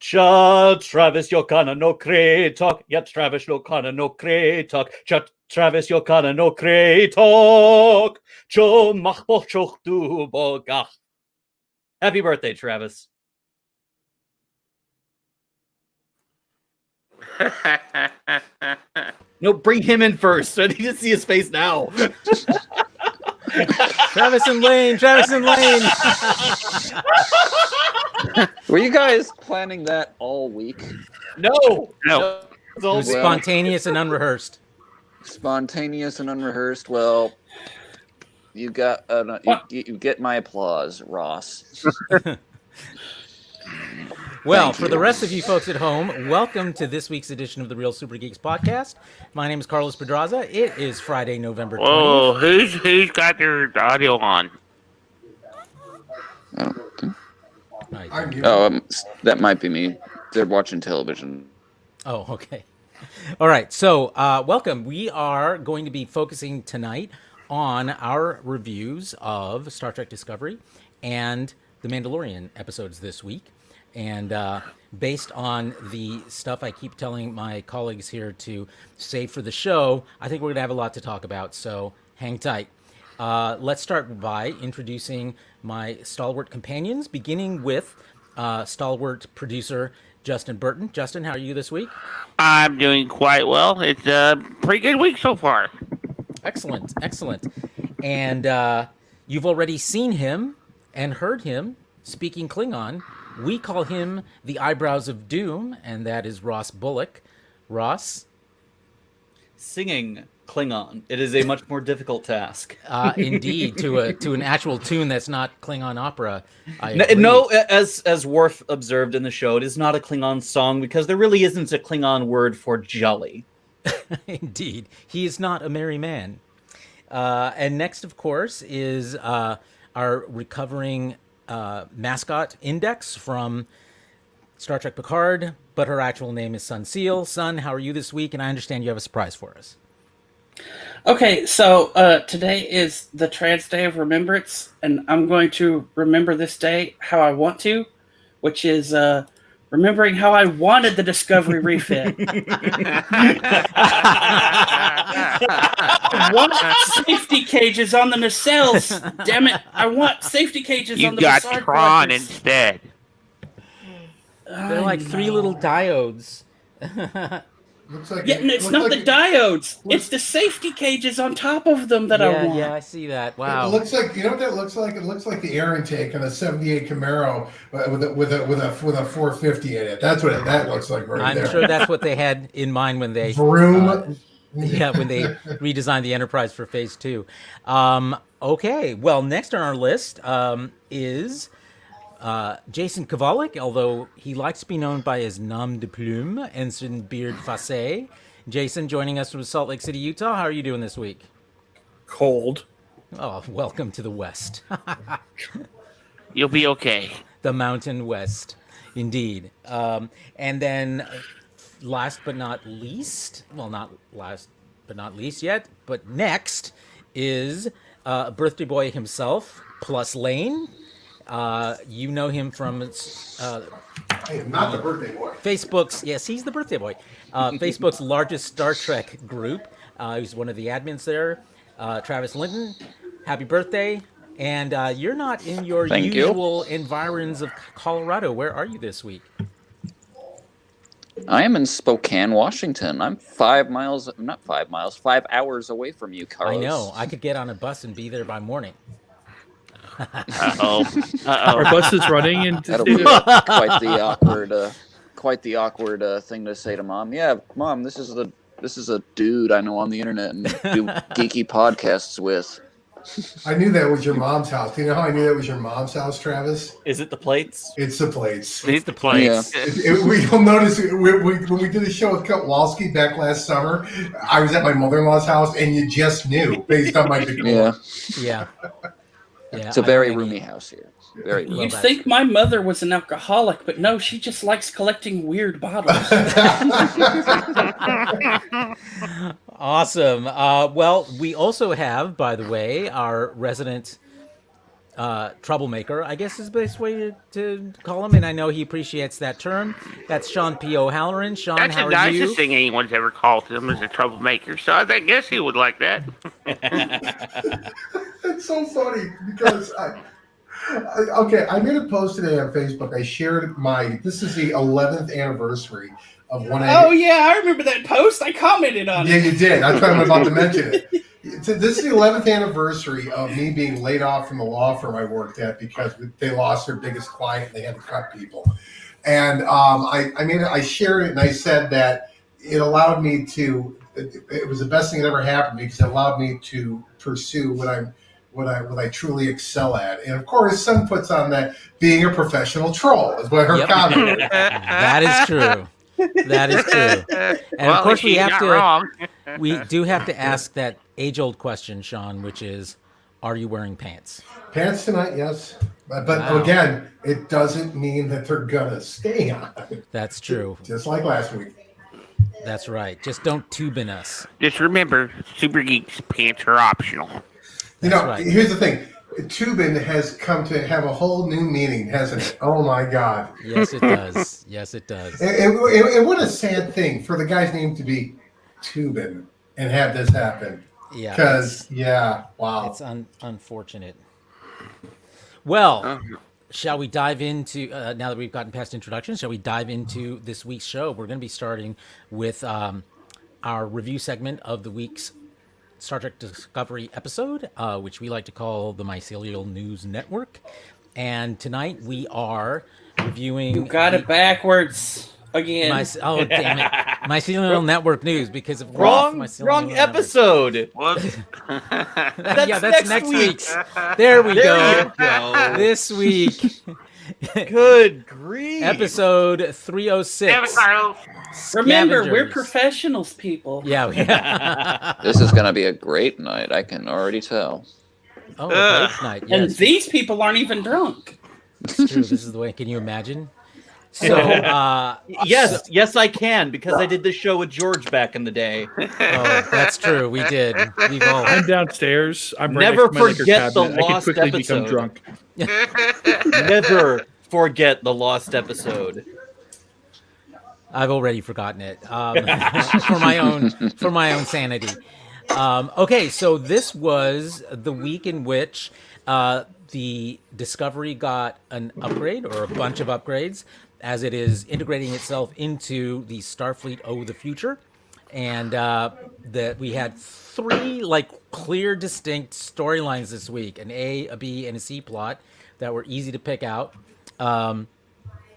Cha Travis Yokana no Kretok. Yet Travis Yokana no Kretok. Cha Travis Yokana no Kretok. Cho Machbochoch du Bogach. Happy birthday, Travis. No, bring him in first. I need to see his face now. Travis and Lane. Were you guys planning that all week? No. It was spontaneous and unrehearsed. Well, you got you get my applause, Ross. Well, for the rest of you folks at home, welcome to this week's edition of the Real Super Geeks podcast. My name is Carlos Pedraza. It is Friday, November 20th. Oh, who's got their audio on? That might be me. They're watching television. Oh, okay. All right. So, welcome. We are going to be focusing tonight on our reviews of Star Trek Discovery and The Mandalorian episodes this week. And based on the stuff I keep telling my colleagues here to save for the show, I think we're going to have a lot to talk about. So hang tight. Let's start by introducing my stalwart companions, beginning with stalwart producer Justin Burton. Justin, how are you this week? I'm doing quite well. It's a pretty good week so far. Excellent. And you've already seen him and heard him speaking Klingon. We call him the Eyebrows of Doom, and that is Ross Bullock. Ross? Singing Klingon. It is a much more difficult task. Indeed, to an actual tune that's not Klingon opera. No, as Worf observed in the show, it is not a Klingon song because there really isn't a Klingon word for jolly. Indeed. He is not a merry man. And next, of course, is our recovering mascot Index from Star Trek Picard, but her actual name is Sun Seal. Sun, how are you this week? And I understand you have a surprise for us. Okay, so today is the Trans Day of Remembrance, and I'm going to remember this day how I want to, which is remembering how I wanted the Discovery refit. I want safety cages on the nacelles. Damn it! I want safety cages on the You got Bassard Tron collectors. instead. They're like three little diodes. It's not the diodes. It's the safety cages on top of them that I want. Yeah, I see that. Wow. It looks like, you know what that looks like? It looks like the air intake on a '78 Camaro with a 450 in it. That's what that looks like right there. I'm sure that's what they had in mind when they Vroom. when they redesigned the Enterprise for Phase 2. Okay, well, next on our list is Jason Kovalik, although he likes to be known by his nom de plume, Ensign Beard Facé. Jason, joining us from Salt Lake City, Utah. How are you doing this week? Cold. Oh, welcome to the West. You'll be okay. The Mountain West, indeed. And then last but not least, well, not last but not least yet, but next is birthday boy himself, plus Lane. You know him from I am not the birthday boy. Facebook's, yes, he's the birthday boy. Facebook's largest Star Trek group. He's one of the admins there. Travis Linton, happy birthday. And you're not in your usual environs of Colorado. Where are you this week? I am in Spokane, Washington. I'm 5 hours away from you, Carlos. I know. I could get on a bus and be there by morning. Uh-oh. Our bus is running and That'll be quite the awkward thing to say to Mom. Yeah, Mom, this is a dude I know on the internet and do geeky podcasts with. I knew that was your mom's house. Do you know how I knew that was your mom's house, Travis? Is it the plates? It's the plates. It's the place. Yeah. You'll notice when we did the show with Kowalski back last summer, I was at my mother-in-law's house, and you just knew based on my decor. Yeah. It's a very roomy house here. Very roomy. You'd think my mother was an alcoholic, but no, she just likes collecting weird bottles. Awesome. Well, we also have, by the way, our resident troublemaker, I guess is the best way to call him. And I know he appreciates that term. That's Sean P. O'Halloran. Sean, That's how the are you? nicest thing anyone's ever called him as a troublemaker. So I guess he would like that. It's so funny because I made a post today on Facebook. I shared this is the 11th anniversary of when Oh yeah, I remember that post. I commented on Yeah, it. you did. That's why I'm about to mention it. This is the 11th anniversary of me being laid off from the law firm I worked at because they lost their biggest client and they had to cut people. And I shared it and I said that it allowed me to. It was the best thing that ever happened because it allowed me to pursue what I truly excel at. And of course, Sun puts on that being a professional troll is what her Yep. comment was. That is true. That is true. And of course, we have to. Wrong. We do have to ask that age-old question, Sean, which is, are you wearing pants? Pants tonight, yes. But Wow. again, it doesn't mean that they're gonna stay on. That's true. Just like last week. That's right. Just don't tubin us. Just remember, Super Geeks pants are optional. That's right. Here's the thing. Tubin has come to have a whole new meaning, hasn't it? Oh my God. Yes, it does. Yes, it does. And what a sad thing for the guy's name to be Tubin and have this happen. Yeah. Because, wow. It's unfortunate. Well, shall we dive into, now that we've gotten past introductions, shall we dive into this week's show? We're going to be starting with our review segment of the week's Star Trek Discovery episode, which we like to call the Mycelial News Network. And tonight we are reviewing... You got it backwards again. Oh, damn it. Mycelial Network News, because of Wrong episode. What? That's next week's. There we There go. you go. This week, Good grief. episode 306. Remember, we're Scavengers. professionals, people. Yeah. This is going to be a great night. I can already tell. Oh, great night. And Yes, these people aren't even drunk. it's true. This is the way. Can you imagine? So, Yes, I can because I did this show with George back in the day. oh, that's true. We did. We've all. I'm downstairs. I'm right Never next to my liquor forget the cabinet. I can lost quickly become episode. drunk. Never forget the lost episode. I've already forgotten it for my own sanity. Okay, so this was the week in which the Discovery got an upgrade or a bunch of upgrades as it is integrating itself into the Starfleet of the future, and that we had three clear, distinct storylines this week: an A, a B, and a C plot that were easy to pick out.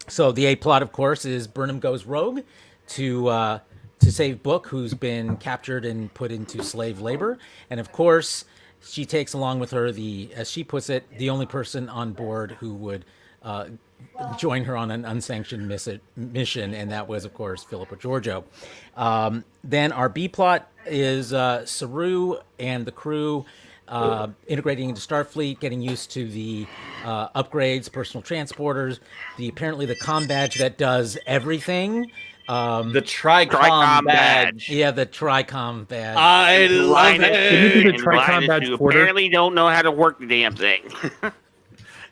So the A plot, of course, is Burnham goes rogue to save Book, who's been captured and put into slave labor. And of course, she takes along with her as she puts it, the only person on board who would join her on an unsanctioned mission, and that was, of course, Philippa Georgiou. Then our B plot is Saru and the crew integrating into Starfleet, getting used to the upgrades, personal transporters, apparently the comm badge that does everything. The Tricom badge. Yeah, the Tricom badge. I love Can it be it. the Tricom badge who porter? apparently don't know how to work the damn thing.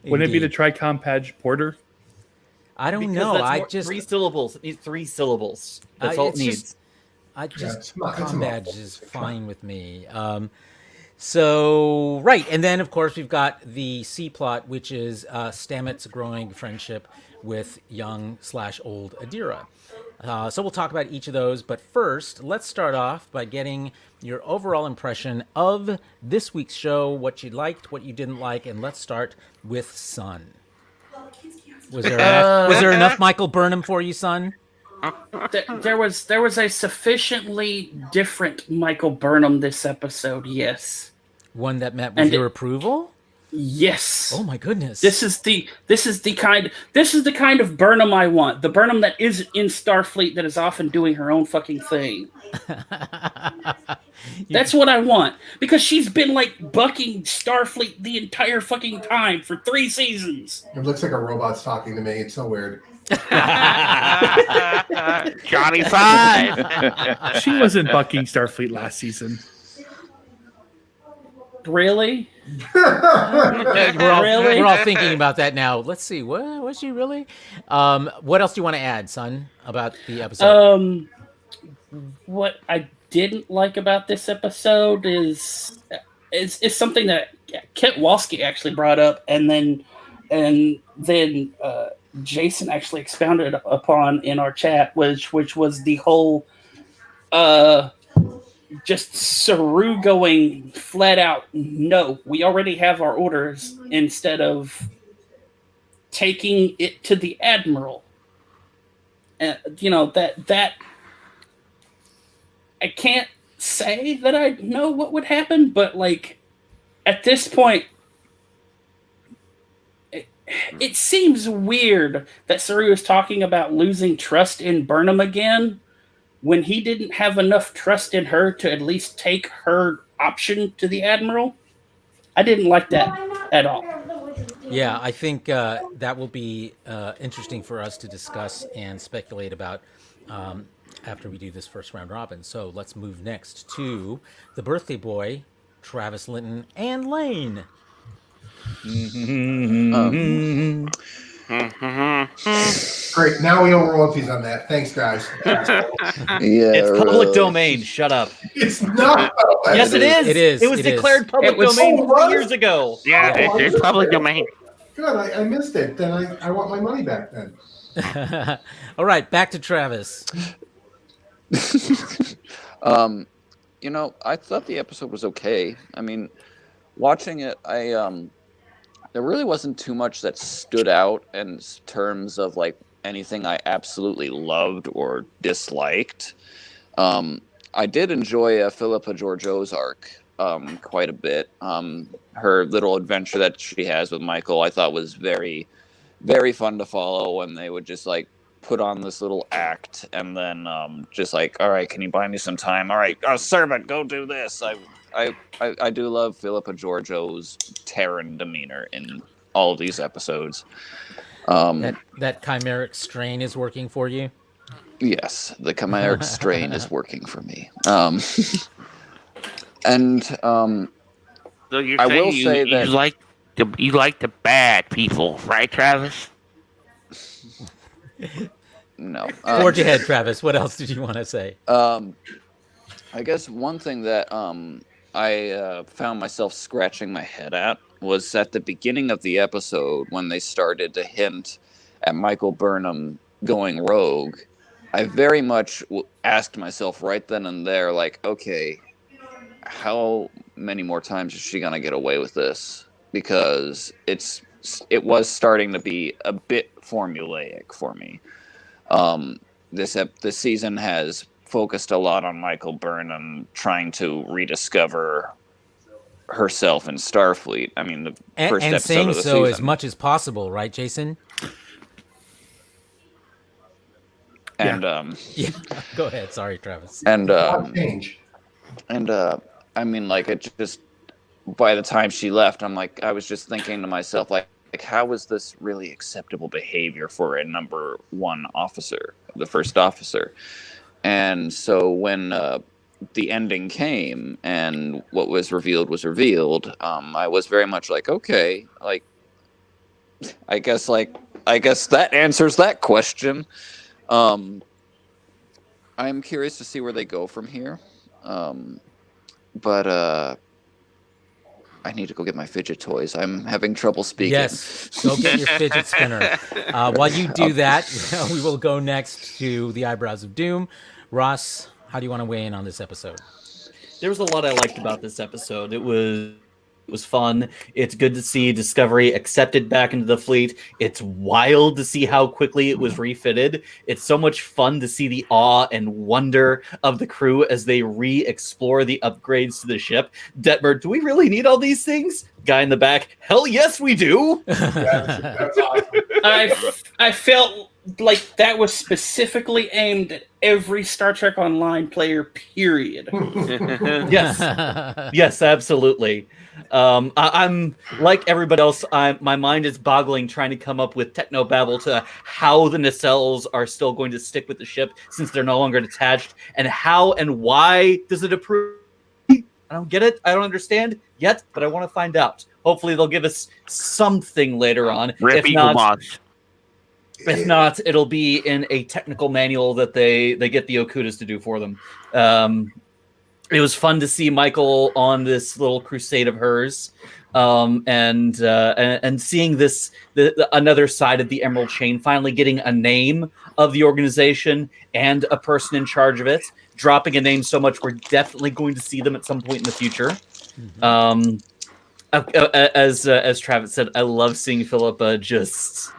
Wouldn't it be the Indeed. Tricom badge porter? I don't Because know. that's I more- just 3 syllables. It needs 3 syllables. That's all it it's needs. just- I just it's a comm badge mouthful. is fine with me. So right, and then of course we've got the C plot, which is Stamets' growing friendship with young/old Adira. So we'll talk about each of those, but first, let's start off by getting your overall impression of this week's show, what you liked, what you didn't like, and let's start with Sun. Was there enough Michael Burnham for you, Son? There was a sufficiently different Michael Burnham this episode. Yes. One that met with And your approval? Yes. Oh my goodness! This is the kind of Burnham I want. The Burnham that is in Starfleet that is often doing her own fucking thing. That's what I want. Because she's been bucking Starfleet the entire fucking time for 3 seasons. It looks like a robot's talking to me. It's so weird. Johnny Five. She wasn't bucking Starfleet last season. Really? We're all thinking about that now. Let's see. What was she really? What else do you want to add, son, about the episode? What I didn't like about this episode is something that Kent Walski actually brought up, and then Jason actually expounded upon in our chat, which was the whole just Saru going flat out, no, we already have our orders, instead of taking it to the admiral. And that I can't say that I know what would happen, but like at this point, it seems weird that Saru is talking about losing trust in Burnham again when he didn't have enough trust in her to at least take her option to the admiral. I didn't like that at all. Yeah, I think that will be interesting for us to discuss and speculate about after we do this first round robin. So let's move next to the birthday boy, Travis Linton and Lane. Great. Now we owe royalties on that. Thanks, guys. Yeah, It's public domain. Shut up. It's not. Yes, it is. It is. It was declared public domain 3 years ago. Yeah, it's public domain. Good. I missed it. Then I want my money back then. All right, back to Travis. I thought the episode was okay. I mean, watching it, there really wasn't too much that stood out in terms of like anything I absolutely loved or disliked. I did enjoy Philippa Georgiou's arc quite a bit. Her little adventure that she has with Michael, I thought was very, very fun to follow. And they would just like put on this little act, and then just like, all right, can you buy me some time? All right, servant, go do this. I do love Philippa Georgiou's Terran demeanor in all of these episodes. That chimeric strain is working for you? Yes, the chimeric strain is working for me. And So you're I saying will say that you like the bad people, right, Travis? no. Forge ahead, Travis. What else did you want to say? I guess one thing that I found myself scratching my head at was at the beginning of the episode when they started to hint at Michael Burnham going rogue. I very much asked myself right then and there, like, okay, how many more times is she going to get away with this? Because it was starting to be a bit formulaic for me. This season has focused a lot on Michael Burnham trying to rediscover herself in Starfleet. I mean, the first and episode saying of the so season. as much as possible, right, Jason? And Yeah. Go ahead. Sorry, Travis. and Change. and I mean, like, it just, by the time she left, I was just thinking to myself, like how is this really acceptable behavior for a number one officer, the first officer? And so when the ending came and what was revealed, I was very much like, okay, like, I guess that answers that question. I'm curious to see where they go from here. But I need to go get my fidget toys. I'm having trouble speaking. Yes, go get your fidget spinner. While you do that, we will go next to the Eyebrows of Doom. Ross, how do you want to weigh in on this episode? There was a lot I liked about this episode. It was fun. It's good to see Discovery accepted back into the fleet. It's wild to see how quickly it was refitted. It's so much fun to see the awe and wonder of the crew as they re-explore the upgrades to the ship. Detmer, do we really need all these things? Guy in the back, hell yes we do. That's awesome. I felt like that was specifically aimed at every Star Trek Online player, period. Yes. Yes, absolutely. I'm like everybody else. My mind is boggling trying to come up with technobabble to how the nacelles are still going to stick with the ship since they're no longer attached, and how and why does it I don't get it. I don't understand yet, but I want to find out. Hopefully, they'll give us something later on. Rip Eagle Moss. If not, it'll be in a technical manual that they get the Okudas to do for them. It was fun to see Michael on this little crusade of hers, and seeing this another side of the Emerald Chain, finally getting a name of the organization and a person in charge of it, dropping a name so much we're definitely going to see them at some point in the future. Mm-hmm. As Travis said, I love seeing Philippa just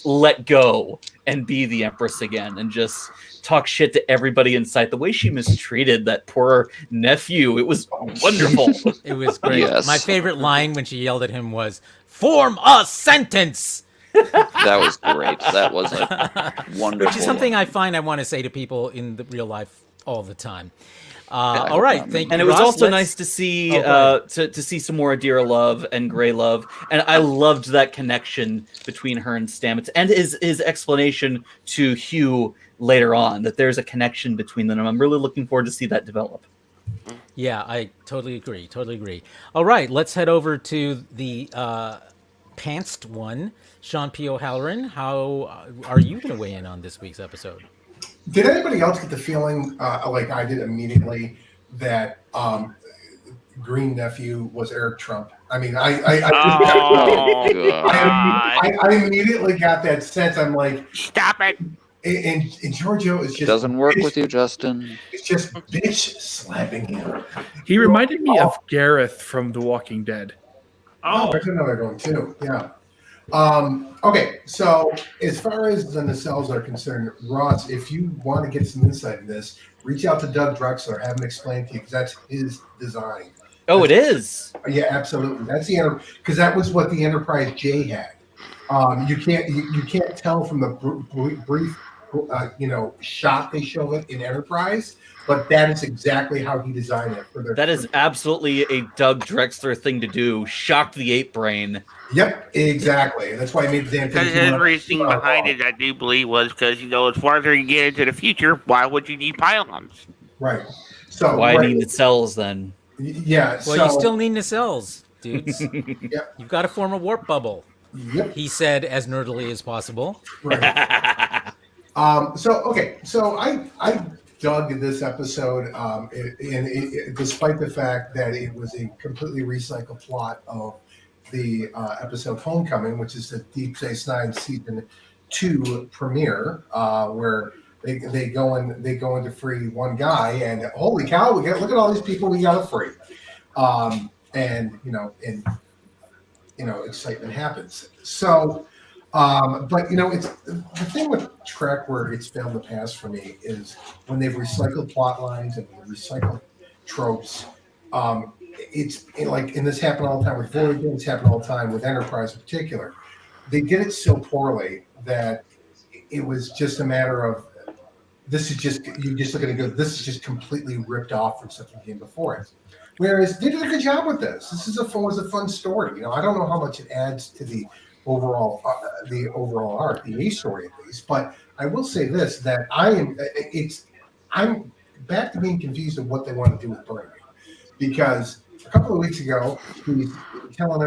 let go and be the Empress again, and just talk shit to everybody in sight. The way she mistreated that poor nephew, it was wonderful. It was great. Yes. My favorite line when she yelled at him was, "Form a sentence!" That was great. That was a wonderful. Which is something I find I want to say to people in the real life all the time. All right, thank you. And it was Ross. also nice to see to see some more Adira love and Grey love, and I loved that connection between her and Stamets, and his explanation to Hugh later on, that there's a connection between them. I'm really looking forward to see that develop. Yeah, I totally agree. All right, let's head over to the pantsed one, Sean P. O'Halloran. How are you going to weigh in on this week's episode? Did anybody else get the feeling, like I did immediately, that Green Nephew was Eric Trump? I mean, I immediately got that sense. I'm like, stop it. And Giorgio is just doesn't work with you, Justin. It's just bitch slapping him. He reminded me of Gareth from The Walking Dead. Oh, there's another one too. Yeah. Okay, so as far as the nacelles are concerned, Ross, if you want to get some insight in this, reach out to Doug Drexler, have him explain to you, because that's his design. Oh, it is? Yeah, absolutely. That's the because that was what the Enterprise J had. You can't tell from the brief shot they show it in Enterprise, but that is exactly how he designed it for their. That is absolutely a Doug Drexler thing to do. Shock the ape brain. Yep, exactly. That's why I made the damn thing. Because his reasoning behind it, I do believe, was because, as farther you get into the future, why would you need pylons? Right. So why need nacelles then? Yeah. Well, you still need nacelles, dudes. Yep. You've got to form a warp bubble. Yep. He said as nerdily as possible. Right. So I dug this episode, despite the fact that it was a completely recycled plot of the episode Homecoming, which is the Deep Space Nine season 2 premiere, where they go in to free one guy, and holy cow, look at all these people we got to free, excitement happens. So. But it's the thing with Trek where it's failed in the past for me is when they've recycled plot lines and recycled tropes. It's like, and this happened all the time with Voyager. It's happened all the time with Enterprise in particular. They did it so poorly that it was just a matter of this is just you just look at it and go, this is just completely ripped off from something that came before it. Whereas they did a good job with this. This was a fun story. I don't know how much it adds to the overall arc, the A story at least. But I will say this: that I'm back to being confused of what they want to do with Burnham, because a couple of weeks ago she's telling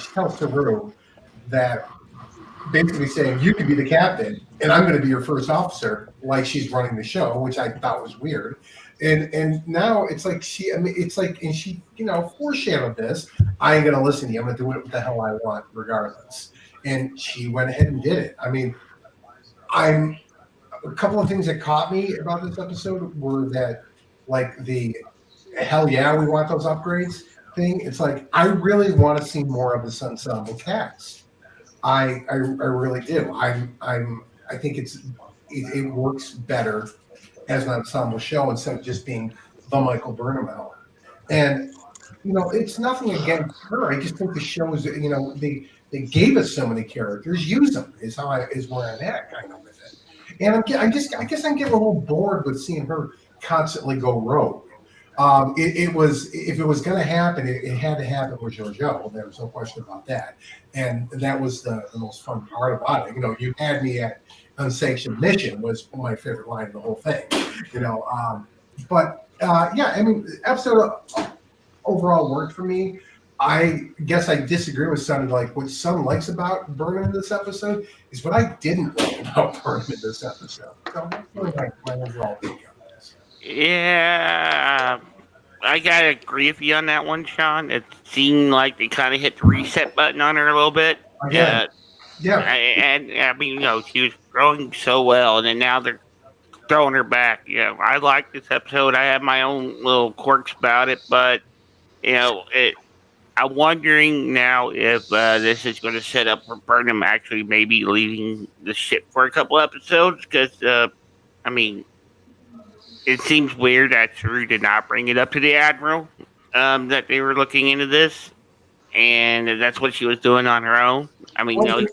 Saru that basically saying you could be the captain and I'm going to be your first officer, like she's running the show, which I thought was weird. And now it's like she foreshadowed this. I ain't gonna listen to you. I'm gonna do what the hell I want, regardless. And she went ahead and did it. I mean, a couple of things that caught me about this episode were that, like, the hell yeah, we want those upgrades thing. It's like I really want to see more of this ensemble cast. I really do. I think it works better as an ensemble show instead of just being the Michael Burnham hour. And it's nothing against her. I just think the show is they gave us so many characters. Use them is where I'm at kind of with it. And I guess I'm getting a little bored with seeing her constantly go rogue. If it was going to happen, it had to happen with Giorgio. There was no question about that. And that was the most fun part about it. You had me at unsanctioned mission was my favorite line of the whole thing. But Yeah, I mean, episode overall worked for me. I guess I disagree with Son. Like what Son likes about Burnham in this episode is what I didn't like about Burnham in this episode. So that's really my overall take on this. Yeah, I gotta agree with you on that one, Sean. It seemed like they kind of hit the reset button on her a little bit. Again, yeah, And I mean, she was growing so well, and then now they're throwing her back. I like this episode. I have my own little quirks about it, but I'm wondering now if this is going to set up for Burnham actually maybe leaving the ship for a couple episodes, because I mean, it seems weird that Saru did not bring it up to the Admiral that they were looking into this, and that's what she was doing on her own. I mean, well,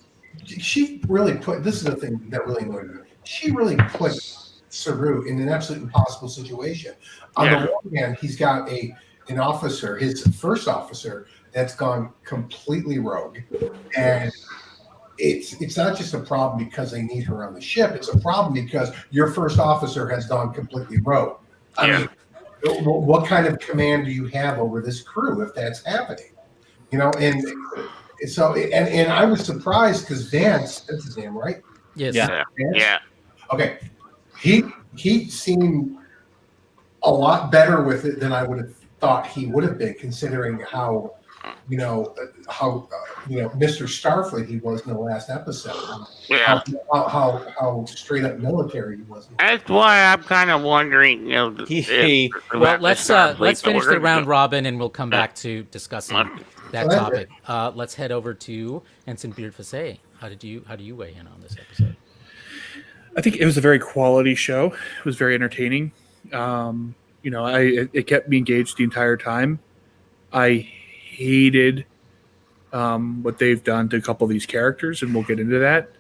she really put. This is the thing that really annoyed me. She really put Saru in an absolute impossible situation. On the one hand, he's got an officer, his first officer, that's gone completely rogue, and it's not just a problem because they need her on the ship. It's a problem because your first officer has gone completely rogue. I mean, what kind of command do you have over this crew if that's happening? And so and I was surprised because Vance, that's his name, right? Yes. Yeah. Okay. He seemed a lot better with it than I would have thought he would have been, considering how Mr. Starfleet he was in the last episode. Yeah. How straight up military he was. That's why I'm kind of wondering. Well, let's finish the round robin, and we'll come back to discussing that topic. Let's head over to Ensign Beard Fassé. How do you weigh in on this episode? I think it was a very quality show. It was very entertaining. It kept me engaged the entire time. I hated what they've done to a couple of these characters, and we'll get into that.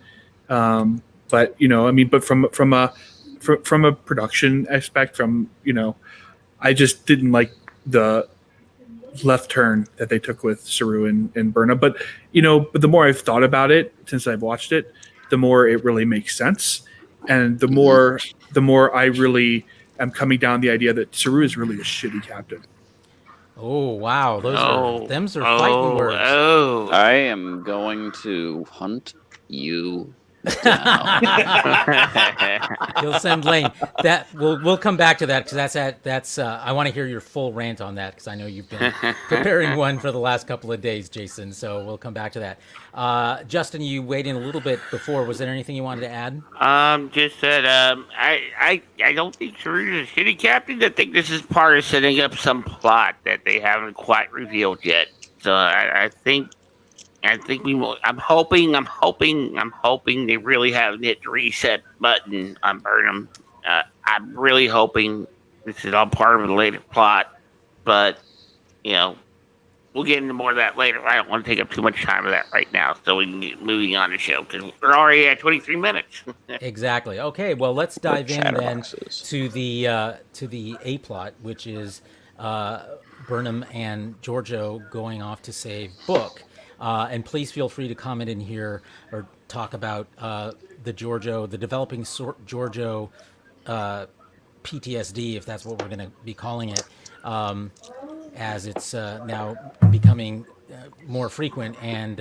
But from a production aspect, I just didn't like the left turn that they took with Saru and Burnham. But the more I've thought about it since I've watched it, the more it really makes sense, and the more I really am coming down the idea that Saru is really a shitty captain. Oh wow, them's are fighting words. I am going to hunt you down. You'll send Lane. That we'll come back to that because that's I want to hear your full rant on that because I know you've been preparing one for the last couple of days, Jason. So we'll come back to that. Justin, you weighed in a little bit before. Was there anything you wanted to add? Just that I don't think Saru's a shitty captain. I think this is part of setting up some plot that they haven't quite revealed yet. So I think we will. I'm hoping they really haven't hit the reset button on Burnham. I'm really hoping this is all part of the later plot, but we'll get into more of that later. I don't want to take up too much time of that right now, so we can get moving on the show because we're already at 23 minutes. Exactly. Okay. Well, let's dive in then to the A plot, which is Burnham and Giorgio going off to save Book. And please feel free to comment in here or talk about the developing Giorgio PTSD, if that's what we're going to be calling it, as it's now becoming more frequent and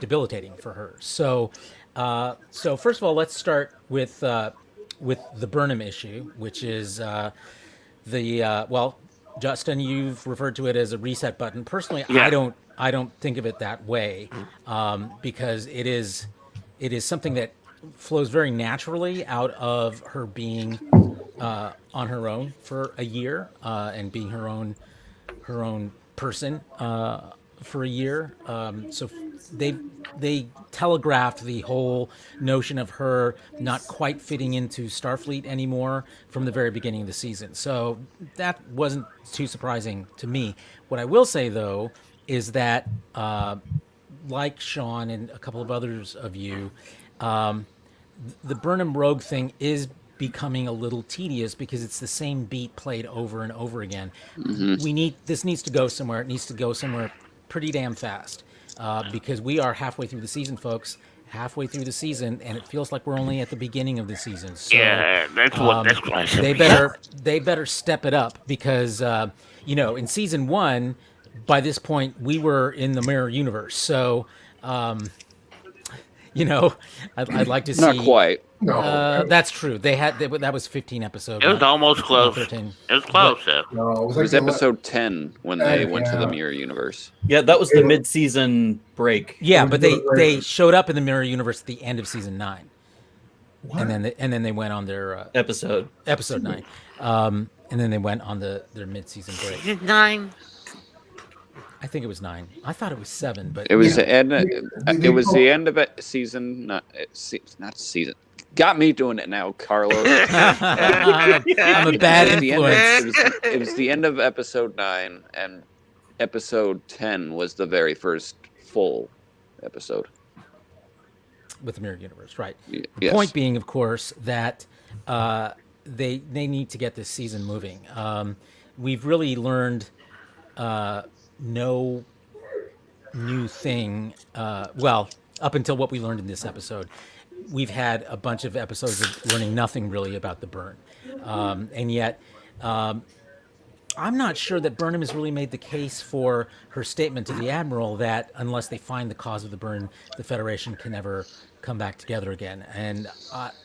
debilitating for her. So first of all, let's start with the Burnham issue, which is Justin, you've referred to it as a reset button. Personally, yeah. I don't think of it that way, because it is something that flows very naturally out of her being on her own for a year and being her own person for a year. So they telegraphed the whole notion of her not quite fitting into Starfleet anymore from the very beginning of the season. So that wasn't too surprising to me. What I will say, though, is that like Sean and a couple of others of you, the Burnham Rogue thing is becoming a little tedious because it's the same beat played over and over again. Mm-hmm. This needs to go somewhere. It needs to go somewhere pretty damn fast, because we are halfway through the season, folks, halfway through the season, and it feels like we're only at the beginning of the season. So Yeah, that's what I said. they better step it up because in season 1, by this point we were in the mirror universe. So I'd like to see. Not quite. No, That's true. That was 15 episodes. It was almost close. 13. It was close, though. no, it was It was like episode 10 when they went to the Yeah. mirror universe. Yeah, that was the mid-season break. Yeah, but was they showed up in the mirror universe at the end of season 9, What? and then they went on their Episode. episode 9, and then they went on their mid-season break. Season 9. I think it was 9. I thought it was 7, but It was Yeah. the end. They It was both- the end of it, season. Not season. Got me doing it now, Carlos. I'm a bad It was the end of- influence. it was the end of episode 9, and episode 10 was the very first full episode. With the mirror universe, right? Yes. Point being, of course, that they need to get this season moving. We've really learned no new thing. Well, up until what we learned in this episode, we've had a bunch of episodes of learning nothing really about the burn, and yet. I'm not sure that Burnham has really made the case for her statement to the Admiral that unless they find the cause of the burn, the Federation can never come back together again. And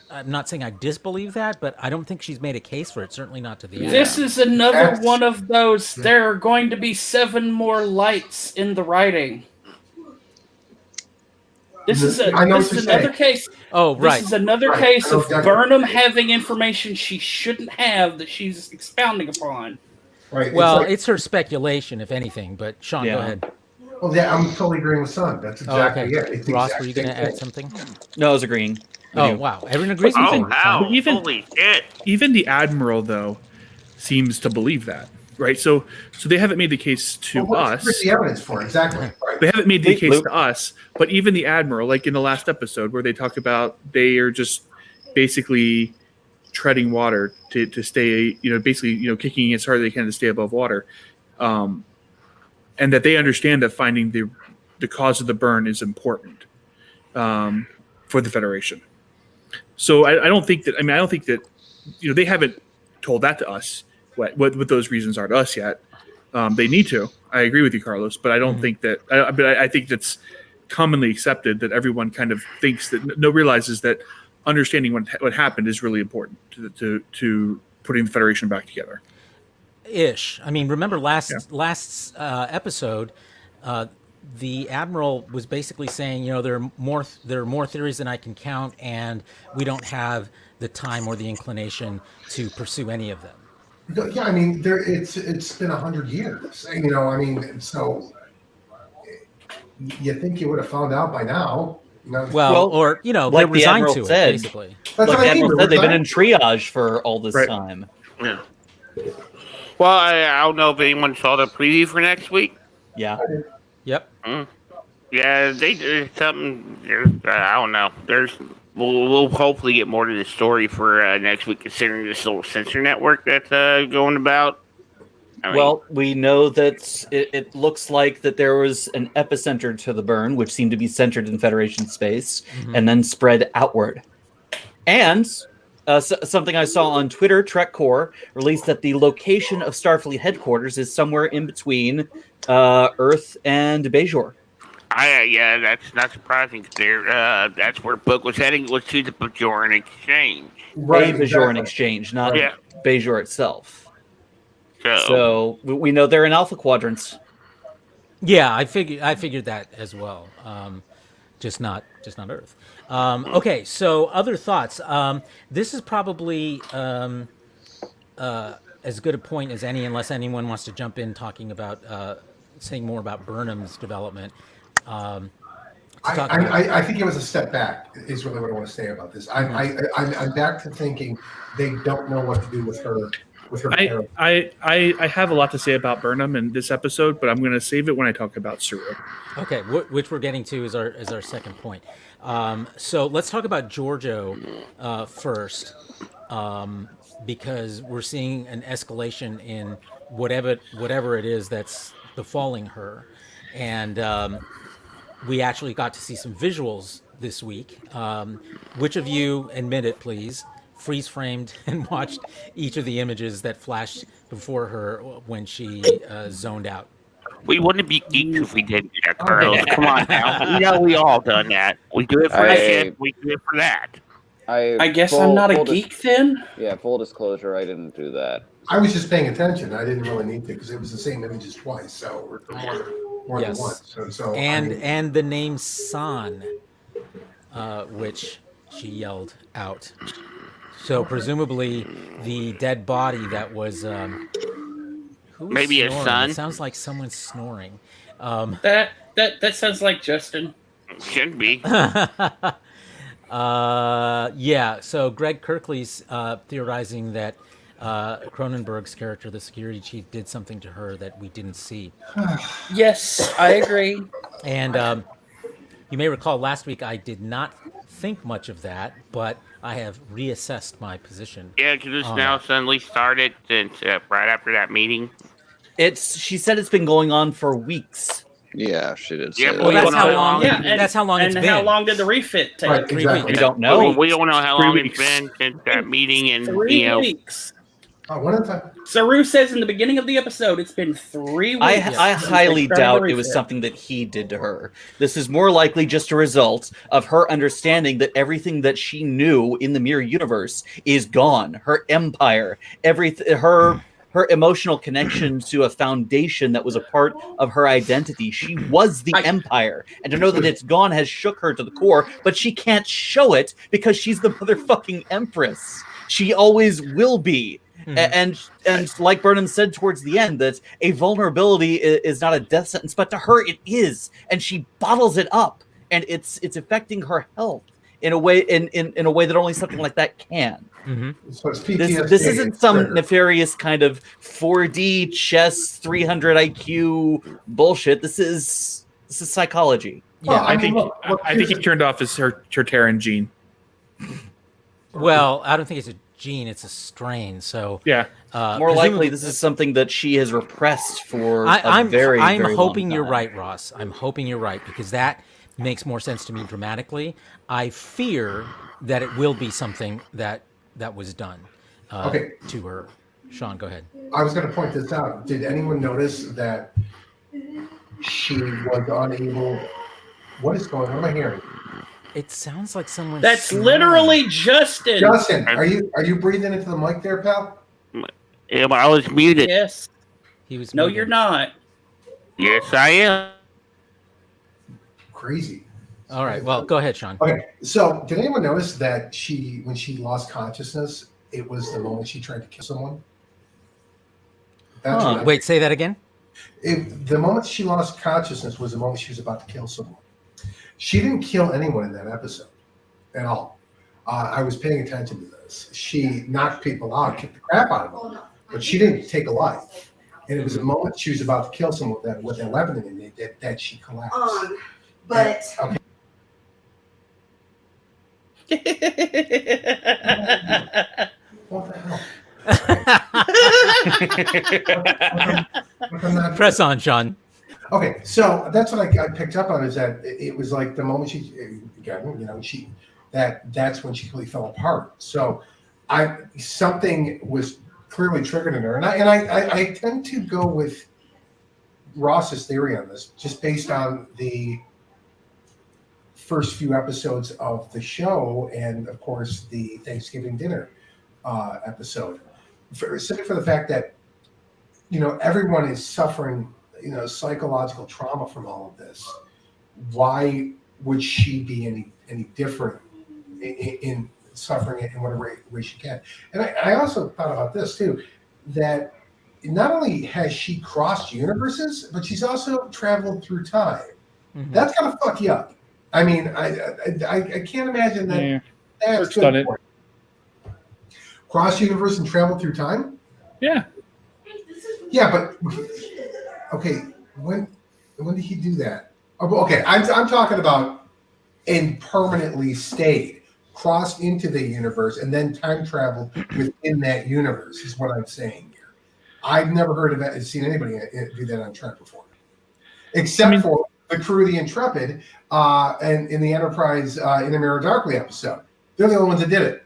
I'm not saying I disbelieve that, but I don't think she's made a case for it, certainly not to the Admiral. This is another That's- one of those. There are going to be 7 more lights in the writing. This is I know this what is you're another saying. case. Oh, right. This is another Right. case I know of exactly. Burnham having information she shouldn't have that she's expounding upon. Right. Well, like- it's her speculation, if anything, but Sean, go Yeah. ahead. well, yeah, I'm totally agreeing with Son. That's Oh, exactly okay. it. It's the Ross, exact were you going to same add thing. something? No, I was agreeing. with Oh, you. wow. Everyone agrees with Oh, you. wow. Even- Holy shit. Even the Admiral, though, seems to believe that, right? So they haven't made the case to Well, us. where's the evidence for it? Exactly. Right. They haven't made the Wait, case Luke. to us, but even the Admiral, like in the last episode where they talk about they are just basically treading water to stay, basically, kicking as hard as they can to stay above water. And that they understand that finding the cause of the burn is important for the Federation. So I don't think that, I don't think that, they haven't told that to us, what those reasons are to us yet. They need to. I agree with you, Carlos, but I don't think that. I think that's commonly accepted that everyone kind of thinks that realizes that understanding what happened is really important to putting the Federation back together. Ish. I mean, remember last episode, the Admiral was basically saying, there are more theories than I can count, and we don't have the time or the inclination to pursue any of them. Yeah, I mean, it's been 100 years. So you think you would have found out by now? Well, Well, or they're like the resigned Admiral to it, said. basically. That's Like what I mean, Admiral we're said, they've been in resigned. triage for all this Right. time. Yeah. Well, I don't know if anyone saw the preview for next week. Yeah. Yep. Yeah, they did something. I don't know. We'll hopefully get more to the story for next week, considering this little censor network that's going about. I mean, Well, we know that it looks like that there was an epicenter to the burn, which seemed to be centered in Federation space, and then spread outward. And something I saw on Twitter, Trek Core released that the location of Starfleet headquarters is somewhere in between Earth and Bajor. yeah, that's not surprising. 'Cause that's where Book was heading, was to the Bajoran Exchange. Right, a Bajoran exactly. exchange, not Yeah. Bajor itself. So, So we know they're in Alpha quadrants. Yeah, I figured that as well. Just not Earth. Okay, so other thoughts. This is probably as good a point as any, unless anyone wants to jump in talking about saying more about Burnham's development. To talk about- I think it was a step back. Is really what I want to say about this. I'm back to thinking they don't know what to do with her. character. I have a lot to say about Burnham in this episode, but I'm going to save it when I talk about Saru. Okay, which we're getting to is our second point. So let's talk about Giorgio first, because we're seeing an escalation in whatever it is that's befalling her, and we actually got to see some visuals this week. Which of you, admit it, please, freeze framed and watched each of the images that flashed before her when she zoned out? We wouldn't be geeks if we didn't do that, Carlos. Come on now. You know we all done that. We do it for I- shit. We do it for that. I guess I'm not a geek then. Yeah, full disclosure, I didn't do that. I was just paying attention. I didn't really need to because it was the same images twice, so or more than Yes. once. So And the name San, which she yelled out. So presumably the dead body that was who was Maybe a snoring? son? It sounds like someone's snoring. That sounds like Justin. Shouldn't be. Yeah. So Greg Kirkley's theorizing that Cronenberg's character, the security chief, did something to her that we didn't see. Yes, I agree. And you may recall last week I did not think much of that, but I have reassessed my position. Yeah, because it's on now that. suddenly started since right after that meeting. She said it's been going on for weeks. Yeah, she did Yeah, say but Well, we that's don't know how how long. long. Yeah, That's how long it's and been. how long did the refit take? Right, 3 exactly. weeks. We don't know. We don't know how 3 long weeks. it's been since that meeting, and 3 weeks. one at a time. Saru says in the beginning of the episode, it's been 3 weeks. I since highly they started doubt the it was refit. something that he did to her. This is more likely just a result of her understanding that everything that she knew in the mirror universe is gone. Her empire, her emotional connection to a foundation that was a part of her identity. She was the empire. And to know that it's gone has shook her to the core, but she can't show it because she's the motherfucking empress. She always will be. And like Burnham said towards the end, that a vulnerability is not a death sentence, but to her it is, and she bottles it up, and it's affecting her health in a way in a way that only something like that can. So it's PTSD. This isn't some nefarious kind of 4D chess 300 IQ bullshit. This is psychology. Yeah. I think he turned off his her Terran gene. Well, I don't think it's a gene; it's a strain. So Yeah. More likely, this is something that she has repressed for I'm a very, I'm very hoping long you're time. right, Ross. I'm hoping you're right because that makes more sense to me dramatically. I fear that it will be something that was done to her. Sean, go ahead. I was going to point this out. Did anyone notice that she was unable? What is going on? What am I hearing? It sounds like someone. That's literally Justin. Justin, are you breathing into the mic there, pal? Yeah, but I was muted. Yes. He was. No, muted. you're not. Yes, I am. Crazy. All right. Well, go ahead, Sean. Okay. So, did anyone notice that when she lost consciousness, it was the moment she tried to kill someone? That's what Wait, say that again. the moment she lost consciousness was the moment she was about to kill someone. She didn't kill anyone in that episode at all. I was paying attention to this. She knocked people out, kicked the crap out of them, but she didn't take a life. And it was the moment she was about to kill someone with that weapon in it that she collapsed. But Okay. What the hell? I'm not- Press on, Sean. Okay, so that's what I picked up on is that it was like the moment that's when she completely fell apart. So something was clearly triggered in her, and I tend to go with Ross's theory on this, just based on the first few episodes of the show, and of course the Thanksgiving dinner episode, simply for the fact that everyone is suffering psychological trauma from all of this. Why would she be any different in suffering it in whatever way she can? And I also thought about this too, that not only has she crossed universes, but she's also traveled through time. Mm-hmm. That's gonna fuck you up. I mean, I can't imagine that. Yeah. That's Kirk's good. done it. Cross universe and travel through time. Yeah. Yeah, but okay, when did he do that? Oh, okay, I'm talking about and permanently stayed, crossed into the universe, and then time traveled within that universe is what I'm saying here. I've never heard of that, seen anybody do that on track before, except for the the crew of the Intrepid, and in the Enterprise in a Mirror Darkly episode. They're the only ones that did it.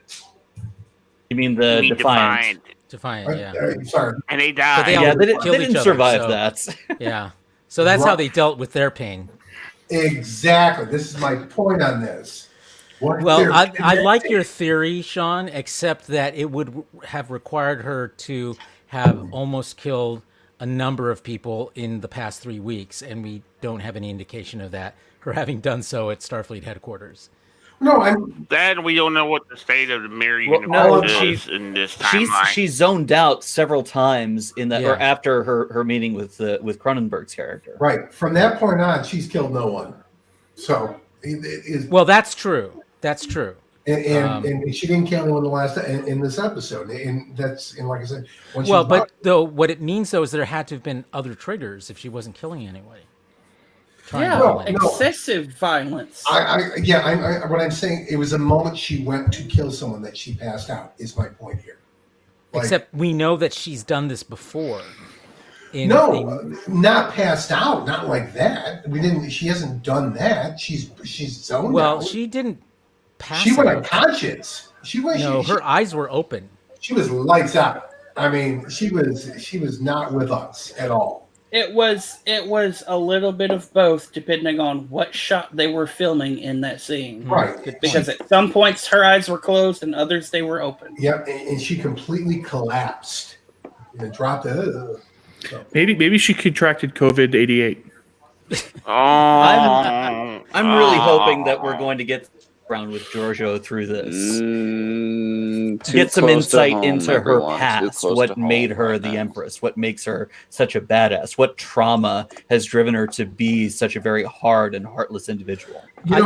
You mean the Defiant? Defiant, yeah. Sorry. And they died. But they all Yeah, they killed each didn't other, survive so- that. Yeah. So that's how Right. they dealt with their pain. Exactly. This is my point on this. Well, I like your theory, Sean, except that it would have required her to have almost killed a number of people in the past 3 weeks, and we don't have any indication of that, her having done so at Starfleet headquarters. No, I'm. Then we don't know what the state of the mirror Well, universe no, is in this timeline. She's zoned out several times in that, Yeah. or after her meeting with Cronenberg's character. Right. From that point on, she's killed no one. So, Well, that's true. That's true. and she didn't kill anyone in this episode. And like I said, when Well, she but though what it means though is there had to have been other triggers if she wasn't killing anybody. Yeah, No. excessive violence. what I'm saying, it was the moment she went to kill someone that she passed out. Is my point here. Except we know that she's done this before. Not passed out, not like that. We didn't. She hasn't done that. She's zoned out. Well, she didn't pass. She went out. unconscious. She was. No, her eyes were open. She was lights out. I mean, she was not with us at all. It was a little bit of both, depending on what shot they were filming in that scene. Right. Because at some points her eyes were closed and others they were open. Yep, and she completely collapsed and dropped the. So. Maybe she contracted COVID-88. I'm really hoping that we're going to get around with Giorgio through this. Get some insight into her past, what made her the Empress, what makes her such a badass, what trauma has driven her to be such a very hard and heartless individual. I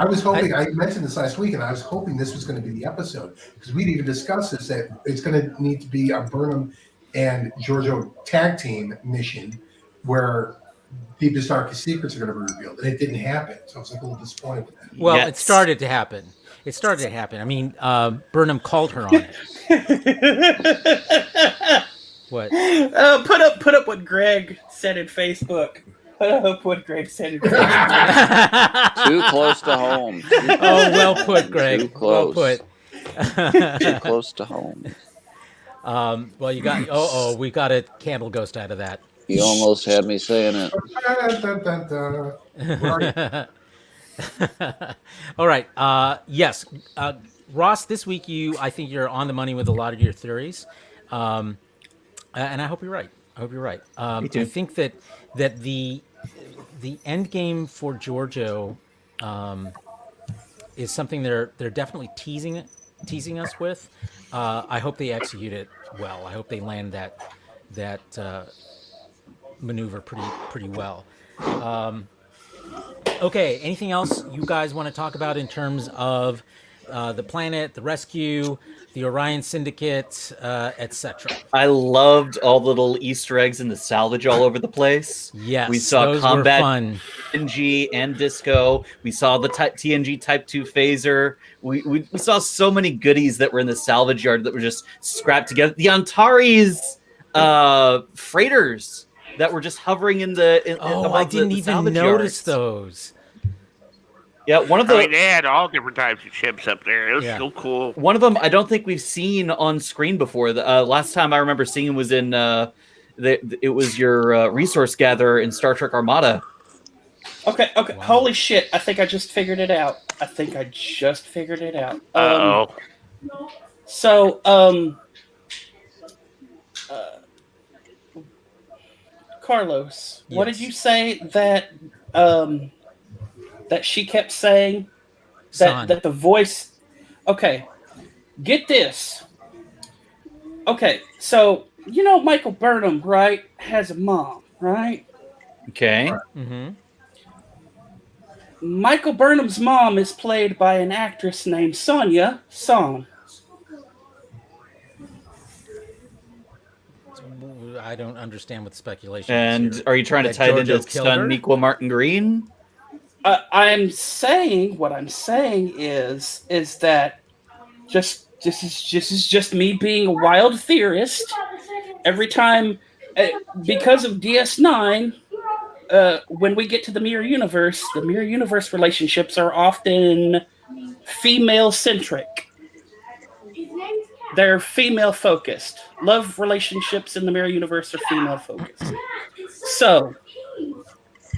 was hoping, I mentioned this last week, and I was hoping this was going to be the episode, because we'd even discussed this, that it's going to need to be a Burnham and Giorgio tag team mission where deepest, darkest secrets are going to be revealed, and it didn't happen. So I was like a little disappointed with that. Well, It started to happen. I mean, Burnham called her on it. What? Put up what Greg said in Facebook. Put up what Greg said in Facebook. Too close to home. Oh, well put, Greg. Too close. Well put. Too close to home. Well, you got. We got a candle ghost out of that. You almost had me saying it. All right. Yes, Ross. This week, I think you're on the money with a lot of your theories, and I hope you're right. Me too. I think that the end game for Giorgio is something they're definitely teasing us with. I hope they execute it well. I hope they land that maneuver pretty well. Okay, anything else you guys want to talk about in terms of the planet, the rescue, the Orion Syndicate, etc.? I loved all the little Easter eggs in the salvage all over the place. Yes, we saw those combat were fun. TNG and Disco. We saw the TNG Type 2 phaser. We saw so many goodies that were in the salvage yard that were just scrapped together. The Antares freighters that were just hovering in the I didn't even notice those. Yeah, one of the they had all different types of ships up there. It was so cool. One of them I don't think we've seen on screen before. The last time I remember seeing was in it was your resource gatherer in Star Trek Armada. Okay. Wow. Holy shit! I think I just figured it out. So, Carlos, what did you say that that she kept saying that the voice? Okay, get this. Okay, so you know Michael Burnham, right? Has a mom, right? Okay. Mm-hmm. Michael Burnham's mom is played by an actress named Sonia Song. I don't understand what the speculation is. And are you trying to tie it into his son, Niqua Martin Green? What I'm saying is that this is just me being a wild theorist. Every time, because of DS9, when we get to the mirror universe relationships are often female centric. They're female focused. Love relationships in the mirror universe are female focused. So,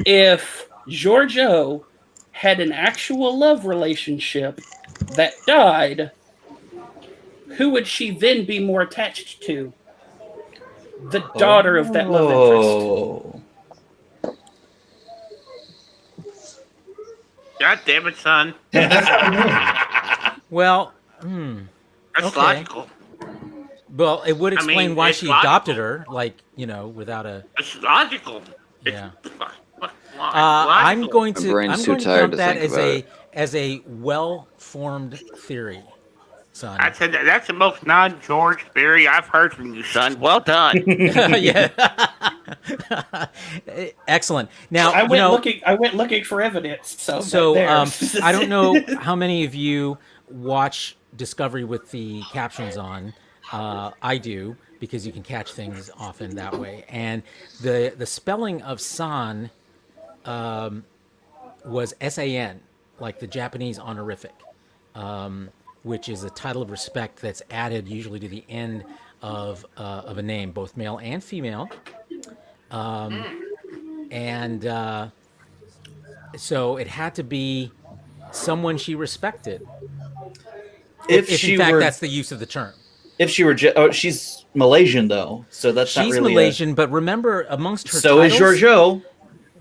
if Giorgio had an actual love relationship that died, who would she then be more attached to? The daughter of that love interest. God damn it, son. Well, That's okay. logical. Well, it would explain why it's she logical. adopted her, like, without a. It's logical. Yeah. I'm Logical. going My to brain's too count tired to that think about it. as a well-formed theory, son. That's the most non-George theory I've heard from you, son. Well done. Yeah. Excellent. Now I went looking for evidence. So I don't know how many of you watch Discovery with the captions on. I do, because you can catch things often that way. And the spelling of San was S-A-N, like the Japanese honorific, which is a title of respect that's added usually to the end of a name, both male and female. So it had to be someone she respected. If in fact that's the use of the term. If she were, she's Malaysian though, so that's not she's really Malaysian. But remember, amongst her so titles, is Giorgio.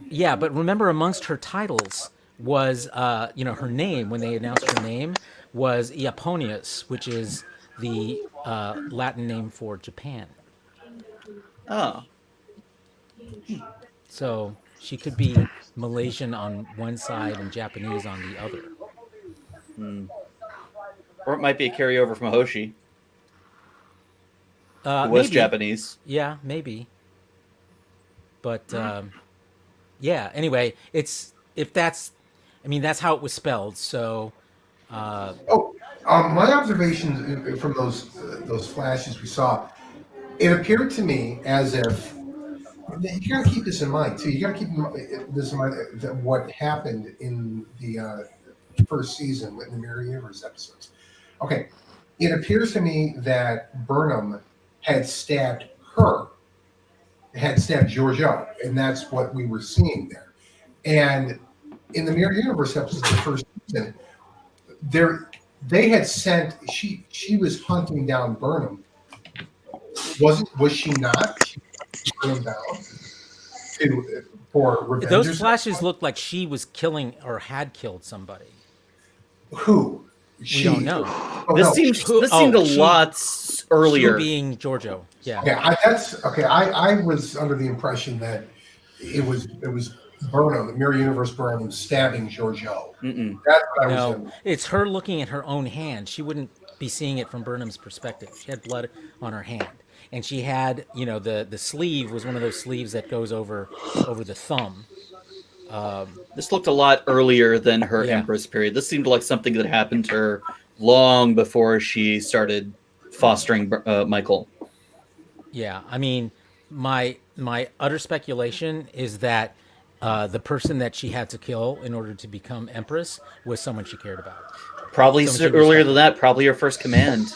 Yeah, but remember, amongst her titles was her name, when they announced her name, was Iaponius, which is the Latin name for Japan. Oh. So she could be Malaysian on one side and Japanese on the other. Or it might be a carryover from Hoshi. Who was maybe. Japanese. Yeah, maybe. But yeah. Anyway, that's how it was spelled. So. My observations from those flashes we saw, it appeared to me as if you got to keep this in mind too. You got to keep this in mind that what happened in the first season with the Mirror Universe episodes. Okay, it appears to me that Burnham had stabbed Giorgio, and that's what we were seeing there. And in the Mirror Universe episodes of the first season, they had sent she was hunting down Burnham. Was she not? She hunted Burnham down for revenge. Those flashes looked like she was killing or had killed somebody. Who? We don't know. This seemed a lot earlier. She being Giorgio. Yeah. Okay, I was under the impression that it was Burnham, the Mirror Universe Burnham, stabbing Giorgio. Mm-mm. That's what I was No, it's her looking at her own hand. She wouldn't be seeing it from Burnham's perspective. She had blood on her hand, and she had, the sleeve was one of those sleeves that goes over the thumb. This looked a lot earlier than her Empress period. This seemed like something that happened to her long before she started fostering Michael. Yeah, I mean, my utter speculation is that the person that she had to kill in order to become Empress was someone she cared about. Probably earlier than that. Probably her first command.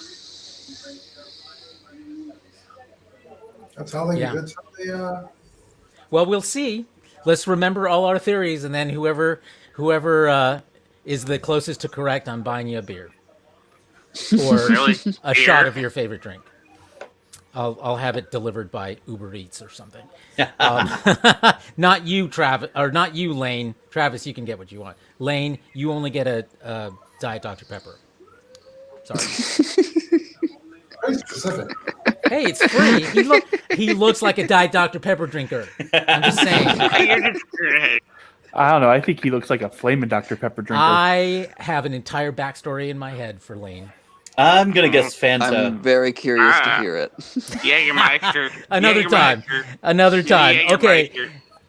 That's how they. Yeah. That's how they. Well, we'll see. Let's remember all our theories, and then whoever is the closest to correct, I'm buying you a beer or Really? a shot of your favorite drink. I'll have it delivered by Uber Eats or something. Not you, Travis, or not you, Lane. Travis, you can get what you want. Lane, you only get a Diet Dr. Pepper. Sorry. Very specific. Hey, it's free. He looks like a Diet Dr. Pepper drinker. I'm just saying. I don't know. I think he looks like a flaming Dr. Pepper drinker. I have an entire backstory in my head for Lane. I'm gonna guess Fanta. I'm very curious to hear it. Jägermeister. Another time. Okay.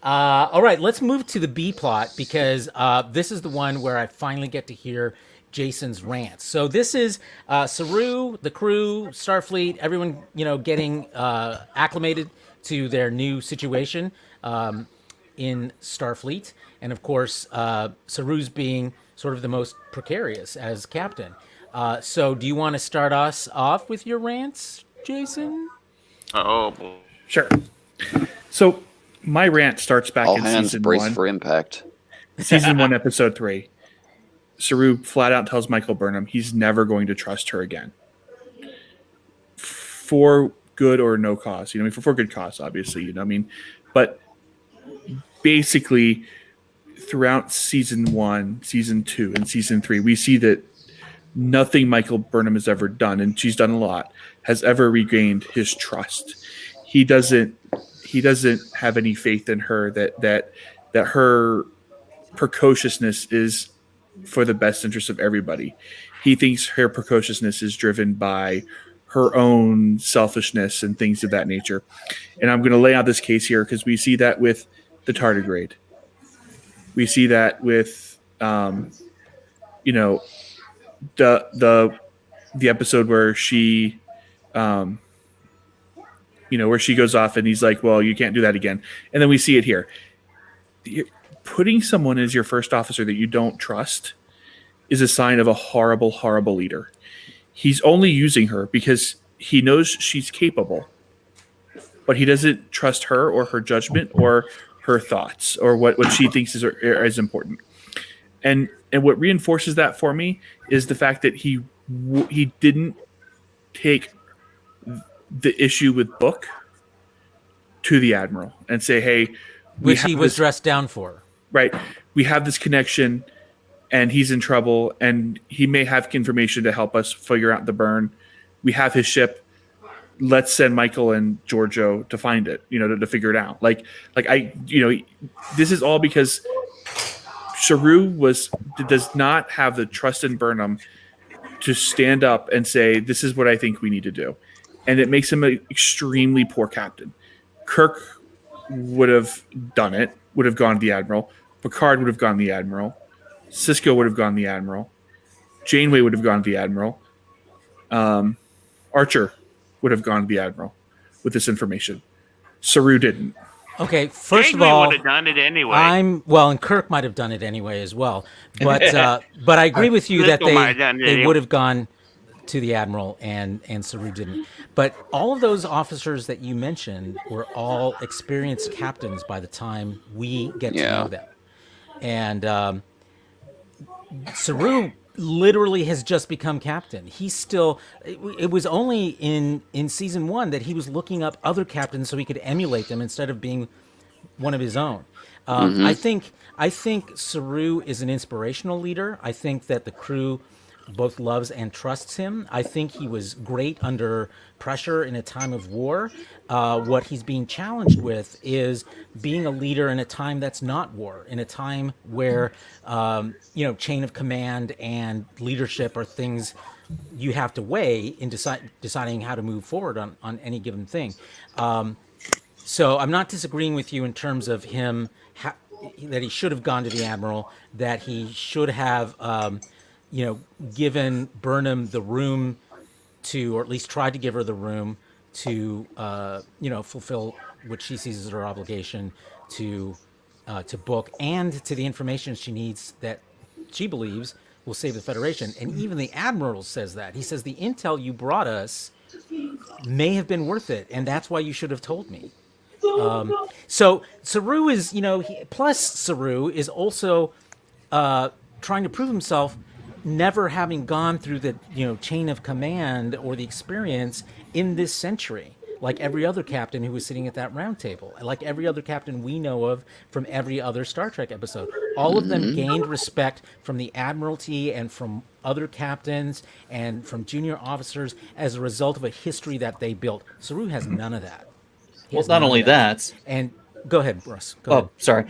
All right, let's move to the B plot, because this is the one where I finally get to hear Jason's rants. So this is Saru, the crew, Starfleet, everyone, getting acclimated to their new situation. in Starfleet, and of course, Saru's being sort of the most precarious as captain. So, do you want to start us off with your rants, Jason? Oh boy. Sure. So my rant starts back All in hands season brace one. for impact. Season 1, episode 3. Saru flat out tells Michael Burnham he's never going to trust her again. For good or no cause. For good cause, obviously. But basically, throughout season 1, season 2, and season 3, we see that nothing Michael Burnham has ever done, and she's done a lot, has ever regained his trust. He doesn't have any faith in her that her precociousness is for the best interest of everybody. He thinks her precociousness is driven by her own selfishness and things of that nature. And I'm going to lay out this case here because we see that with the tardigrade. We see that with, the episode where she, where she goes off and he's like, well, you can't do that again. And then we see it here. Putting someone as your first officer that you don't trust is a sign of a horrible, horrible leader. He's only using her because he knows she's capable, but he doesn't trust her or her judgment or her thoughts or what she thinks is important. And what reinforces that for me is the fact that he didn't take the issue with Book to the Admiral and say, hey, which he was dressed down for. Right. We have this connection and he's in trouble and he may have information to help us figure out the burn. We have his ship. Let's send Michael and Giorgio to find it, to figure it out. This is all because Saru does not have the trust in Burnham to stand up and say, this is what I think we need to do. And it makes him an extremely poor captain. Kirk would have done it, would have gone to the Admiral. Picard would have gone to the Admiral. Sisko would have gone to the Admiral. Janeway would have gone to the Admiral. Archer would have gone to the Admiral with this information. Saru didn't. Okay, first Janeway of all, would have done it anyway. and Kirk might have done it anyway as well. But I agree with you that they would have gone to the Admiral and Saru didn't. But all of those officers that you mentioned were all experienced captains by the time we get to know them. And Saru literally has just become captain. He's still, it was only in season 1 that he was looking up other captains so he could emulate them instead of being one of his own. I think Saru is an inspirational leader. I think that the crew both loves and trusts him. I think he was great under pressure in a time of war. What he's being challenged with is being a leader in a time that's not war, in a time where, chain of command and leadership are things you have to weigh in deciding how to move forward on any given thing. So I'm not disagreeing with you in terms of him, that he should have gone to the Admiral, that he should have, given Burnham the room to, or at least tried to give her the room to, fulfill what she sees as her obligation to Book and to the information she needs that she believes will save the Federation. And even the Admiral says that. He says the intel you brought us may have been worth it, and that's why you should have told me. So Saru is, plus Saru is also trying to prove himself, never having gone through the chain of command or the experience in this century, like every other captain who was sitting at that round table, like every other captain we know of from every other Star Trek episode. All of them gained respect from the Admiralty and from other captains and from junior officers as a result of a history that they built. Saru has none of that. Well, not only that. And go ahead, Russ. Go ahead. Sorry.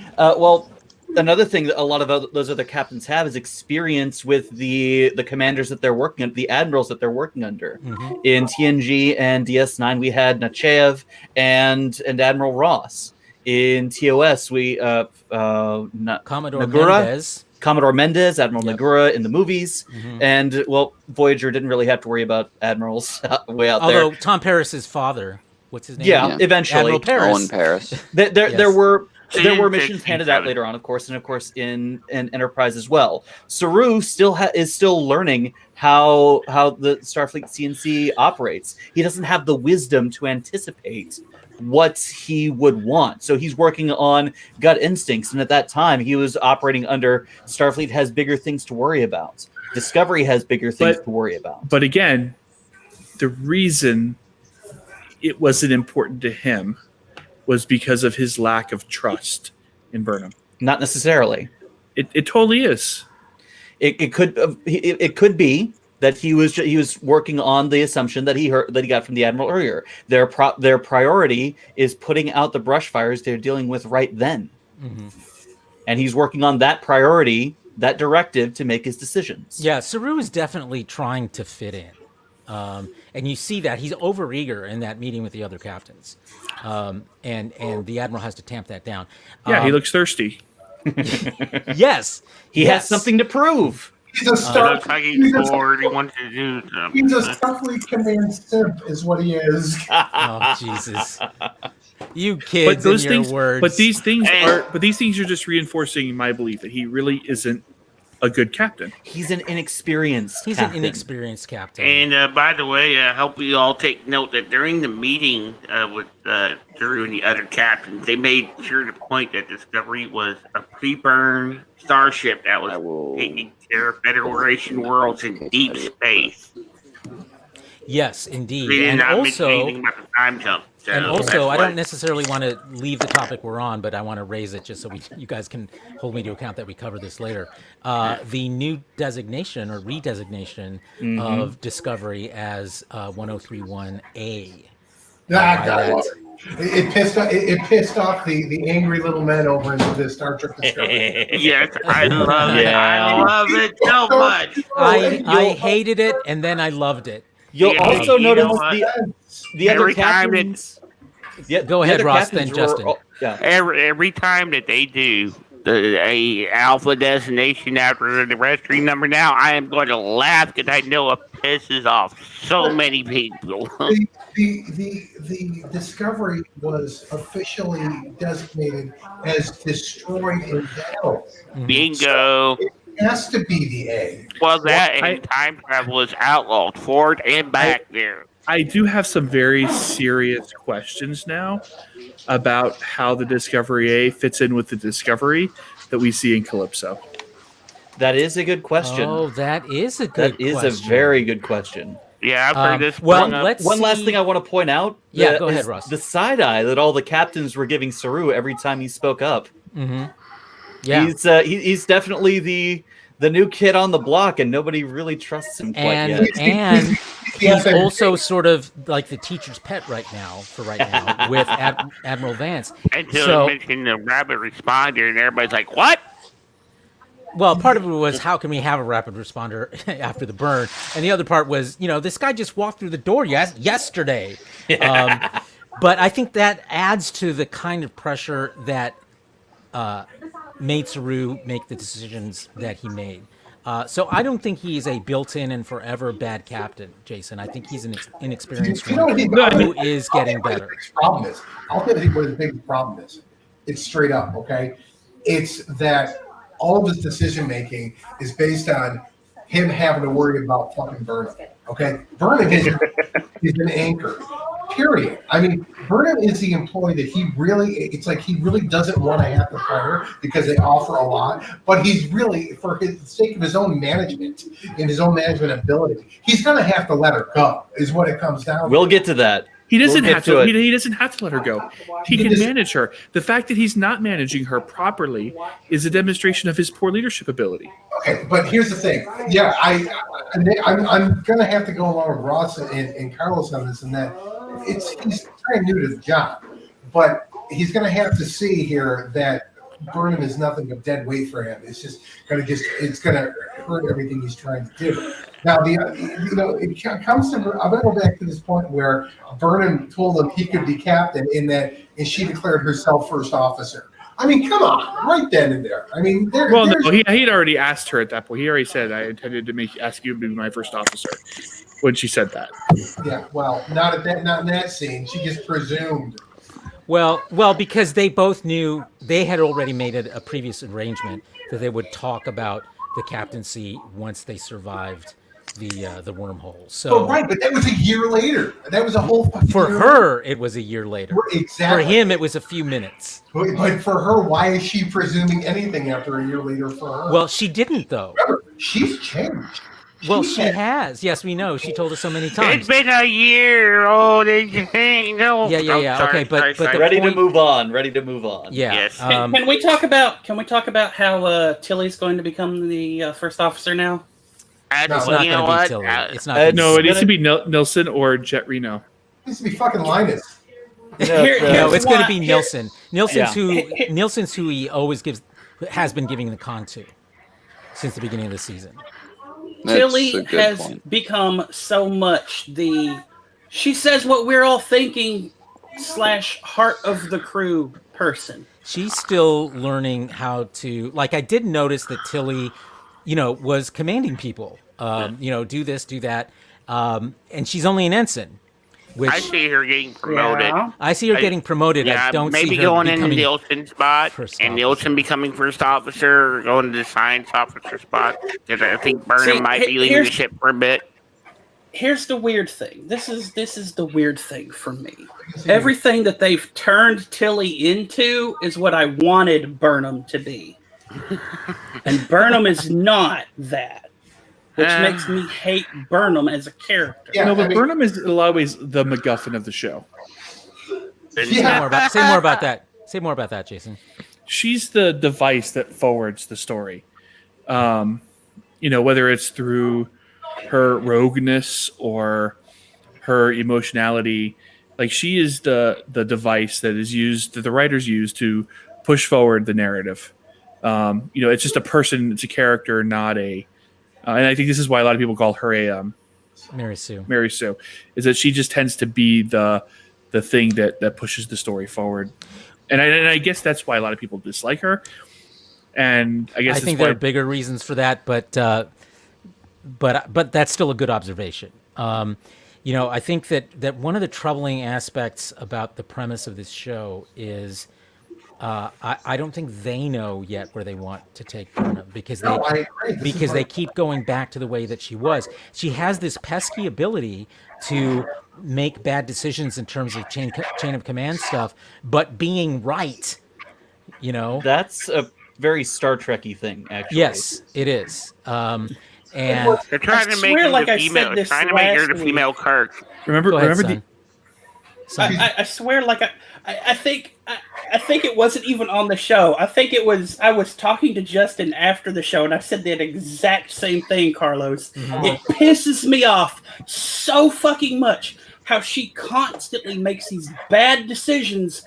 Another thing that a lot of those other captains have is experience with the commanders that they're working under, the admirals that they're working under. Mm-hmm. In TNG and DS9, we had Nechayev and Admiral Ross. In TOS, we Commodore Nagura, Mendez. Commodore Mendez, Admiral Nagura in the movies, and Voyager didn't really have to worry about admirals way out Although Tom Paris's father, what's his name? Yeah, eventually. Admiral Paris. Owen Paris. There were there were missions handed out later on, of course, and of course in Enterprise as well. Saru is still learning how the Starfleet CNC operates. He doesn't have the wisdom to anticipate what he would want, so he's working on gut instincts. And at that time, he was operating under Starfleet has bigger things to worry about. Discovery has bigger things to worry about. But again, the reason it wasn't important to him was because of his lack of trust in Burnham. Not necessarily. It totally is. It could be that he was working on the assumption that he got from the Admiral earlier. Their priority is putting out the brush fires they're dealing with right then, and he's working on that priority, that directive, to make his decisions. Yeah, Saru is definitely trying to fit in. And you see that he's overeager in that meeting with the other captains, and the Admiral has to tamp that down. Yeah, he looks thirsty. Yes, he has something to prove. He's a Starfleet. He wants to do something. He's a Starfleet command simp, is what he is. Oh Jesus! You kids, but those and your things, words. but these things are just reinforcing my belief that he really isn't a good captain. He's an inexperienced captain. And by the way, I hope you all take note that during the meeting with Drew and the other captains, they made sure to point that Discovery was a pre-burn starship that was taking care of Federation worlds in deep space. Yes, indeed. They did and not also, mention anything about the time jump. So and also, I don't necessarily want to leave the topic we're on, but I want to raise it just so you guys can hold me to account that we cover this later. The new designation or redesignation of Discovery as 1031A. It pissed off the angry little men over in the Star Trek Discovery. Yes, I love it. I love it so much. I hated it, and then I loved it. You'll also notice the other captains. Go ahead, Ross. Then Justin. Every time that they do a alpha designation after the rescue number, now I am going to laugh because I know it pisses off so many people. The Discovery was officially designated as destroyed in battle. Bingo. So it has to be the A. Well, and time travel is outlawed forward and back there. I do have some very serious questions now about how the Discovery A fits in with the Discovery that we see in Calypso. That is a good question. Oh, that is a good question. That is a very good question. Yeah, I've heard this. One last thing I want to point out. Yeah, go ahead, Ross. The side eye that all the captains were giving Saru every time he spoke up. Mm-hmm. Yeah, he's definitely the new kid on the block, and nobody really trusts him quite yet. And he's also sort of like the teacher's pet right now with Admiral Vance. Until he mentioned the rapid responder, and everybody's like, "What?" Well, part of it was how can we have a rapid responder after the burn, and the other part was this guy just walked through the door yesterday. But I think that adds to the kind of pressure that made Saru make the decisions that he made. So I don't think he's a built-in and forever bad captain, Jason. I think he's an inexperienced one who is getting better. I'll tell you what his biggest problem is. It's straight up, okay? It's that all of his decision-making is based on him having to worry about fucking Burnham, okay? Burnham is an anchor, period. I mean, Burnham is the employee that he really doesn't want to have to fire because they offer a lot, but he's really, for the sake of his own management and his own management ability, he's going to have to let her go, is what it comes down to. We'll get to that. He doesn't have to. He doesn't have to let her go. He can manage her. The fact that he's not managing her properly is a demonstration of his poor leadership ability. Okay, but here's the thing. Yeah, I'm going to have to go along with Ross and Carlos on this, and that he's very new to the job, but he's going to have to see here that Burnham is nothing but dead weight for him. It's just going to hurt everything he's trying to do. Now, it comes to. I'm going to go back to this point where Burnham told him he could be captain, and she declared herself first officer. I mean, come on, right then and there. I mean, he'd already asked her at that point. He already said, "I intended to ask you to be my first officer." When she said that. Yeah, well, not in that scene. She just presumed. Well, because they both knew they had already made a previous arrangement that they would talk about the captaincy once they survived the wormhole. So But that was a year later. That was a whole fucking for year her, it was a year later. Exactly. For him, it was a few minutes. But for her, why is she presuming anything after a year later for her? Well, she didn't though. Remember, she's changed. Well, she has. Yes, we know. She told us so many times. It's been a year. Oh, did you think? No. Yeah. Sorry, Okay, but the Ready point, to move on. Ready to move on. Yeah. Yes. Can we talk about how Tilly's going to become the first officer now? It's Well, not you know going to be what? Tilly. It's not. Gonna No, be it needs to be Nilsson or Jet Reno. It needs to be fucking Linus. No, it's going to be Here- Nilsson. Nilsson's Yeah. Nilsson's who he always has been giving the con to since the beginning of the season. That's Tilly a good has point. become so much she says what we're all thinking / heart of the crew person. She's still learning how to, like, I did notice that Tilly, was commanding people, do this, do that. And she's only an ensign, which I see her getting promoted. Yeah. I see her getting promoted. Yeah, I don't maybe see her going in becoming Nielsen's spot first and officer. Nielsen becoming first officer, or going to the science officer spot. Because I think Burnham See, might be leading the ship for a bit. Here's the weird thing. This is the weird thing for me. Everything that they've turned Tilly into is what I wanted Burnham to be. And Burnham is not that. Which makes me hate Burnham as a character. Yeah, No, but I mean- Burnham is in a lot of ways the MacGuffin of the show. Say more about that. Say more about that, Jason. She's the device that forwards the story. Whether it's through her rogueness or her emotionality, like she is the device that is used, that the writers use to push forward the narrative. It's just a person, it's a character, not a. And I think this is why a lot of people call her a Mary Sue. Mary Sue, is that she just tends to be the thing that pushes the story forward. And I guess that's why a lot of people dislike her. And I guess I think there are bigger reasons for that, but that's still a good observation. I think that one of the troubling aspects about the premise of this show is I don't think they know yet where they want to take Burnham because they keep going back to the way that she was. She has this pesky ability to make bad decisions in terms of chain of command stuff, but being right, That's a very Star Trek-y thing, actually. Yes, it is. And They're trying to make swear, her like the I said female. this Trying to make her the last female Kirk. remember go ahead, remember son. I swear, like I think it wasn't even on the show. I think I was talking to Justin after the show, and I said that exact same thing, Carlos. Mm-hmm. It pisses me off so fucking much how she constantly makes these bad decisions,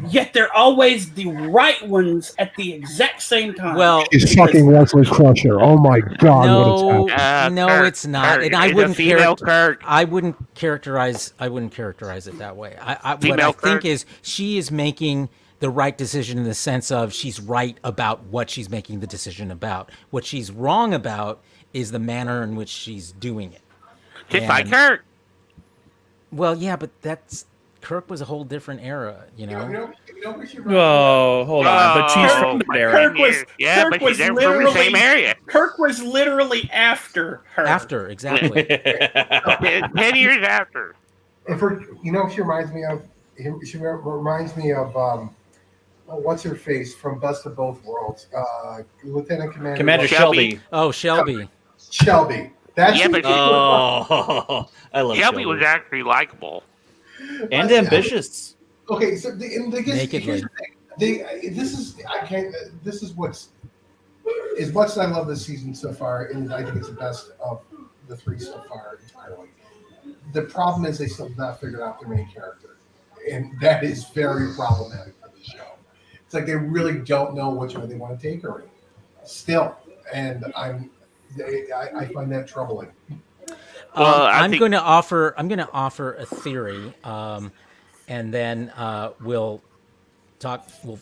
yet they're always the right ones at the exact same time. Well, She's fucking Wesley Crusher. Oh my god, no, what is happening? no, Kirk, it's not, Kirk. and I It's a wouldn't female Kirk. I wouldn't characterize it that way. What I Female think Kirk. is she is making the right decision in the sense of she's right about what she's making the decision about. What she's wrong about is the manner in which she's doing it. Just like And- Kirk. Well, yeah, but Kirk was a whole different era, You know what she Oh, hold on. But she's from that era. Kirk was- yeah, Kirk but was she's from the same literally- area. Kirk was literally after her. After, exactly. 10 years after. She reminds me of. She reminds me of. What's her face from Best of Both Worlds? Lieutenant Commander. Commander Shelby. Shelby. Oh, Shelby. Shelby. That's Yeah, but Oh, I love Shelby Shelby. was actually likable. And ambitious. Okay, so here's Nakedly. the thing. This is what's, as much as I love this season so far, and I think it's the best of the three so far entirely. The problem is they still have not figured out their main character, and that is very problematic for the show. It's like they really don't know which way they want to take her in, still, and I find that troubling. Well, I I'm think- going to offer a theory, and then we'll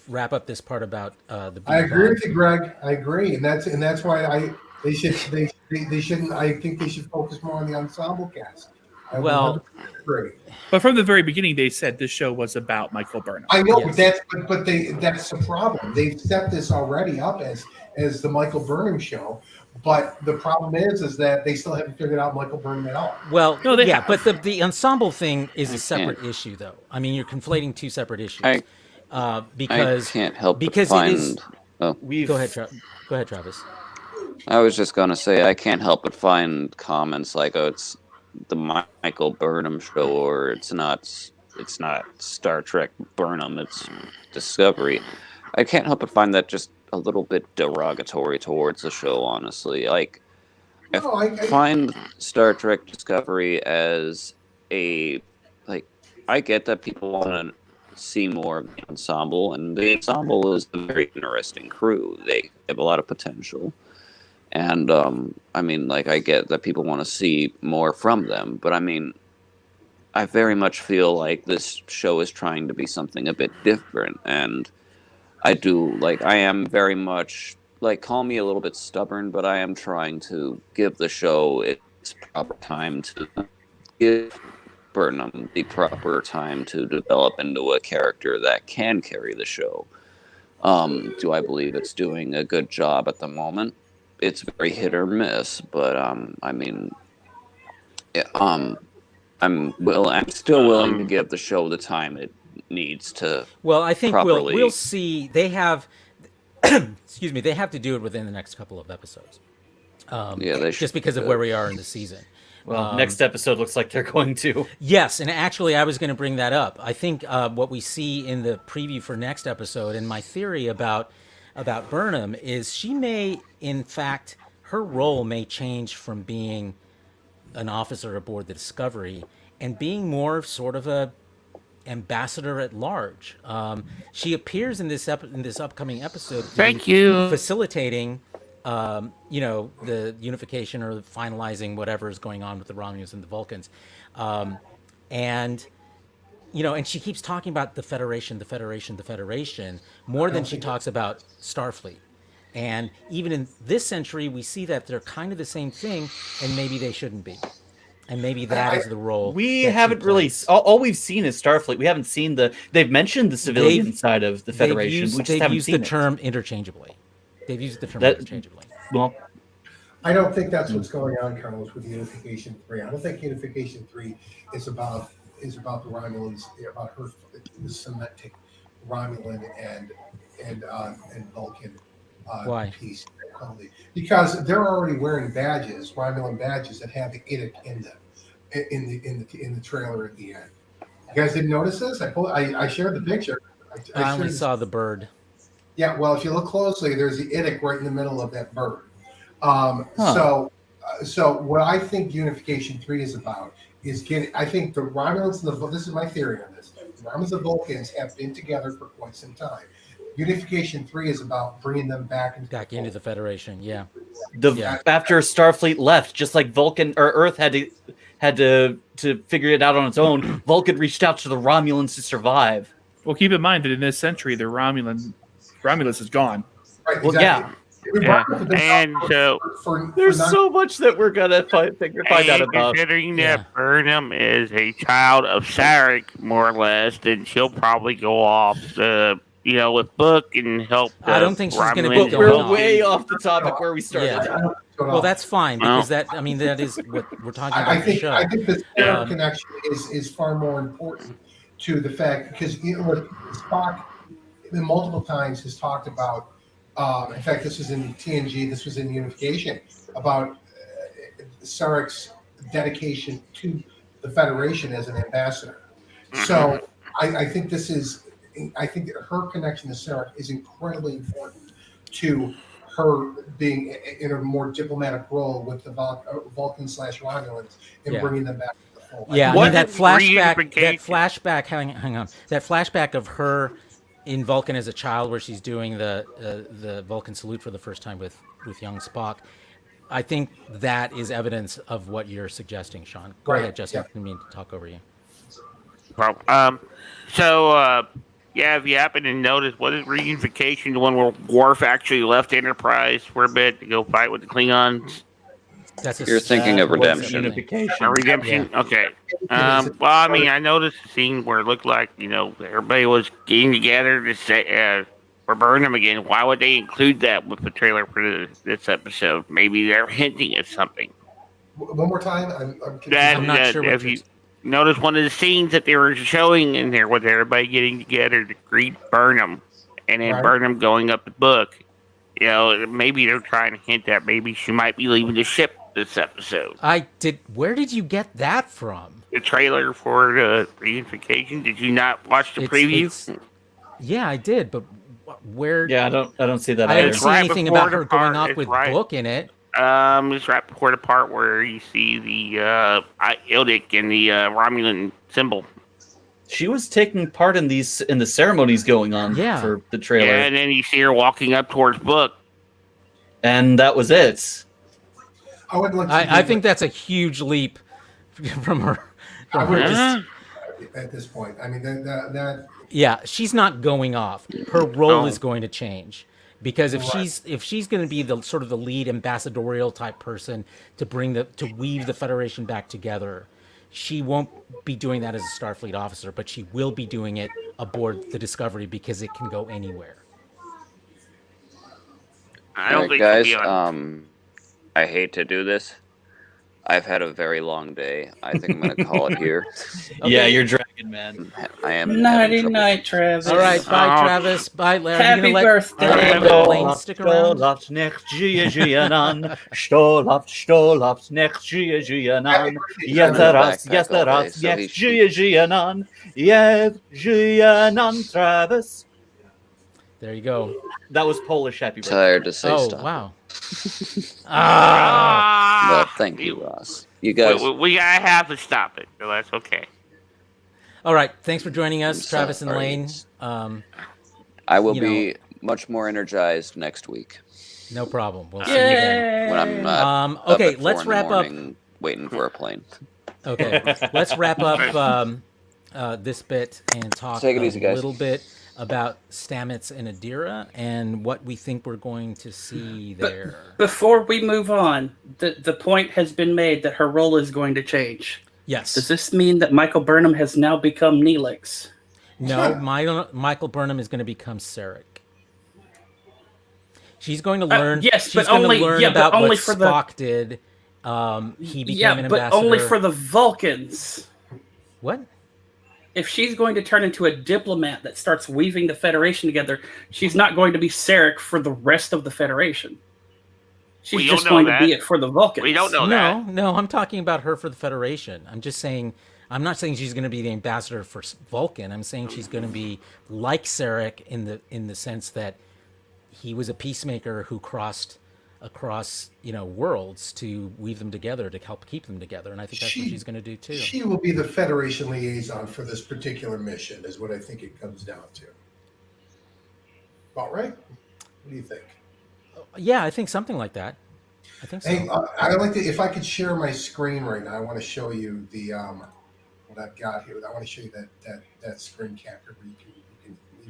wrap up this part about the. I agree with you, Greg. I agree, and that's why they shouldn't. I think they should focus more on the ensemble cast. I Well, 100% agree. But from the very beginning, they said this show was about Michael Burnham. I know, Yes. but that's the problem. They've set this already up as the Michael Burnham show, but the problem is that they still haven't figured out Michael Burnham at all. Well, No, they yeah, have. but the ensemble thing is I a separate can't. issue, though. I mean, you're conflating two separate issues. I Because can't help but because it is. find. Oh, We've Go ahead, Travis. I was just gonna say I can't help but find comments like, "Oh, it's the Michael Burnham show," or "It's not Star Trek Burnham, it's Discovery." I can't help but find that just a little bit derogatory towards the show. Honestly, like No, I find Star Trek Discovery as a like. I get that people want to see more of the ensemble, and the ensemble is a very interesting crew. They have a lot of potential. And I mean, like, I get that people want to see more from them, but I mean, I very much feel like this show is trying to be something a bit different. And I am very much, like, call me a little bit stubborn, but I am trying to give the show its proper time to give Burnham the proper time to develop into a character that can carry the show. Do I believe it's doing a good job at the moment? It's very hit or miss, but I mean, yeah, I'm still willing to give the show the time it needs to. Well, I think properly. we'll see. They have, excuse me, they have to do it within the next couple of episodes. Yeah, they should Just because of where we are in the season. well, next episode looks like they're going to. Yes, and actually, I was going to bring that up. I think what we see in the preview for next episode, and my theory about Burnham is she may, in fact, her role may change from being an officer aboard the Discovery and being more of sort of a ambassador at large. She appears in this upcoming episode. Thank you. Facilitating, the unification or finalizing whatever is going on with the Romulans and the Vulcans, and she keeps talking about the Federation more than she talks about Starfleet. And even in this century, we see that they're kind of the same thing, and maybe they shouldn't be. And maybe that is the role. We that she haven't really. plays. All we've seen is Starfleet. We haven't seen they've mentioned the civilian side of the Federation. We just They've haven't used seen the term interchangeably. They've used the term That- interchangeably. Well, I don't think that's what's going on, Carlos, with Unification 3. I don't think Unification 3 is about the Romulans, about her, the Semitic Romulan and Vulcan Why? piece. Because they're already wearing badges, Romulan badges that have the IDIC in them, in the trailer at the end. You guys didn't notice this? I shared the picture. I only saw the bird. Yeah, well, if you look closely, there's the IDIC right in the middle of that bird. So what I think Unification 3 is about is I think the Romulans and this is my theory on this. The Romulans and Vulcans have been together for quite some time. Unification 3 is about bringing them back into the Federation. Yeah. after Starfleet left, just like Vulcan or Earth had to figure it out on its own, Vulcan reached out to the Romulans to survive. Well, keep in mind that in this century, Romulus is gone. Right, Well, exactly. Yeah. And so There's so much that we're gonna find out about. considering Yeah. that Burnham is a child of Sarek, more or less, then she'll probably go off with Book and help. I don't think she's gonna be Romulans But going we're off. way off the topic where we started. Yeah. Well, that's fine because that is what we're talking about. I think the show. I think the Sarek connection is far more important to the fact because Spock multiple times has talked about. In fact, this was in TNG. This was in Unification about Sarek's dedication to the Federation as an ambassador. So I think this is. I think that her connection to Sarek is incredibly important to her being in a more diplomatic role with the Vulcan/Romulans and bringing them back to the fold. Yeah, What that flashback. reunification- Hang on. That flashback of her in Vulcan as a child, where she's doing the Vulcan salute for the first time with young Spock. I think that is evidence of what you're suggesting, Sean. Go Right, ahead, Justin. yeah. I didn't mean to talk over you. If you happen to notice, what is reunification, the one where Worf actually left Enterprise for a bit to go fight with the Klingons? That's You're thinking of That was Redemption. unification. A redemption. Okay. Well, I mean, I noticed a scene where it looked like everybody was getting together to say for Burnham again. Why would they include that with the trailer for this episode? Maybe they're hinting at something. One more time. I'm confused. I'm not sure what If you're you notice one of the scenes that they were showing in there with everybody getting together to greet Burnham, and then Right. Burnham going up the book. Maybe they're trying to hint that maybe she might be leaving the ship this episode. Where did you get that from? The trailer for the reunification. Did you not watch the preview? Yeah, I did, but where? Yeah, I don't see that I either. didn't see anything about her going off with book in it. It's right before the part where you see the Ildic and the Romulan symbol. She was taking part in the ceremonies going on for the trailer. Yeah, and then you see her walking up towards book. And that was it. I think that's a huge leap from her. At this point, I mean that. Yeah, she's not going off. Her role is going to change. Because if she's going to be the sort of the lead ambassadorial type person to weave the Federation back together, she won't be doing that as a Starfleet officer, but she will be doing it aboard the Discovery because it can go anywhere. I don't think guys. I hate to do this. I've had a very long day. I think I'm going to call it here. Okay. Yeah, you're dragging, man. I am. Nighty night, Travis. All right, bye, Travis. Bye, Larry. Happy birthday. Lane stick around. Stolaft next Gianan. Gianan, Travis. There you go. That was Polish happy birthday. Tired to say stop. Oh, wow. Well, thank you, Ross. You guys. We gotta have to stop it, so that's okay. All right. Thanks for joining us, Travis and Lane. I will be much more energized next week. No problem. We'll see you then. When I'm not okay, up at let's 4 in the wrap up. morning waiting for a plane. Okay, let's wrap up this bit and talk Take it easy, guys. little bit about Stamets and Adira and what we think we're going to see there. Before we move on, the point has been made that her role is going to change. Yes. Does this mean that Michael Burnham has now become Neelix? No, Michael Burnham is going to become Sarek. She's going to learn. Yes, she's but only going to learn yeah, about but only what for Spock did. He became an ambassador. but only for the Vulcans. What? If she's going to turn into a diplomat that starts weaving the Federation together, she's not going to be Sarek for the rest of the Federation. She's just going to be it for the Vulcans. We don't know that. No, I'm talking about her for the Federation. I'm just saying. I'm not saying she's going to be the ambassador for Vulcan. I'm saying she's going to be like Sarek in the sense that he was a peacemaker who crossed across worlds to weave them together to help keep them together, and I think that's what she's going to do too. She will be the Federation liaison for this particular mission, is what I think it comes down to. About right? What do you think? Yeah, I think something like that. I think so. Hey, I'd like to, if I could share my screen right now. I want to show you the what I've got here. I want to show you that screen capture where you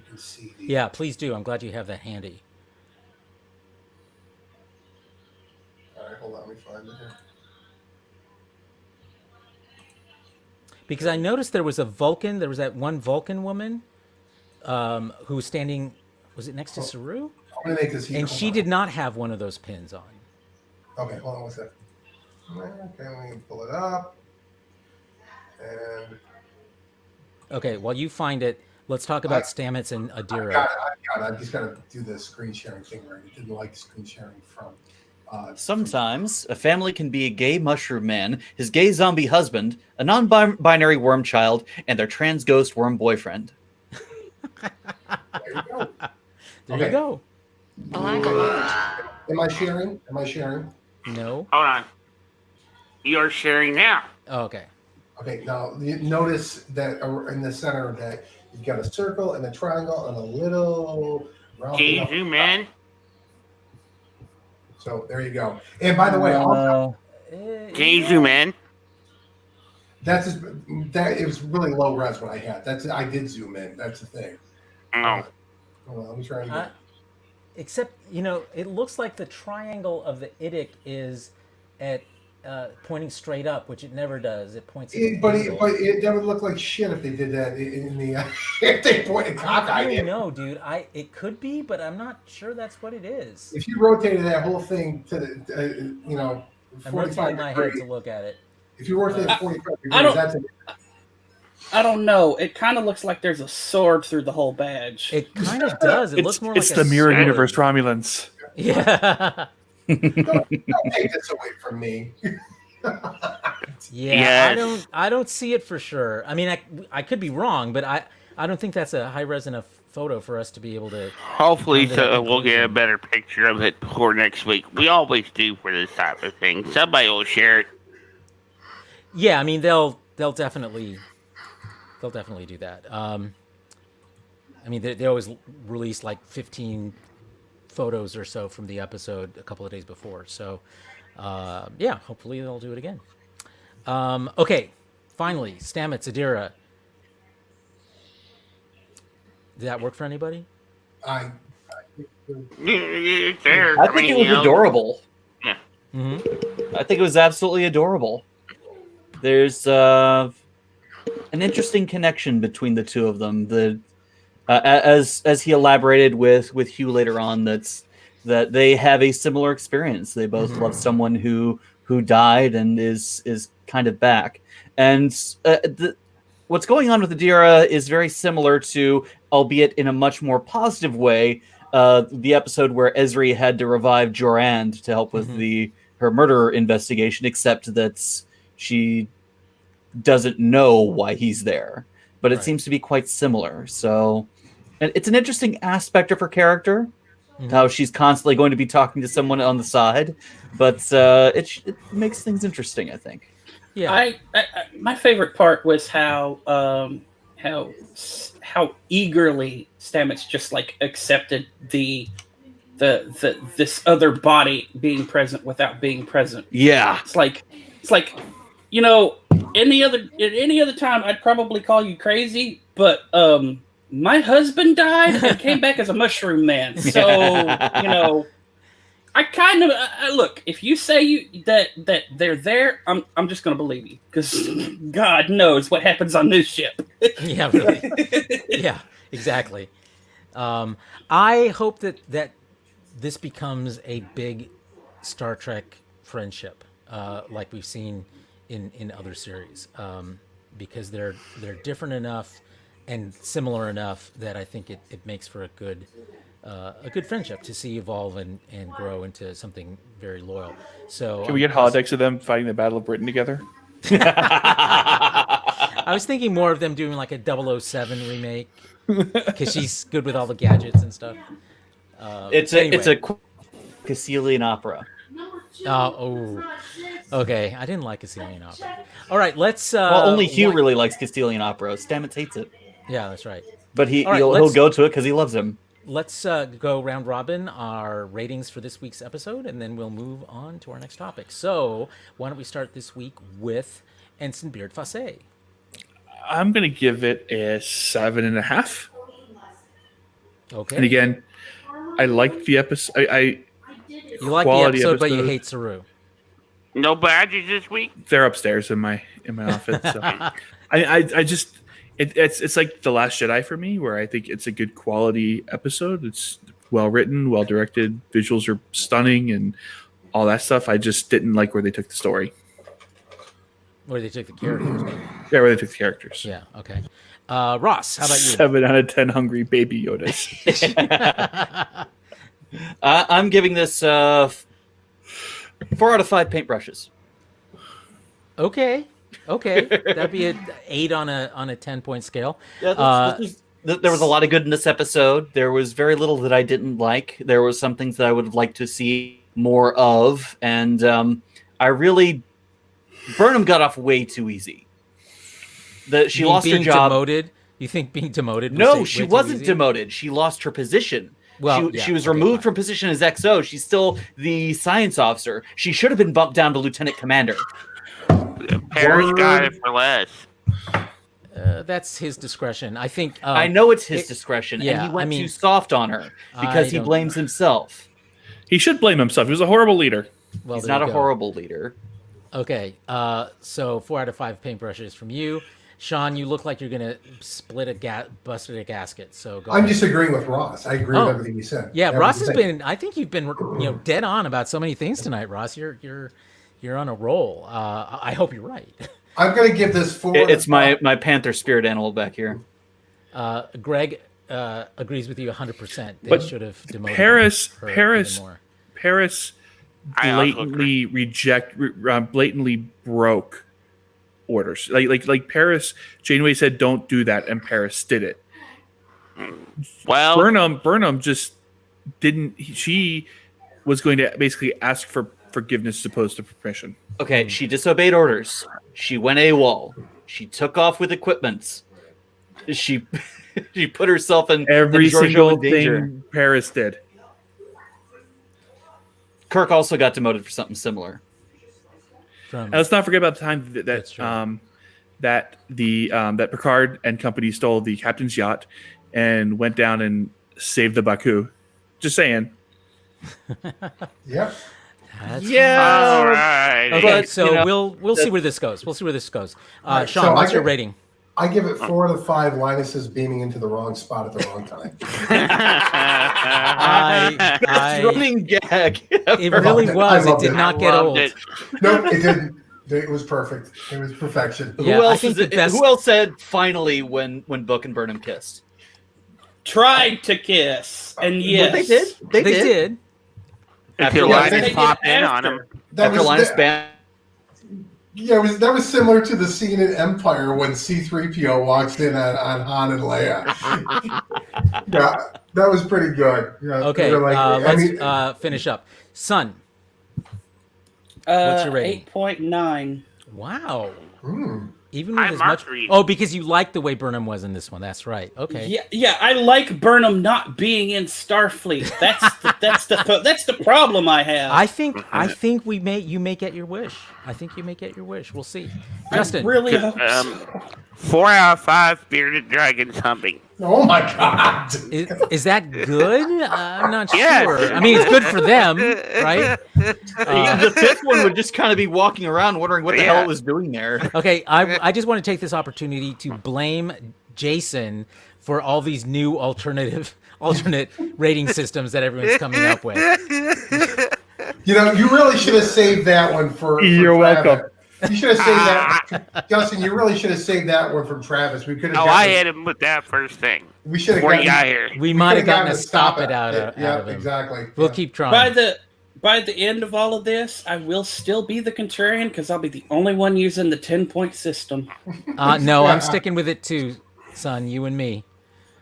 can see the. Yeah, please do. I'm glad you have that handy. All right, hold on. Let me find it here. Because I noticed there was a Vulcan. There was that one Vulcan woman who was standing. Was it next to Saru? I'm gonna make this here. And she did not have one of those pins on. Okay, hold on one second. Okay, let me pull it up. And okay, while you find it, let's talk about Stamets and Adira. I've got it. I've just got to do the screen sharing thing right. It didn't like screen sharing from. Sometimes a family can be a gay mushroom man, his gay zombie husband, a non-binary worm child, and their trans ghost worm boyfriend. There you go. There you go. Am I sharing? No. Hold on. You're sharing now. Oh, okay. Okay, now you notice that in the center that you've got a circle and a triangle and a little round. Can you zoom in? So there you go. And by the way, can you zoom in? That it was really low res what I had. I did zoom in. That's the thing. Oh. Hold on, let me try again. Except, it looks like the triangle of the Idic is at pointing straight up, which it never does. It points at But an angle. that would look like shit if they did that in the if they pointed cockeyed. I don't know, dude. It could be, but I'm not sure that's what it is. If you rotated that whole thing to the I'm 45 rotating my head degrees, to look at it. if you rotate 45 I degrees, don't- I don't know. It kind of looks like there's a sword through the whole badge. It kind of does. It looks more It's like the a mirror sword. universe Romulans. Yeah. don't take this away from me. Yeah, Yes. I don't see it for sure. I mean, I could be wrong, but I don't think that's a high res enough photo for us to be able to. Hopefully, come to that we'll get a conclusion. better picture of it before next week. We always do for this type of thing. Somebody will share it. Yeah, I mean they'll definitely do that. I mean they always release like 15 photos or so from the episode a couple of days before. So yeah, hopefully they'll do it again. Okay, finally, Stamets, Adira. Did that work for anybody? It's there. I think it was adorable. Yeah. Mm-hmm. I think it was absolutely adorable. There's an interesting connection between the two of them. As he elaborated with Hugh later on, that they have a similar experience. They both love someone who died and is kind of back. And what's going on with Adira is very similar to, albeit in a much more positive way, the episode where Ezri had to revive Jorand to help with her murder investigation, except that she doesn't know why he's there. But it seems to be quite similar. So, and it's an interesting aspect of her character, how she's constantly going to be talking to someone on the side. But it makes things interesting, I think. Yeah. I my favorite part was how eagerly Stamets just like accepted the this other body being present without being present. Yeah. It's like any other time I'd probably call you crazy, but my husband died and came back as a mushroom man. So I kind of look. If you say that they're there, I'm just going to believe you, because God knows what happens on this ship. Yeah, really. Yeah, exactly. I hope that this becomes a big Star Trek friendship, like we've seen in other series, because they're different enough and similar enough that I think it makes for a good friendship to see evolve and grow into something very loyal. So Can we get holodecks of them fighting the Battle of Britain together? I was thinking more of them doing like a 007 remake, because she's good with all the gadgets and stuff. It's a Caecilian opera. Okay. I didn't like Caecilian opera. All right, let's. Well, only Hugh really likes Caecilian opera. Stamets hates it, Yeah, that's right. but All right, he'll go to it because he loves him. Let's go round robin our ratings for this week's episode, and then we'll move on to our next topic. So why don't we start this week with Ensign Beard Fossé? I'm going to give it a 7.5. Okay. And again, I liked the episode. You like the quality episode, but you episode. hate Saru. No badges this week. They're upstairs in my office. So. I just it's like The Last Jedi for me, where I think it's a good quality episode. It's well written, well directed, visuals are stunning, and all that stuff. I just didn't like where they took the story. Where they took the characters. Yeah, where they took the characters. Yeah. Okay. Ross, how about you? 7 out of 10 hungry baby Yodas. I'm giving this 4 out of 5 paintbrushes. Okay. That'd be an 8 on a 10-point scale. Yeah, there was a lot of good in this episode. There was very little that I didn't like. There was some things that I would have liked to see more of, and Burnham got off way too easy. She lost her job. Demoted? You think being demoted? No, she wasn't demoted. She lost her position. Well, she was removed from position as XO. She's still the science officer. She should have been bumped down to lieutenant commander. Paris got it for less. That's his discretion. I think. I know it's his discretion, yeah, and he went I mean, too soft on her because he blames himself. He should blame himself. He was a horrible leader. Well, He's there not you a go. horrible leader. Okay, so 4 out of 5 paintbrushes from you. Sean, you look like you're gonna busted a gasket. So go I'm ahead. disagreeing with Ross. I agree with everything he said. Yeah, Everything Ross he has said. been. I think you've been, dead on about so many things tonight, Ross. You're on a roll. I hope you're right. I'm going to give this 4. It's my Panther spirit animal back here. Greg agrees with you 100%. They But should have demoted Paris her even more. I also blatantly broke orders. Like Paris, Janeway said, "Don't do that," and Paris did it. Well, Burnham just didn't. She was going to basically ask for forgiveness as opposed to permission. Okay, she disobeyed orders. She went AWOL. She took off with equipments. She she put herself in Every in single danger. thing Paris did. Kirk also got demoted for something similar. And let's not forget about the time that that Picard and company stole the captain's yacht and went down and saved the Baku. Just saying. Yep. all right. Okay, But, so we'll see where this goes. Sean, so what's your rating? I give it 4 out of 5 Linus's beaming into the wrong spot at the wrong time. I Running gag. it really I was. It loved did it. not get Loved old. it. No, it didn't. It was perfect. It was perfection. Yeah, who I else think the best- Who else said finally when Book and Burnham kissed? Tried to kiss, and yes, Well, they did. They did. Until Yeah, Linus they- popped in on him. After Linus banned. Yeah, that was similar to the scene in Empire when C-3PO walks in on Han and Leia. Yeah, that was pretty good. Yeah, Okay, they were like- let's finish up. Son, what's your rating? 8.9. Wow. Hmm. Even with I'm as much. Marguerite. Oh, because you like the way Burnham was in this one. That's right. Okay. Yeah. I like Burnham not being in Starfleet. That's the problem I have. I think you may get your wish. I think you may get your wish. We'll see. I Justin, really hope so. 4 out of 5 bearded dragons humping. Oh my God! is that good? I'm not Yes. sure. I mean, it's good for them, right? The fifth one would just kind of be walking around wondering what the hell Yeah. it was doing there. Okay, I just want to take this opportunity to blame Jason for all these new alternate rating systems that everyone's coming up with. You know, you really should have saved that one for You're Travis. welcome. You should have saved that, Justin. You really should have saved that one from Travis. We could have. Oh, I hit him with that first thing. We should have. Before you got here. We might have gotten to stop it out of him. Exactly. We'll Yeah. keep trying. By the end of all of this, I will still be the contrarian because I'll be the only one using the 10-point system. No, I'm sticking with it too, son. You and me.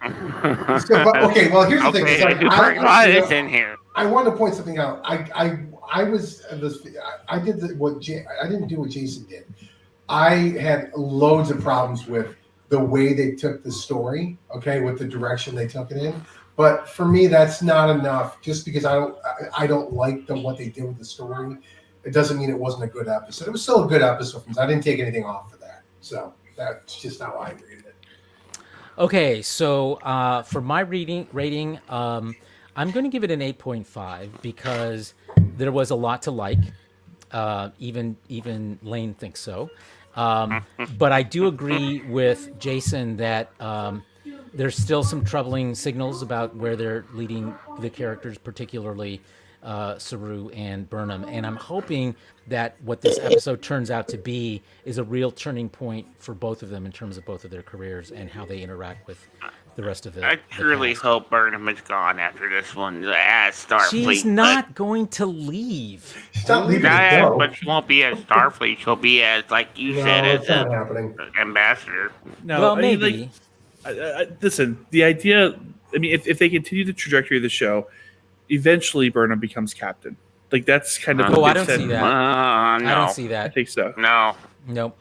Okay, well, here's the thing. It's like, It's in here. I want to point something out. I didn't do what Jason did. I had loads of problems with the way they took the story. Okay, with the direction they took it in. But for me, that's not enough. Just because I don't like what they did with the story, it doesn't mean it wasn't a good episode. It was still a good episode. I didn't take anything off for that. So that's just how I rated it. Okay, so for my rating, I'm going to give it an 8.5 because there was a lot to like. Even Lane thinks so. But I do agree with Jason that there's still some troubling signals about where they're leading the characters, particularly Saru and Burnham. And I'm hoping that what this episode turns out to be is a real turning point for both of them in terms of both of their careers and how they interact with the rest of the I truly cast. hope Burnham is gone after this one as Starfleet. She's not going to leave. She's not leaving. But she won't be as Starfleet. She'll be as, like you said, as it's not an happening. ambassador. No, Well, I mean, maybe. listen, the idea. I mean, if they continue the trajectory of the show, eventually Burnham becomes captain. Like that's kind of. Oh, what I they've don't said. see that. No. I don't see I that. think so. No. Nope.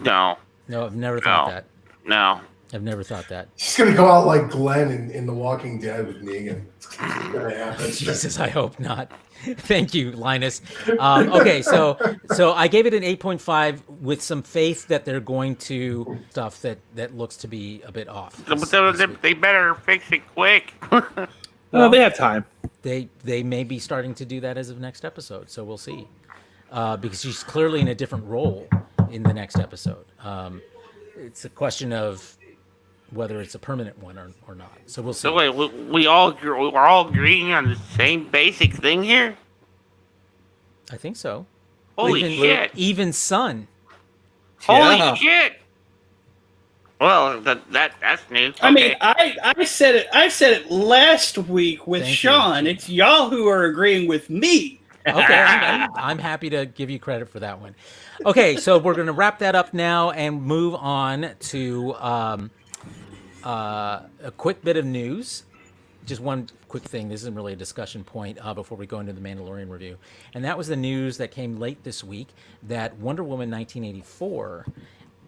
No. No, I've never thought No. that. No. I've never thought that. She's gonna go out like Glenn in The Walking Dead with Negan. It's gonna happen. Jesus, I hope not. Thank you, Linus. Okay, so I gave it an 8.5 with some faith that they're going to stuff that looks to be a bit off. They better fix it quick. Well, they have time. They may be starting to do that as of next episode, so we'll see. because she's clearly in a different role in the next episode. It's a question of whether it's a permanent one or not. So we'll see. So wait, we're all agreeing on the same basic thing here? I think so. Holy shit! Even Sun. Holy Yeah. shit! Well, that's new. Okay. I mean, I said it. I said it last week with Thank you. Sean. It's y'all who are agreeing with me. Okay, I'm happy to give you credit for that one. Okay, so we're going to wrap that up now and move on to a quick bit of news. Just one quick thing. This isn't really a discussion point before we go into the Mandalorian review. And that was the news that came late this week that Wonder Woman 1984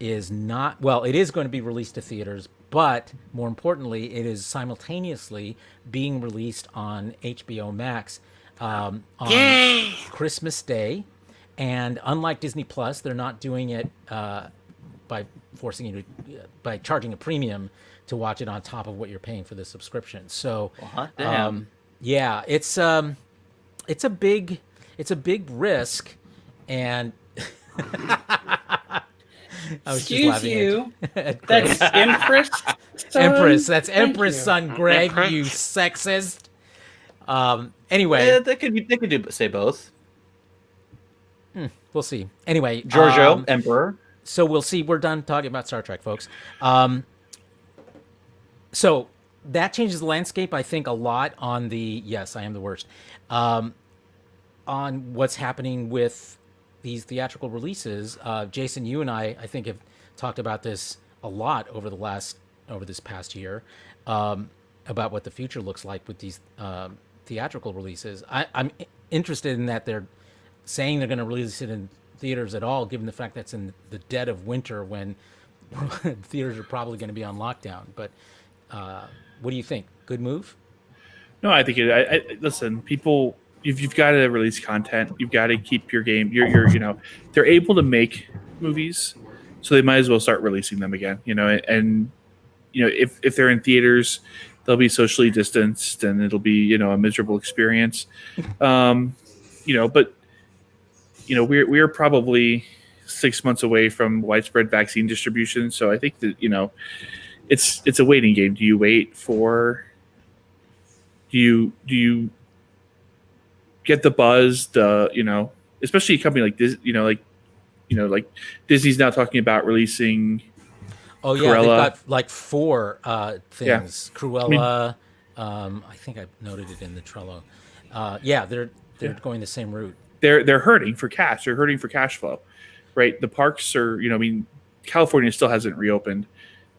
is not, well, it is going to be released to theaters, but more importantly, it is simultaneously being released on HBO Max on Christmas Day. And unlike Disney Plus, they're not doing it by forcing you to, by charging a premium to watch it on top of what you're paying for the subscription. So, Damn. yeah, it's a big risk, and I was just Excuse laughing you. at Greg. That's Empress. Son? Empress. That's Thank Empress you. son Greg. Empress. You sexist. Anyway, Yeah, they could say both. we'll see. Anyway, Giorgio, Emperor. so we'll see. We're done talking about Star Trek, folks. So that changes the landscape, I think, a lot on the, yes, I am the worst, on what's happening with these theatrical releases. Jason, you and I think, have talked about this a lot over this past year, about what the future looks like with these theatrical releases. I'm interested in that they're saying they're going to release it in theaters at all, given the fact that's in the dead of winter when theaters are probably going to be on lockdown. But what do you think? Good move? No, I think listen, people, you've got to release content. You've got to keep your game. You're they're able to make movies, so they might as well start releasing them again. And if they're in theaters, they'll be socially distanced, and it'll be a miserable experience. But we're probably 6 months away from widespread vaccine distribution. So I think that it's a waiting game. Do you wait for? Do you get the buzz? Especially a company like this. Like Disney's now talking about releasing. Oh yeah, Cruella. they've got like 4 things. Yeah. Cruella. I think I noted it in the Trello. They're going the same route. They're hurting for cash. They're hurting for cash flow, right? The parks are, California still hasn't reopened.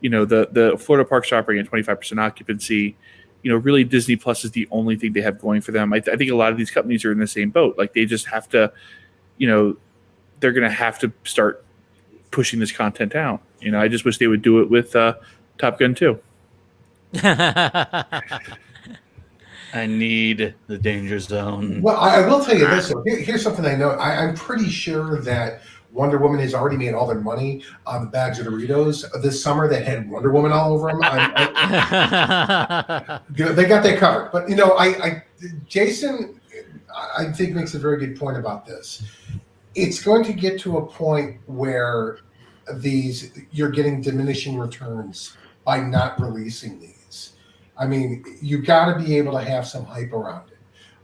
The Florida parks are operating at 25% occupancy. Really Disney Plus is the only thing they have going for them. I think a lot of these companies are in the same boat. Like they just have to, they're going to have to start pushing this content out. I just wish they would do it with Top Gun 2. I need the danger zone. Well, I will tell you this. So here's something I know. I'm pretty sure that Wonder Woman has already made all their money on the bags of Doritos this summer that had Wonder Woman all over them. They got that covered. But Jason, I think makes a very good point about this. It's going to get to a point where you're getting diminishing returns by not releasing these. I mean, you got to be able to have some hype around it.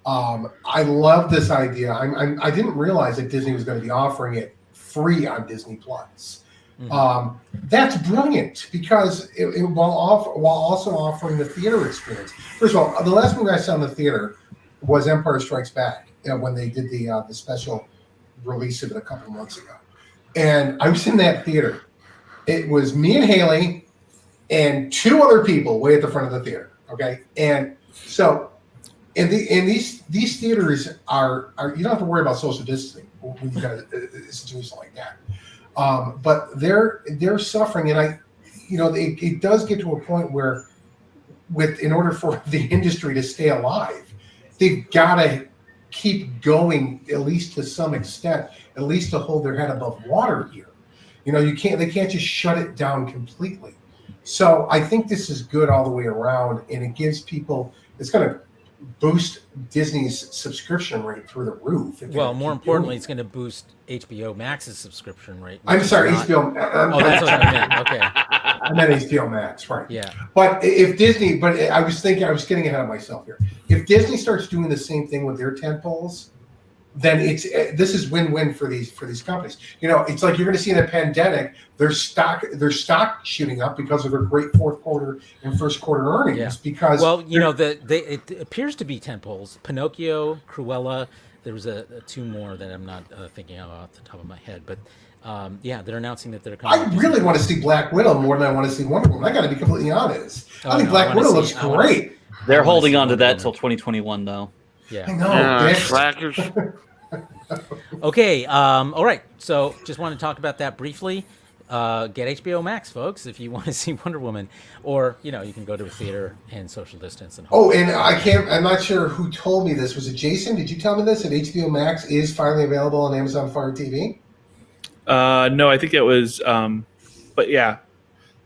I love this idea. I didn't realize that Disney was going to be offering it free on Disney Plus. Mm-hmm. That's brilliant because while also offering the theater experience. First of all, the last movie I saw in the theater was Empire Strikes Back when they did the special release of it a couple months ago, and I was in that theater. It was me and Haley and 2 other people way at the front of the theater. Okay, and so in these theaters are you don't have to worry about social distancing when you got a situation like that. But they're suffering, and it does get to a point where, in order for the industry to stay alive, they've got to keep going at least to some extent, at least to hold their head above water here. They can't just shut it down completely. So I think this is good all the way around, and it gives people, it's going to boost Disney's subscription rate through the roof. Well, more importantly, it's going to boost HBO Max's subscription rate. I'm sorry, HBO. Oh, that's what I meant. Okay. I meant HBO Max, right? Yeah. But if Disney, I was getting ahead of myself here. If Disney starts doing the same thing with their tentpoles, then this is win-win for these companies. It's like you're going to see in a pandemic, their stock shooting up because of their great fourth quarter and first quarter earnings. Yeah. Because it appears to be tentpoles. Pinocchio, Cruella. There was two more that I'm not thinking of off the top of my head, but they're announcing that they're coming. I really want to see Black Widow more than I want to see Wonder Woman. I got to be completely honest. I think Black Widow looks great. They're holding on to that till 2021, though. Yeah. I know. Slackers. Okay. All right. So just want to talk about that briefly. Get HBO Max, folks, if you want to see Wonder Woman, or you can go to a theater and social distance. And I'm not sure who told me this. Was it Jason? Did you tell me this? That HBO Max is finally available on Amazon Fire TV? No, I think it was. But yeah,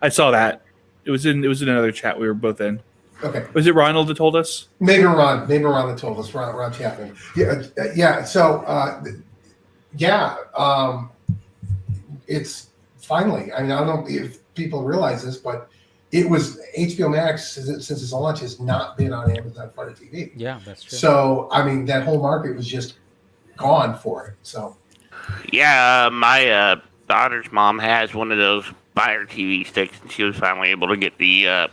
I saw that. It was in another chat we were both in. Okay. Was it Ronald that told us? Maybe Ron that told us. Ron Chapman. Yeah. So, it's finally. I mean, I don't know if people realize this, but it was HBO Max since its launch has not been on Amazon Fire TV. Yeah, that's true. So, I mean, that whole market was just gone for it. So. Yeah, my daughter's mom has one of those Fire TV sticks, and she was finally able to get the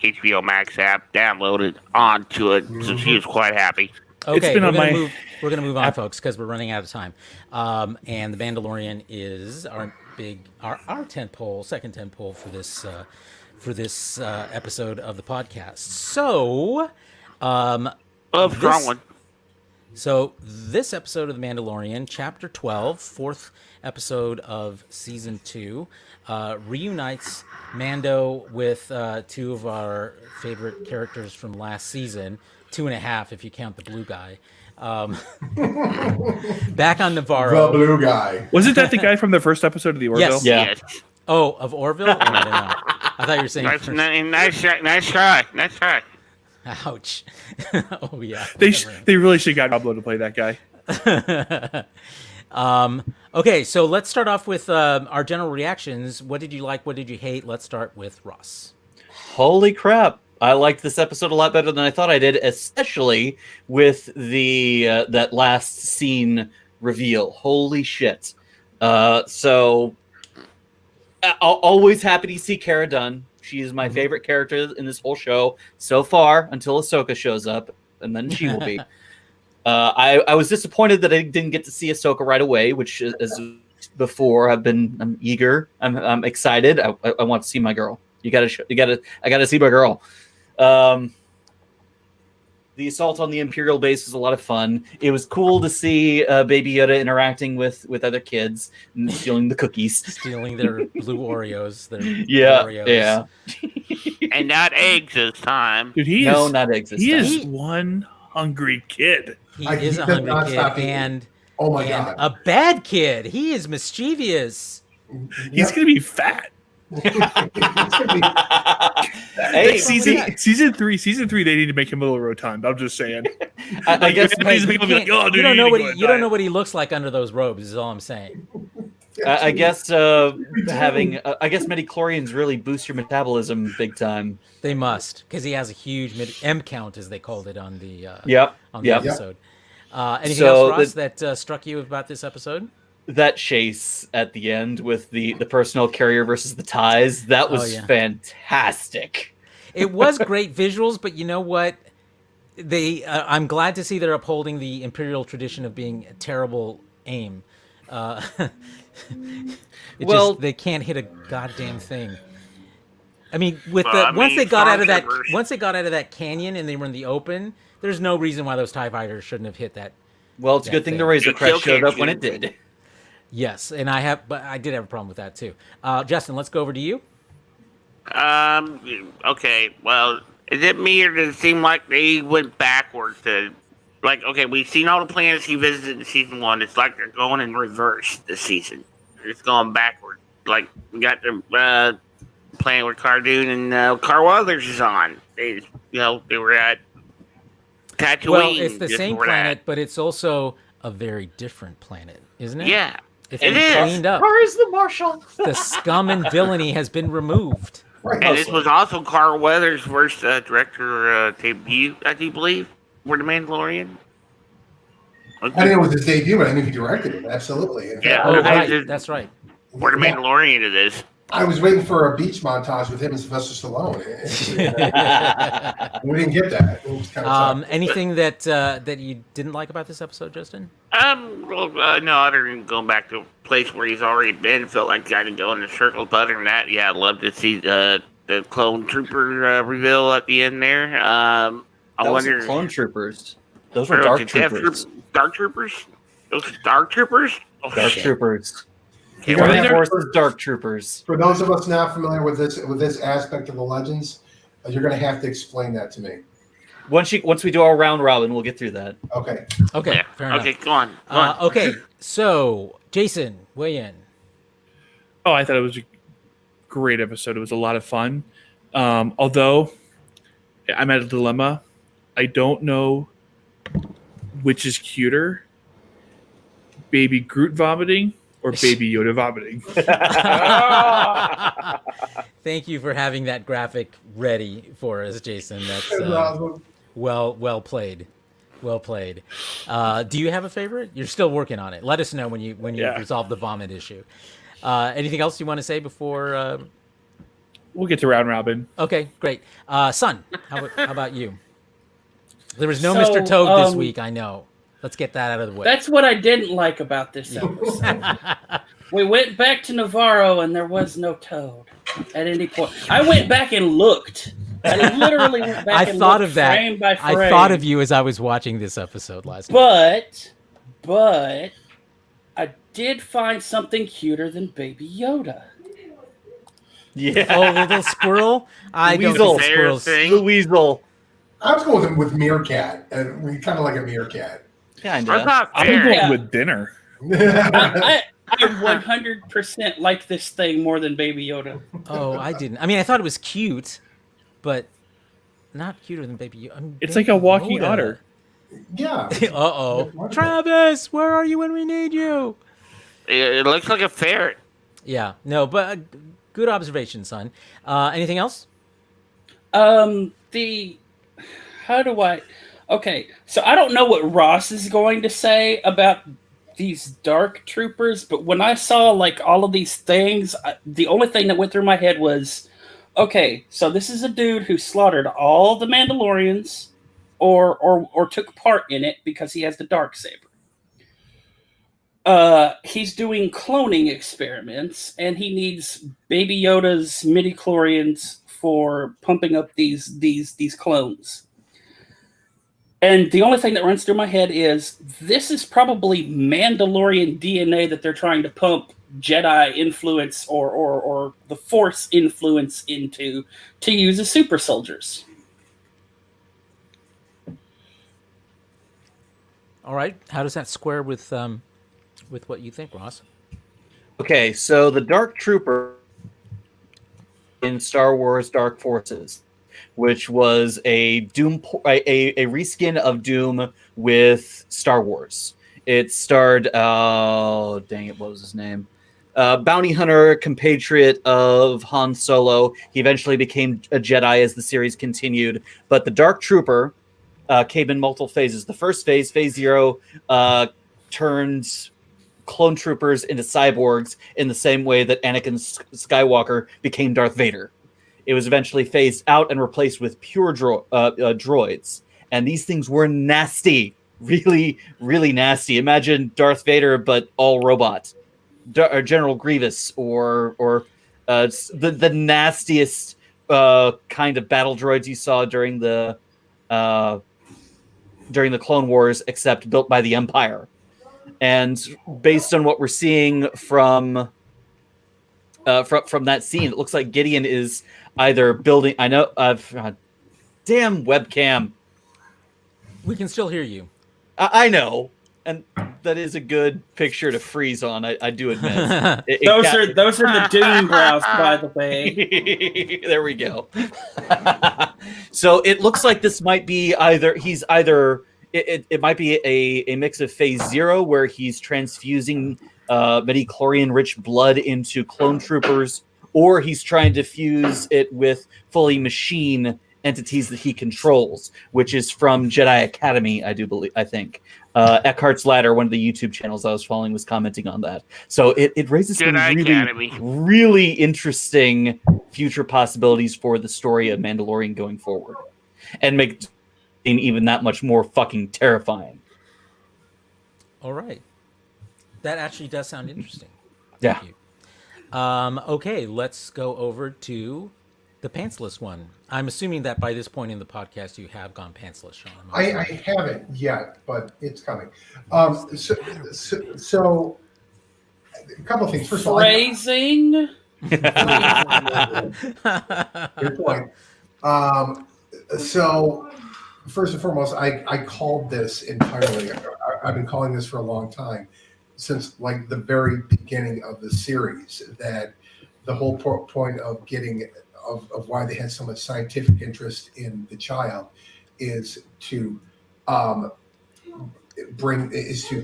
HBO Max app downloaded onto it, so she was quite happy. Okay, we're going to move on, folks, because we're running out of time. And The Mandalorian is our second tentpole for this episode of the podcast. So, strong one. So this episode of The Mandalorian, Chapter 12, fourth episode of Season 2, reunites Mando with two of our favorite characters from last season, 2.5 if you count the blue guy. Back on Navarro. The blue guy. Wasn't that the guy from the first episode of the Orville? Yes. Yeah. Oh, of Orville? Oh, I don't know. I thought you were saying... Nice try. Ouch. Oh, yeah. They really should have got Pablo to play that guy. Okay, so let's start off with our general reactions. What did you like? What did you hate? Let's start with Ross. Holy crap. I liked this episode a lot better than I thought I did, especially with the that last scene reveal. Holy shit. So always happy to see Cara Dune. She is my favorite character in this whole show so far until Ahsoka shows up, and then she will be. I was disappointed that I didn't get to see Ahsoka right away, which is before. I'm eager. I'm excited. I want to see my girl. I gotta see my girl. The assault on the Imperial base was a lot of fun. It was cool to see Baby Yoda interacting with other kids and stealing the cookies, stealing their blue Oreos. Yeah. And not eggs this time. Dude, not eggs this time. He is one hungry kid. He is a hungry kid, and God, a bad kid. He is mischievous. He's gonna be fat. Hey, season three, they need to make him a little rotund. I'm just saying. I guess you don't know what he looks like under those robes. Is all I'm saying. I guess midichlorians really boost your metabolism big time. They must, because he has a huge M count, as they called it on the episode. Anything else, Ross, that struck you about this episode? That chase at the end with the personnel carrier versus the ties, that was fantastic. It was great visuals, but you know what? I'm glad to see they're upholding the Imperial tradition of being a terrible aim. They can't hit a goddamn thing. I mean, once they got out of that canyon and they were in the open, there's no reason why those TIE fighters shouldn't have hit that. Well, it's a good thing the Razor Crest showed up when it did. Yes, and I did have a problem with that too. Justin, let's go over to you. Okay. Well, is it me or does it seem like they went backwards we've seen all the planets he visited in season 1. It's like they're going in reverse this season. It's going backward. Like, we got the planet where Cara Dune and Carl Weathers is on. They were at Tatooine. Well, it's the just same for that. planet, but it's also a very different planet, isn't it? Yeah, It's it been is. cleaned up. Where is the marshal? The scum and villainy has been removed. Right. And this was also Carl Weathers' first director debut, I do believe, for The Mandalorian. I didn't know it was his debut, but I knew he directed it. Absolutely. In fact, Yeah. Oh, I right. just- That's right. For The Mandalorian, it is. I was waiting for a beach montage with him and Sylvester Stallone. We didn't get that. It was kind of Anything that you didn't like about this episode, Justin? No, other than going back to a place where he's already been, felt like kind of going in circles. But other than that, yeah, I'd love to see the clone trooper reveal at the end there. I That wonder. wasn't clone troopers. Those were dark troopers. Dark troopers? Those are dark troopers? Oh, Dark shit. troopers. Okay, Yeah, well, they're- Forces, dark troopers. For those of us not familiar with this aspect of the legends, you're going to have to explain that to me. Once we do our round robin, we'll get through that. Okay. Okay, yeah. fair enough. Okay, go on. Go on. Okay, so Jason, weigh in. Oh, I thought it was a great episode. It was a lot of fun. Although I'm at a dilemma. I don't know which is cuter, Baby Groot vomiting or Baby Yoda vomiting. Thank you for having that graphic ready for us, Jason. That's Awesome. well played. Well played. Do you have a favorite? You're still working on it. Let us know when you Yeah. resolve the vomit issue. Anything else you want to say before? We'll get to round robin. Okay, great. Son, how about you? There was no So, Mr. Toad this week, I know. Let's get that out of the way. That's what I didn't like about this episode. We went back to Navarro and there was no Toad at any point. I went back and looked. I literally went back and thought looked of that. frame by frame. I thought of you as I was watching this episode last night. But I did find something cuter than Baby Yoda. Yeah. Oh, little squirrel? I don't Weasel. think squirrels. Thing. The weasel. I was going with Meerkat. We kind of like a meerkat. Kinda. That's not I'm fair. going Yeah. with dinner. I 100% like this thing more than Baby Yoda. Oh, I didn't. I mean, I thought it was cute, but not cuter than Baby Yoda. I mean, It's Baby like a walking Yoda. otter. Yeah. Uh-oh. Travis, where are you when we need you? It looks like a ferret. Yeah, no, but good observation, son. Anything else? Okay, so I don't know what Ross is going to say about these dark troopers, but when I saw like all of these things, the only thing that went through my head was, okay, so this is a dude who slaughtered all the Mandalorians or took part in it because he has the dark saber. He's doing cloning experiments, and he needs Baby Yoda's midi-chlorians for pumping up these clones. And the only thing that runs through my head is this is probably Mandalorian DNA that they're trying to pump Jedi influence or the Force influence into to use as super soldiers. All right. How does that square with what you think, Ross? Okay, so the Dark Trooper in Star Wars Dark Forces, which was a reskin of Doom with Star Wars. It starred, oh dang it, what was his name? Bounty hunter, compatriot of Han Solo. He eventually became a Jedi as the series continued. But the Dark Trooper came in multiple phases. The first phase, Phase 0, turned clone troopers into cyborgs in the same way that Anakin Skywalker became Darth Vader. It was eventually phased out and replaced with pure droids. And these things were nasty. Really, really nasty. Imagine Darth Vader, but all robot. Or General Grievous, or the nastiest kind of battle droids you saw during the Clone Wars, except built by the Empire. And based on what we're seeing from that scene, it looks like Gideon is either building. I know, damn webcam. We can still hear you. I know, and that is a good picture to freeze on. I do admit. Those are the Doom brows, by the way. There we go. So it looks like this might be it might be a mix of phase 0 where he's transfusing midi-chlorian rich blood into clone troopers, or he's trying to fuse it with fully machine entities that he controls, which is from Jedi Academy, I think. Eckhart's Ladder, one of the YouTube channels I was following, was commenting on that. So it raises some Jedi really, Academy. really interesting future possibilities for the story of Mandalorian going forward, and make it even that much more fucking terrifying. All right. That actually does sound interesting. Yeah. Thank you. Okay, let's go over to the pantsless one. I'm assuming that by this point in the podcast, you have gone pantsless, Sean. I haven't yet, but it's coming. So a couple of things. First of all, Phrasing. good point. So first and foremost, I called this entirely. I've been calling this for a long time, since like the very beginning of the series, that the whole point of getting of why they had so much scientific interest in the child is to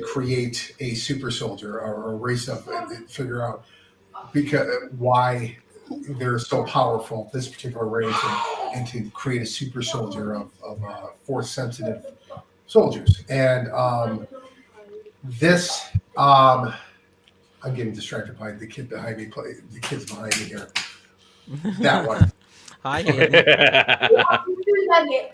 create a super soldier or a race of figure out why they're so powerful, this particular race, and to create a super soldier of force sensitive soldiers. And this I'm getting distracted by the kid behind me. The kids behind me here. That one. Hi, Hayden.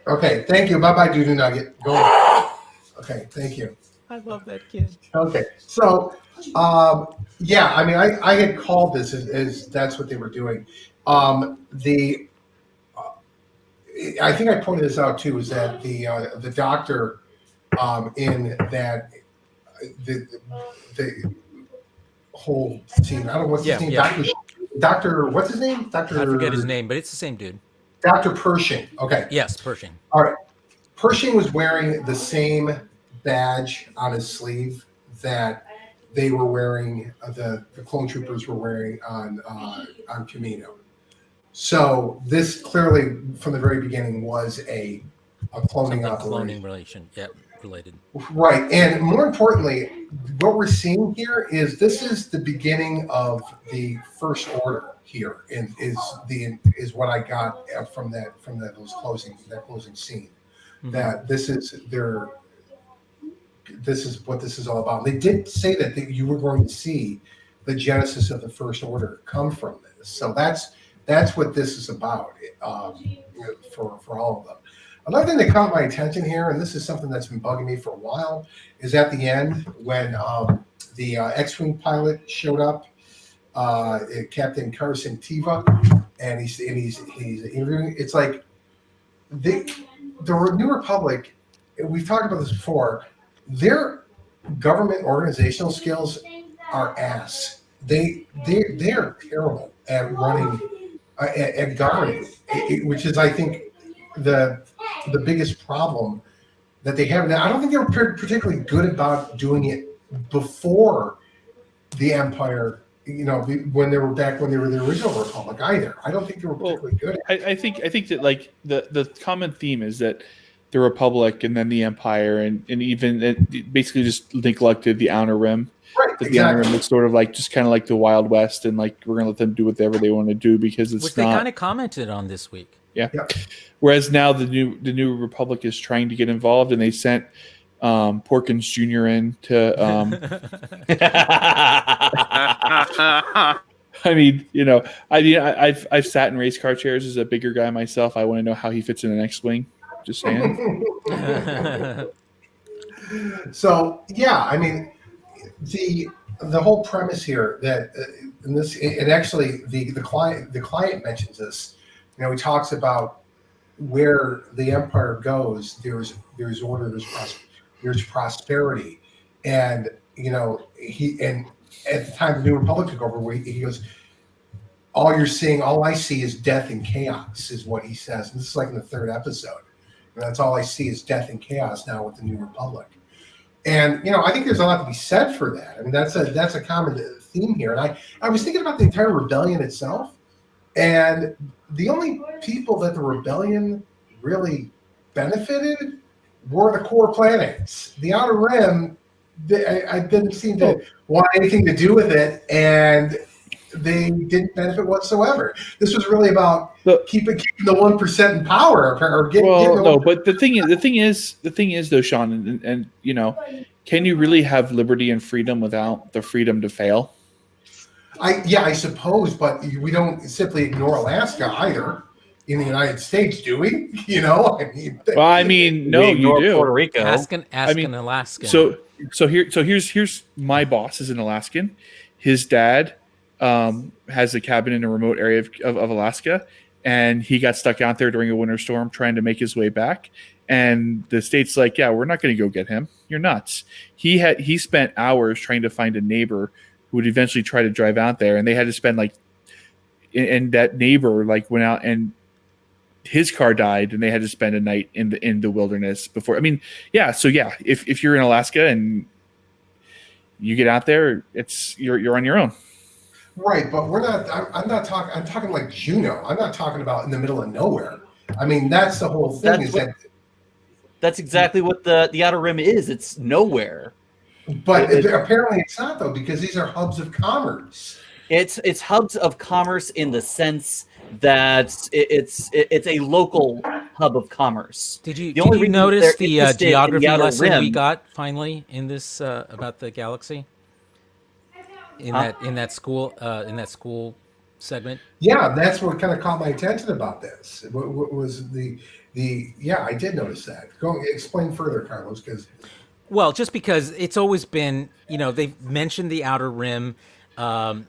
Okay, thank you. Bye bye, Doo Nugget. Go on. Okay, thank you. I love that kid. Okay, so yeah, I mean, I had called this as that's what they were doing. I think I pointed this out too, is that the doctor in that the whole scene. I don't know what's his name. Yeah. Doctor, what's his name? Doctor. I forget his name, but it's the same dude. Dr. Pershing. Okay. Yes, Pershing. All right. Pershing was wearing the same badge on his sleeve that they were wearing, the clone troopers were wearing on Camino. So this clearly, from the very beginning, was a cloning operation. Cloning relation, yeah, related. Right, and more importantly, what we're seeing here is this is the beginning of the First Order here, and is what I got from those closing scene. Mm-hmm. That this is what this is all about. They did say that you were going to see the genesis of the First Order come from this. So that's what this is about for all of them. Another thing that caught my attention here, and this is something that's been bugging me for a while, is at the end when the X-wing pilot showed up, Captain Carson Teva, and he's interviewing. It's like the New Republic. We've talked about this before. Their government organizational skills are ass. They are terrible at running at governing, which is, I think, the biggest problem that they have. Now, I don't think they were particularly good about doing it before the Empire. You know, when they were the original Republic either. I don't think they were particularly good. I think that like the common theme is that the Republic and then the Empire and even it basically just neglected the Outer Rim. Right, that exactly. The Outer Rim was sort of like just kind of like the Wild West, and like we're gonna let them do whatever they want to do because it's which not. They kind of commented on this week. Yeah. Whereas now the new Republic is trying to get involved, and they sent Porkins Jr. in to. I mean, you know, I've sat in race car chairs as a bigger guy myself. I want to know how he fits in an X-wing. Just saying. So yeah, I mean, the whole premise here that and actually the client mentions this. You know, he talks about where the Empire goes. There's order. There's prosperity, and you know and at the time the New Republic took over, he goes, all I see is death and chaos, is what he says. And this is like in the third episode. And that's all I see is death and chaos now with the New Republic. And, you know, I think there's a lot to be said for that. I mean, that's a common theme here. And I was thinking about the entire rebellion itself. And the only people that the rebellion really benefited were the core planets. The Outer Rim, I didn't seem to want anything to do with it, and they didn't benefit whatsoever. This was really about keeping the 1% in power, or getting. But the thing is, though, Sean, and you know, can you really have liberty and freedom without the freedom to fail? I suppose, but we don't simply ignore Alaska either in the United States, do we? You know, I mean, no, you do. Puerto Rico. Ask an Alaskan. So here's my boss is an Alaskan. His dad has a cabin in a remote area of Alaska, and he got stuck out there during a winter storm trying to make his way back. And the state's like, yeah, we're not going to go get him. You're nuts. He spent hours trying to find a neighbor who would eventually try to drive out there, and they had to spend and that neighbor went out and his car died, and they had to spend a night in the wilderness before. I mean, yeah. So yeah, if you're in Alaska and you get out there, you're on your own. Right, but we're not. I'm not talking. I'm talking like Juneau. I'm not talking about in the middle of nowhere. I mean, that's the whole thing. That's exactly what the Outer Rim is. It's nowhere. But apparently it's not, though, because these are hubs of commerce. It's hubs of commerce in the sense that it's a local hub of commerce. Did you notice the geography lesson we got finally in this about the galaxy in that school segment? Yeah, that's what kind of caught my attention about this. What was the I did notice that. Go explain further, Carlos, because. Well, just because it's always been, they've mentioned the Outer Rim, and,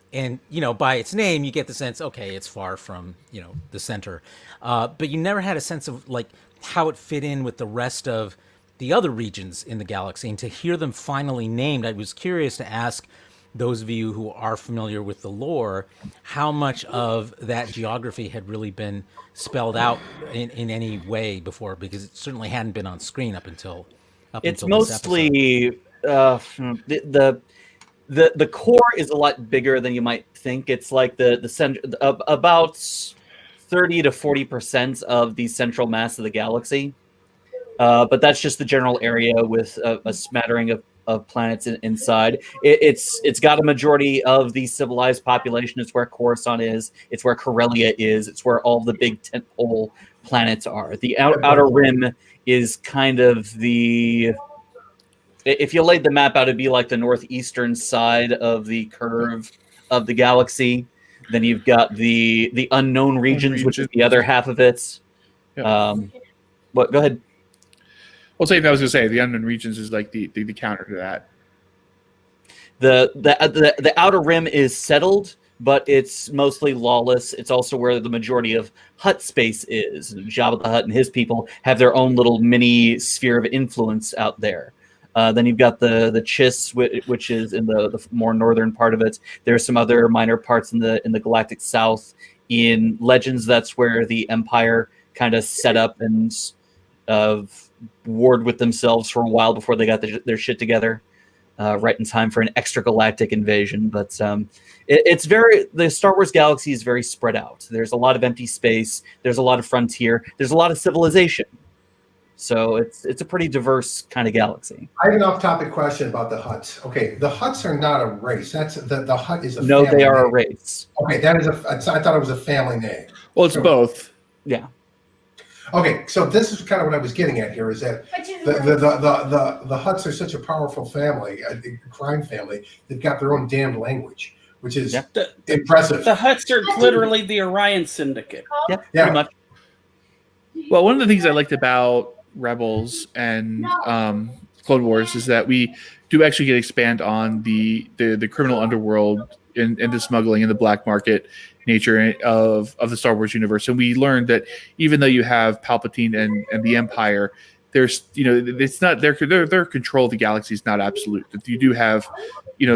by its name, you get the sense, okay, it's far from, the center. But you never had a sense of, how it fit in with the rest of the other regions in the galaxy. And to hear them finally named, I was curious to ask those of you who are familiar with the lore, how much of that geography had really been spelled out in any way before, because it certainly hadn't been on screen up until it's mostly the core is a lot bigger than you might think. It's like the center, about 30 to 40% of the central mass of the galaxy. But that's just the general area with a smattering of planets inside. It's got a majority of the civilized population. It's where Coruscant is. It's where Corellia is. It's where all the big tentpole planets are. The Outer Rim is kind of if you laid the map out, it'd be like the northeastern side of the curve of the galaxy. Then you've got the unknown regions, which is the other half of it. Yeah. Go ahead. Well, I was going to say the unknown regions is like the counter to that. The Outer Rim is settled, but it's mostly lawless. It's also where the majority of Hutt space is. Jabba the Hutt and his people have their own little mini sphere of influence out there. Then you've got the Chiss, which is in the more northern part of it. There's some other minor parts in the galactic south. In Legends, that's where the Empire kind of set up and warred with themselves for a while before they got their shit together. Right in time for an extragalactic invasion, but the Star Wars galaxy is very spread out. There's a lot of empty space. There's a lot of frontier. There's a lot of civilization. So it's a pretty diverse kind of galaxy. I have an off-topic question about the Hutts. Okay, the Hutts are not a race. That's the Hutt is a no, family they are name. A race. Okay, that is I thought it was a family name. Well, it's both. Yeah. Okay, so this is kind of what I was getting at here, is that the Hutts are such a powerful family, a crime family. They've got their own damned language, which is impressive. The Hutts are literally the Orion Syndicate. Yeah, pretty much. Well, one of the things I liked about Rebels and Clone Wars is that we do actually get expand on the criminal underworld and the smuggling and the black market nature of the Star Wars universe. And we learned that even though you have Palpatine and the Empire, there's it's not their control of the galaxy is not absolute. That you do have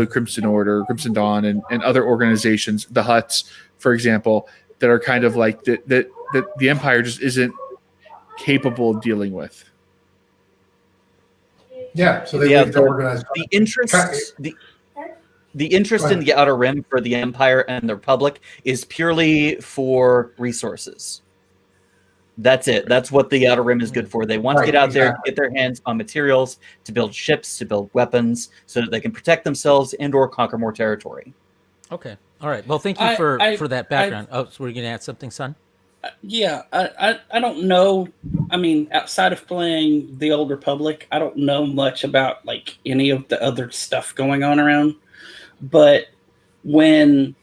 Crimson Order, Crimson Dawn, and other organizations, the Hutts, for example, that are kind of like that the Empire just isn't capable of dealing with. Yeah, so they organize the interest. The interest in the Outer Rim for the Empire and the Republic is purely for resources. That's it. That's what the Outer Rim is good for. They want to Right, get out there, exactly. get their hands on materials to build ships, to build weapons, so that they can protect themselves and/or conquer more territory. Okay. All right. Well, thank you for that background. So were you going to add something, son? Yeah, I don't know. I mean, outside of playing the Old Republic, I don't know much about like any of the other stuff going on around. But when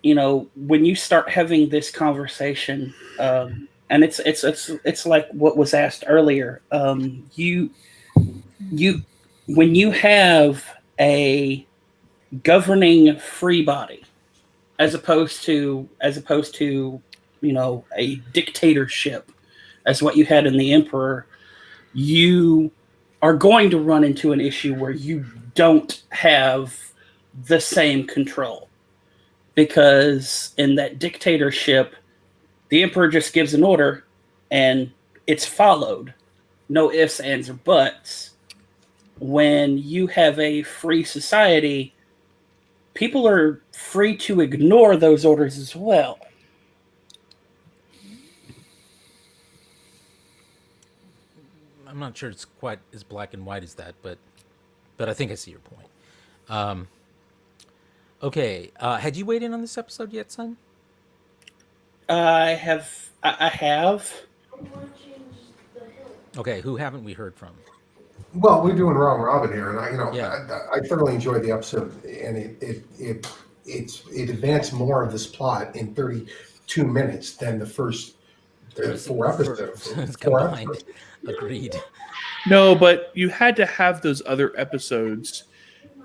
when you start having this conversation, and it's like what was asked earlier. You when you have a governing free body as opposed to a dictatorship as what you had in the Emperor, you are going to run into an issue where you don't have the same control, because in that dictatorship the Emperor just gives an order and it's followed, no ifs, ands, or buts. When you have a free society, people are free to ignore those orders as well. I'm not sure it's quite as black and white as that, but I think I see your point. Okay, had you weighed in on this episode yet, son? I have. Okay, who haven't we heard from? Well, we're doing Round Robin here, and Yeah. I thoroughly enjoyed the episode, and it advanced more of this plot in 32 minutes than the first 4 episodes. Combined. Agreed. No, but you had to have those other episodes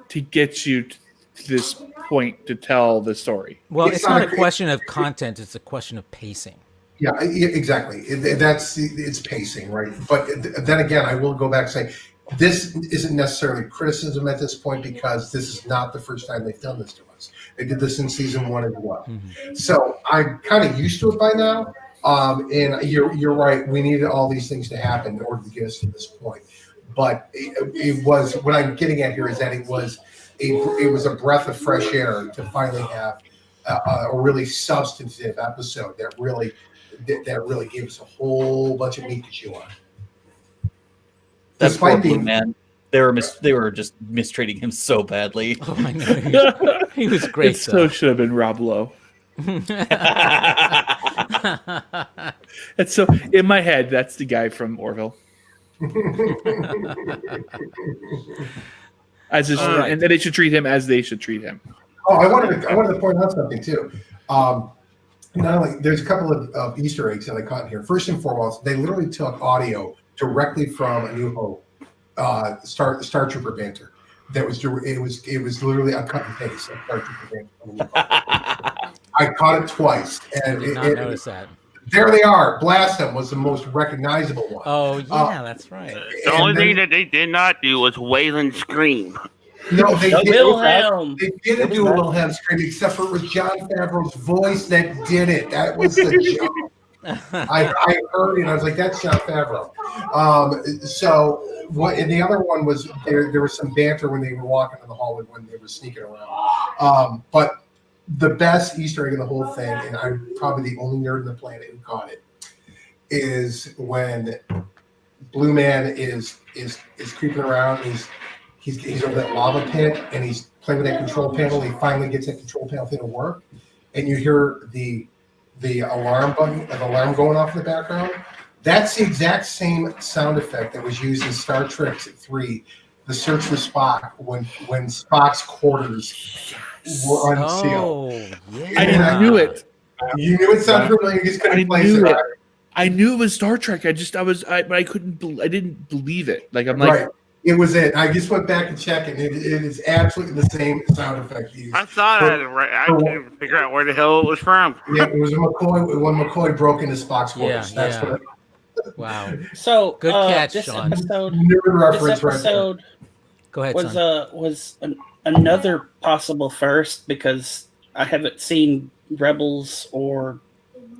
to get you to this point to tell the story. Well, it's not a question of content; it's a question of pacing. Yeah, exactly. It's pacing, right? But then again, I will go back and say this isn't necessarily criticism at this point, because this is not the first time they've done this to us. They did this in season 1 as well. Mm-hmm. So I'm kind of used to it by now. And you're right. We needed all these things to happen in order to get us to this point. But it was, what I'm getting at here is that it was a breath of fresh air to finally have a really substantive episode that really gave us a whole bunch of meat to chew on. That's Despite poor Blue being- Man. They were just mistreating him so badly. Oh, I know. He was great. It so should have been Rob Lowe. That's so in my head. That's the guy from Orville. And then they should treat him as they should treat him. Oh, I wanted to point out something too. Not only there's a couple of Easter eggs that I caught in here. First and foremost, they literally took audio directly from A New Hope, Star Trooper banter. It was literally a cut and paste of Star Trooper banter. I caught it twice, and I did not notice that. There they are. Blast them was the most recognizable one. Oh yeah, that's right. The only thing that they did not do was wail and scream. No, they Wilhelm. didn't do a Wilhelm scream, except for it was Jon Favreau's voice that did it. That was the joke. I heard it, and I was like, that's Jon Favreau. And the other one was there was some banter when they were walking in the hallway when they were sneaking around. But the best Easter egg in the whole thing, and I'm probably the only nerd on the planet who caught it, is when Blue Man is creeping around. He's over that lava pit, and he's playing with that control panel. He finally gets that control panel thing to work, and you hear the alarm going off in the background. That's the exact same sound effect that was used in Star Trek 3, The Search for Spock, when Spock's quarters were unsealed. Oh, yeah. I knew it. You knew it sounded familiar. You just couldn't place it. Right? I knew it was Star Trek. I didn't believe it. Like I'm like, right. It was it. I just went back and checked, and it is absolutely the same sound effect used. I thought I had it right. I couldn't figure out where the hell it was from. Yeah, it was when McCoy broke into Spock's quarters. Yeah, That's yeah. what. Wow. So Good catch, this Sean. episode, Nerd reference this right there. episode Go ahead, was son. another possible first, because I haven't seen Rebels or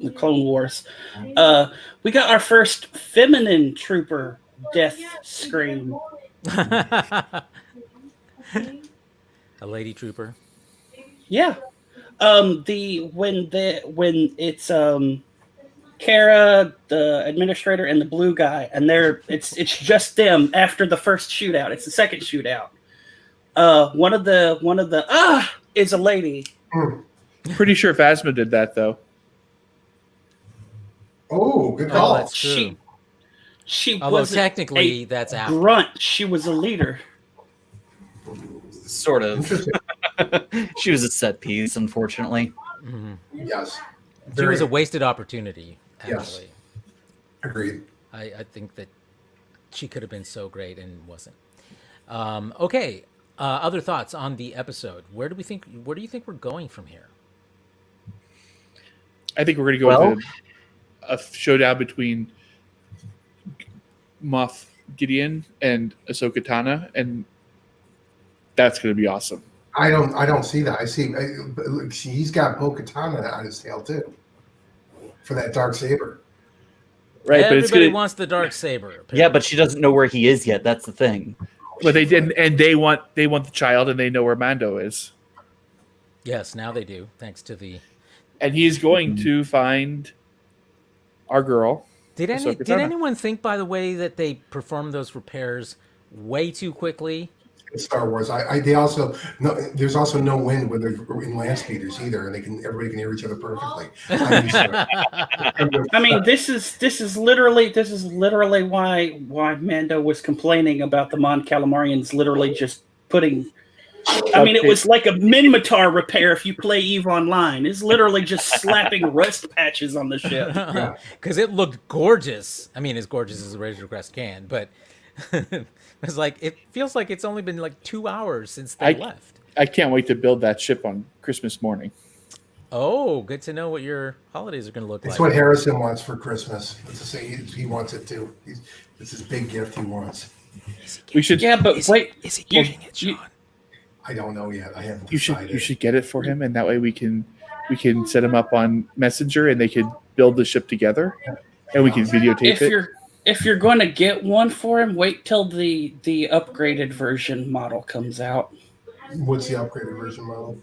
the Clone Wars. We got our first feminine trooper death scream. A lady trooper. Yeah. When it's Kara, the administrator, and the blue guy, and it's just them after the first shootout. It's the second shootout. One of the is a lady. Pretty sure Phasma did that though. Oh, good Oh, call. that's true. She Although wasn't technically a that's after. grunt. She was a leader. Sort of. Interesting. She was a set piece, unfortunately. Yes. She was a wasted opportunity, Yes. actually. Agreed. I think that she could have been so great and wasn't. Okay. Other thoughts on the episode? Where do you think we're going from here? I think we're going to go with a showdown between Moff Gideon and Ahsoka Tano, and that's going to be awesome. I don't see that. I see he's got Bo-Katan on his tail too for that dark saber. Right, Everybody but it's gonna, wants the dark saber. Apparently. Yeah, but she doesn't know where he is yet. That's the thing. but they didn't, and they want the child, and they know where Mando is, Yes, now they do, thanks to the. and he's going to find our girl. Did Ahsoka did Tano. anyone think, by the way, that they performed those repairs way too quickly? In Star Wars, they also no. There's also no wind when they're in land speeders either, and everybody can hear each other perfectly. I mean, this is literally why Mando was complaining about the Mon Calamarians literally just putting. I mean, it was like a Minmatar repair if you play EVE Online. It's literally just slapping rust patches on the ship. Because it looked gorgeous. I mean, as gorgeous as a Razor Crest can, but it's like it feels like it's only been like 2 hours since they left. I can't wait to build that ship on Christmas morning. Oh, good to know what your holidays are going to look like. It's what Harrison wants for Christmas. Let's just say he wants it too. It's his big gift he wants. We should. Yeah, but wait, is he getting it, Sean? I don't know yet. I haven't You decided. should get it for him, and that way we can set him up on Messenger, and they could build the ship together, and we can videotape it. If you're going to get one for him, wait till the upgraded version model comes out. What's the upgraded version model?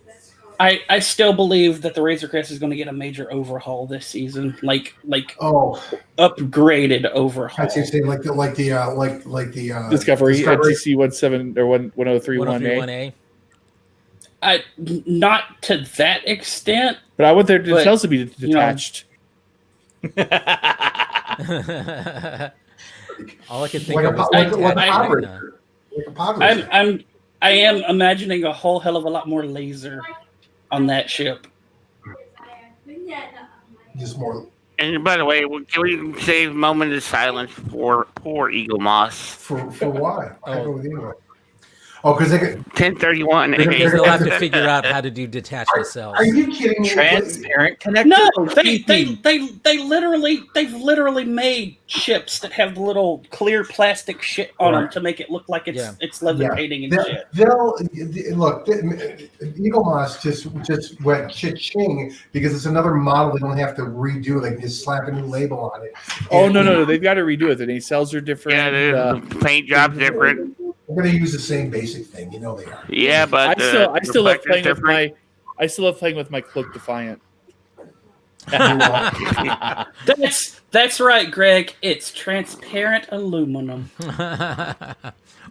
I still believe that the Razor Crest is going to get a major overhaul this season, like upgraded overhaul. I was saying like the Discovery NTC 17 or 1031A. Not to that extent. But I want their details to be detached. All I could think Like of is I am imagining a whole hell of a lot more laser on that ship. Just more. And by the way, can we save a moment of silence for poor Eagle Moss? For why? I go with you. Oh, because they get 1031. they'll have to figure out how to do detachment cells. Are you kidding me? Transparent connector. No, they've literally made ships that have the little clear plastic shit on them to make it look like it's levitating and shit. They'll look. Eagle Moss just went cha-ching because it's another model they don't have to redo. They can just slap a new label on it. Oh no, they've got to redo it. The nacelles are different. Yeah, the paint job's different. We're going to use the same basic thing. You know they are. Yeah, but I still love playing with my Cloak Defiant. That's right, Greg. It's transparent aluminum.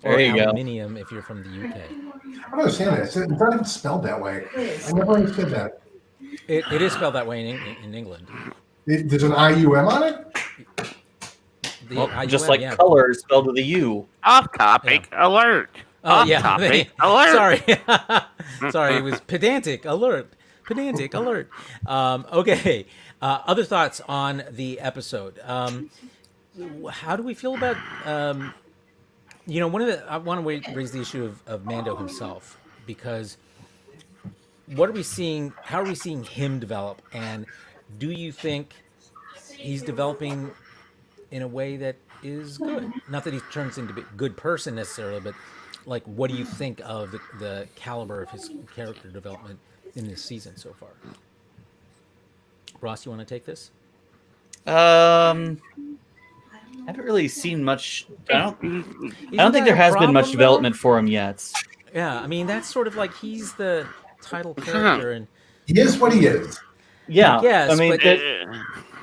Or you go. aluminium if you're from the UK. I don't understand that. It's not even spelled that way. I never understood that. It is spelled that way in England. There's an IUM on it? The Well, just IUM, like yeah. color is spelled with a U. Off topic alert. Oh Off yeah, topic alert. Sorry, it was pedantic alert. Okay, other thoughts on the episode. How do we feel about? I want to raise the issue of Mando himself, because what are we seeing? How are we seeing him develop? And do you think he's developing in a way that is good? Not that he turns into a good person necessarily, but like, what do you think of the caliber of his character development in this season so far? Ross, you want to take this? I haven't really seen much. I don't think there has been much development for him yet. Yeah, I mean, that's sort of like he's the title character, and He is what he is. Yeah, yes, I mean, but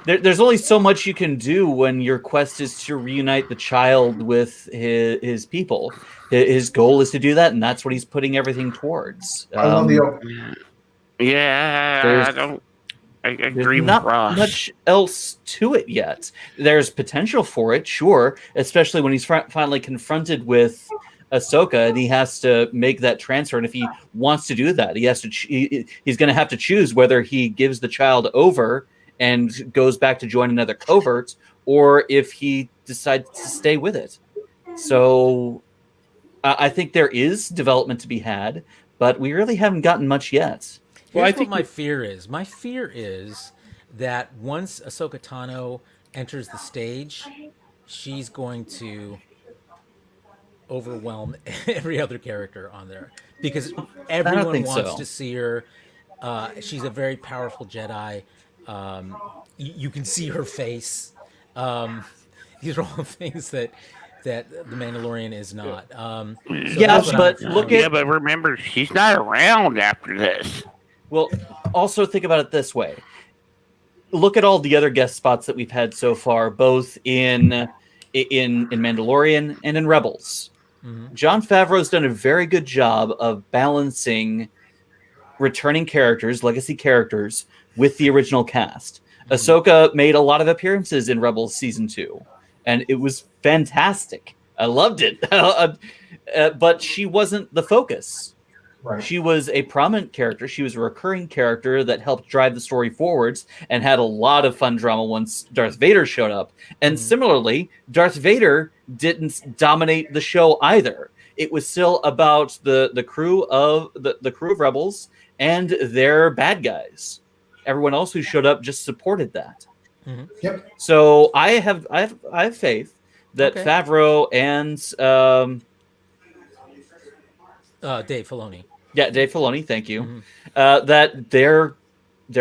there's only so much you can do when your quest is to reunite the child with his people. His goal is to do that, and that's what he's putting everything towards. I love the Yeah, I don't. I agree There's with not Ross. much else to it yet. There's potential for it, sure, especially when he's finally confronted with Ahsoka and he has to make that transfer. And if he wants to do that, he has to. He's going to have to choose whether he gives the child over and goes back to join another covert, or if he decides to stay with it. So I think there is development to be had, but we really haven't gotten much yet. Here's I what think my fear is. My fear is that once Ahsoka Tano enters the stage, she's going to overwhelm every other character on there because everyone think wants so. to see her. She's a very powerful Jedi. You can see her face. These are all things that the Mandalorian is not. So Yeah, that's what but I'm, look Yeah, at but remember, she's not around after this. well. Also, think about it this way: look at all the other guest spots that we've had so far, both in Mandalorian and in Rebels. Mhm. Jon Favreau's done a very good job of balancing returning characters, legacy characters, with the original cast. Ahsoka made a lot of appearances in Rebels season 2, and it was fantastic. I loved it, but she wasn't the focus. Right. She was a prominent character. She was a recurring character that helped drive the story forwards and had a lot of fun drama once Darth Vader showed up. And similarly, Darth Vader didn't dominate the show either. It was still about the crew of the crew of Rebels and their bad guys. Everyone else who showed up just supported that. Yep. So I have faith that Okay. Favreau and Dave Filoni. Dave Filoni, thank you. That they're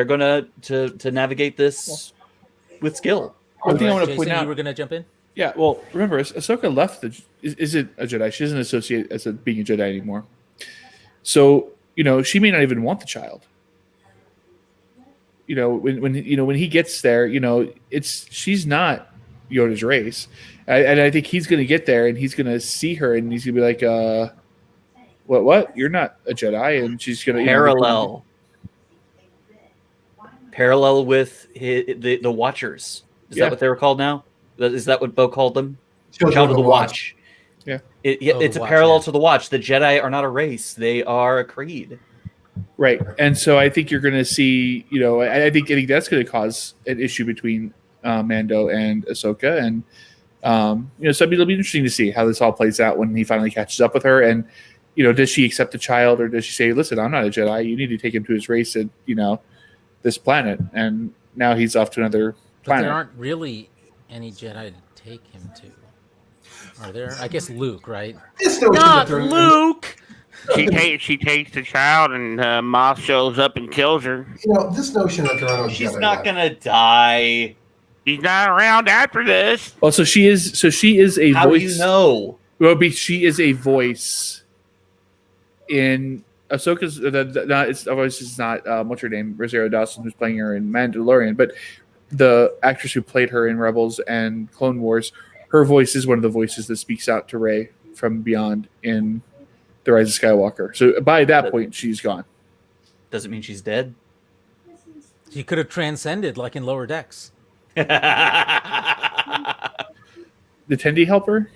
gonna to navigate this with skill. One thing I want to Jason, point out. you were going to jump in? Yeah, well, remember, Ahsoka left isn't a Jedi. She doesn't associate as being a Jedi anymore. So, she may not even want the child. When he gets there, she's not Yoda's race. And I think he's going to get there and he's going to see her and he's going to be like, what? You're not a Jedi. And she's going to Parallel with the Watchers. Is that what they were called now? Is that what Bo called them? Child of the Watch. Yeah. It's a Watch, parallel to the Watch. The Jedi are not a race; they are a creed. Right, and so I think you're going to see, I think that's going to cause an issue between Mando and Ahsoka, and so it'll be interesting to see how this all plays out when he finally catches up with her, and does she accept the child or does she say, "Listen, I'm not a Jedi. You need to take him to his race at this planet," and now he's off to another But planet. there aren't really any Jedi to take him to. Are there? I guess Luke, right? This notion Not that they're- Luke! She takes the child, and Moth shows up and kills her. This notion that there are no She's Jedi not left. gonna die. She's not around after this. Well, so she is a How voice. do you know? Well, she is a voice in Ahsoka's. Her voice is not what's her name, Rosario Dawson, who's playing her in Mandalorian, but the actress who played her in Rebels and Clone Wars, her voice is one of the voices that speaks out to Rey from beyond in The Rise of Skywalker. So by that point, she's gone. Doesn't mean she's dead. She could have transcended like in Lower Decks. The Tendi helper.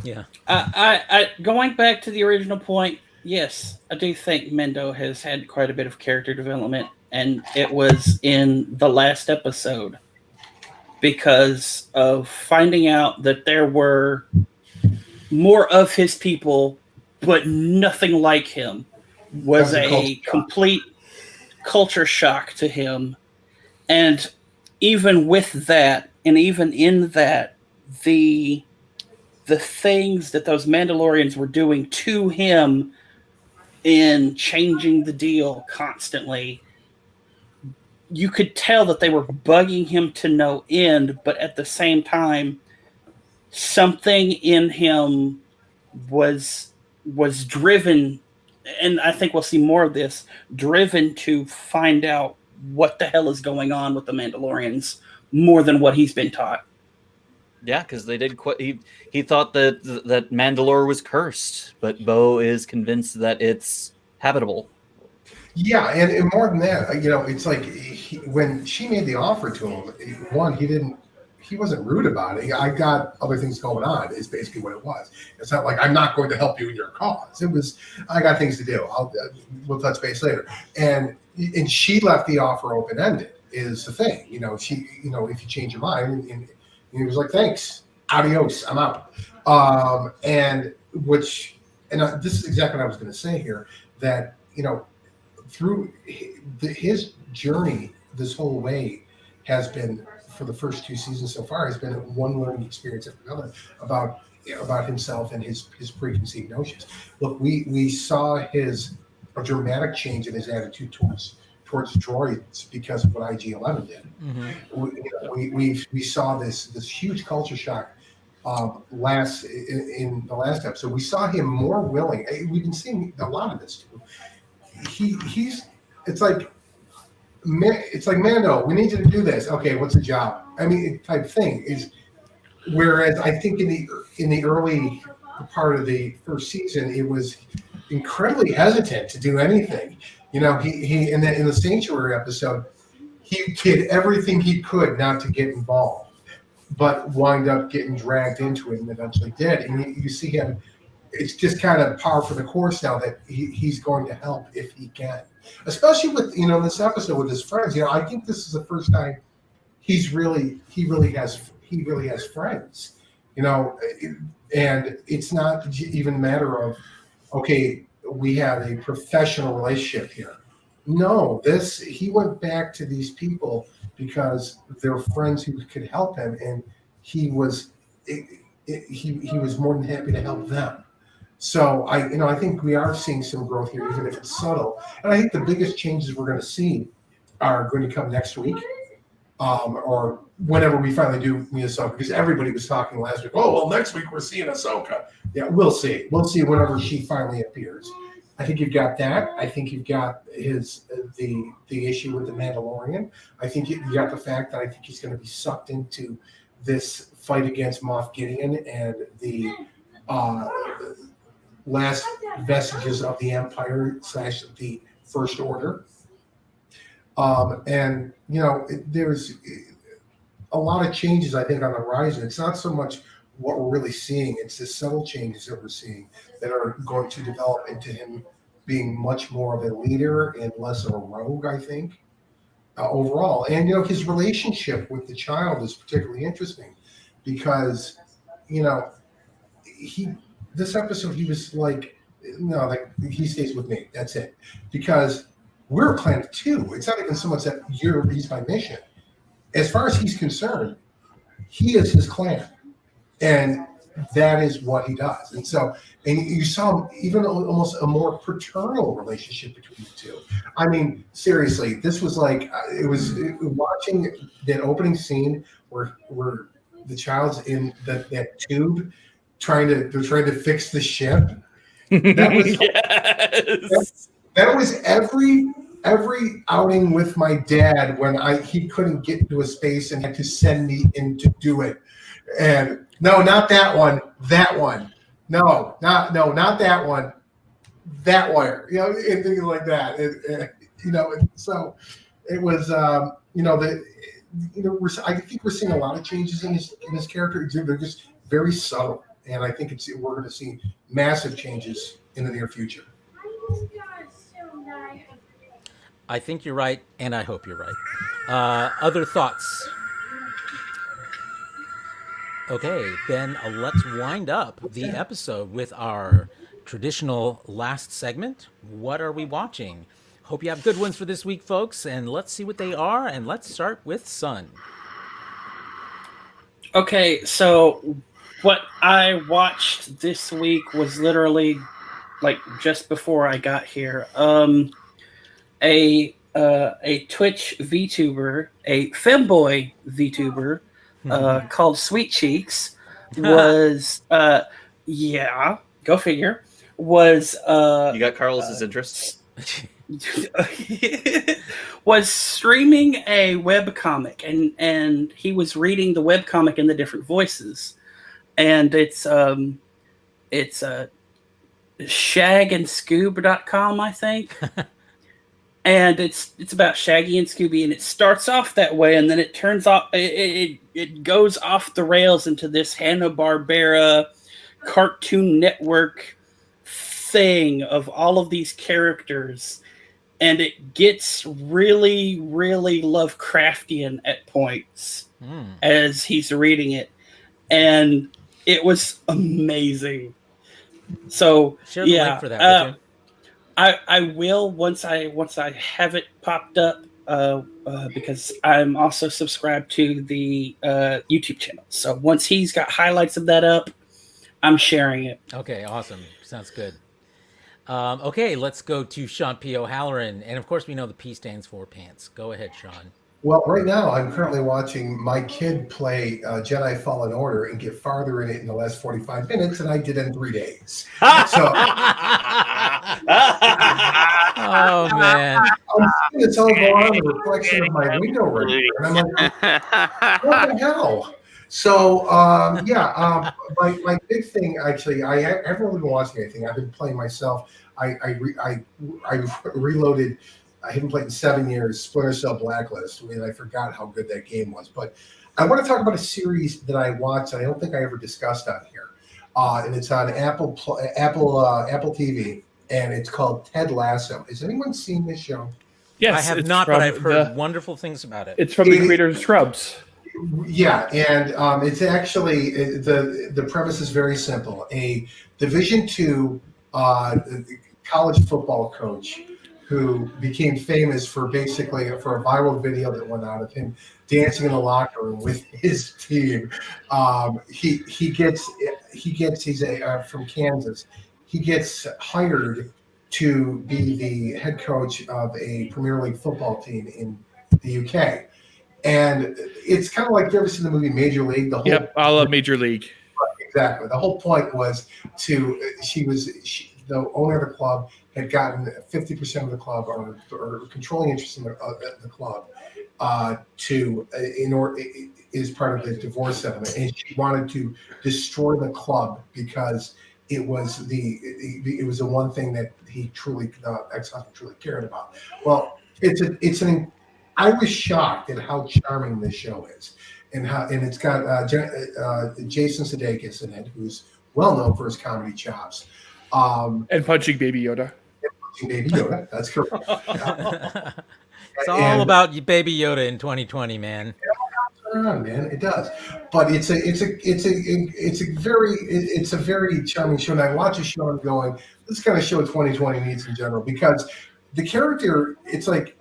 Yeah. I going back to the original point, yes, I do think Mendo has had quite a bit of character development, and it was in the last episode because of finding out that there were more of his people, but nothing like him was That's a culture a shock. complete culture shock to him. And even with that, and even in that, the things that those Mandalorians were doing to him in changing the deal constantly, you could tell that they were bugging him to no end, but at the same time, something in him was driven, and I think we'll see more of this, driven to find out what the hell is going on with the Mandalorians more than what he's been taught. Yeah, because they did. He thought that Mandalore was cursed, but Bo is convinced that it's habitable. Yeah, and more than that, it's like when she made the offer to him, he wasn't rude about it. I got other things going on, is basically what it was. It's not like I'm not going to help you in your cause. It was, I got things to do. We'll touch base later. And she left the offer open ended. Is the thing, if you change your mind, and he was like, thanks, adios, I'm out. This is exactly what I was going to say here. That through his journey this whole way has been, for the first 2 seasons so far, has been one learning experience after another about himself and his preconceived notions. Look, we saw a dramatic change in his attitude towards droids because of what IG-11 did. Mm-hmm. We saw this huge culture shock in the last episode. We saw him more willing. We've been seeing a lot of this too. It's like Mando, we need you to do this. Okay, what's the job? I mean, type thing is. Whereas I think in the early part of the first season, it was incredibly hesitant to do anything. He in the Sanctuary episode, he did everything he could not to get involved, but wind up getting dragged into it and eventually did. And you see him. It's just kind of par for the course now that he's going to help if he can, especially with this episode with his friends. I think this is the first time he really has friends, and it's not even a matter of, okay, we have a professional relationship here. No, he went back to these people because they're friends who could help him, and he was more than happy to help them. So I think we are seeing some growth here, even if it's subtle. And I think the biggest changes we're going to see are going to come next week, or whenever we finally do meet Ahsoka, because everybody was talking last week. Oh, well, next week we're seeing Ahsoka. Yeah, we'll see. We'll see whenever she finally appears. I think you've got that. I think you've got the issue with the Mandalorian. I think you got the fact that I think he's going to be sucked into this fight against Moff Gideon and the last vestiges of the Empire / the First Order. And there's a lot of changes, I think, on the horizon. It's not so much what we're really seeing; it's the subtle changes that we're seeing that are going to develop into him being much more of a leader and less of a rogue, I think, overall. And his relationship with the child is particularly interesting because this episode he was like, no, like, he stays with me. That's it, because we're Planet 2. It's not even so much that he's my mission. As far as he's concerned, he is his clan, and that is what he does. And you saw even almost a more paternal relationship between the two. I mean, seriously, this was like watching that opening scene where the child's in that tube trying to fix the ship. That was yes. That was every outing with my dad when he couldn't get into a space and had to send me in to do it. And no, not that one. That one. No, not that one. That one. And things like that. So it was. I think we're seeing a lot of changes in his character. They're just very subtle, and I think we're going to see massive changes in the near future. I think you're right, and I hope you're right. Other thoughts? Okay, then let's wind up the episode with our traditional last segment. What are we watching? Hope you have good ones for this week, folks, and let's see what they are, and let's start with Sun. Okay, so what I watched this week was literally like just before I got here. A Twitch VTuber, a femboy VTuber called Sweet Cheeks was yeah, go figure. Was you got Carlos's interest? was streaming a webcomic, and he was reading the webcomic in the different voices. And it's shagandscoob.com, I think. And it's about Shaggy and Scooby, and it starts off that way, and then it turns off. It goes off the rails into this Hanna-Barbera Cartoon Network thing of all of these characters, and it gets really, really Lovecraftian at points as he's reading it, and it was amazing. So Share the link for that, would you? I will once I have it popped up, because I'm also subscribed to the YouTube channel. So once he's got highlights of that up, I'm sharing it. Okay, awesome. Sounds good. Okay, let's go to Sean P. O'Halloran. And of course, we know the P stands for pants. Go ahead, Sean. Well, right now I'm currently watching my kid play Jedi Fallen Order and get farther in it in the last 45 minutes than I did in 3 days. So, Oh, man. I'm seeing it's all going on in the reflection of my window right here. And I'm like, what the hell? So, my big thing, actually, I haven't really been watching anything. I've been playing myself. I reloaded. I haven't played in 7 years. Splinter Cell Blacklist. I mean, I forgot how good that game was. But I want to talk about a series that I watched. I don't think I ever discussed on here, and it's on Apple TV, and it's called Ted Lasso. Has anyone seen this show? Yes, I have it's not, but from I've heard wonderful things about it. It's from the creator of Scrubs. Yeah, and it's actually the premise is very simple. A Division II college football coach who became famous for a viral video that went out of him dancing in the locker room with his team. He's from Kansas. He gets hired to be the head coach of a Premier League football team in the UK. And it's kind of like, you ever seen the movie Major League? Yep, I love Major League. Exactly. The whole point was the owner of the club had gotten 50% of the club or controlling interest in the club is part of the divorce settlement, and she wanted to destroy the club because it was the one thing that ex-husband truly cared about. Well, I was shocked at how charming this show is, and it's got Jason Sudeikis in it, who's well known for his comedy chops. And punching Baby Yoda. That's correct. It's all about Baby Yoda in 2020, man. Man, it does. But it's a very charming show. And I watch a show and I'm going, this kind of show 2020 needs in general, because the character, it's like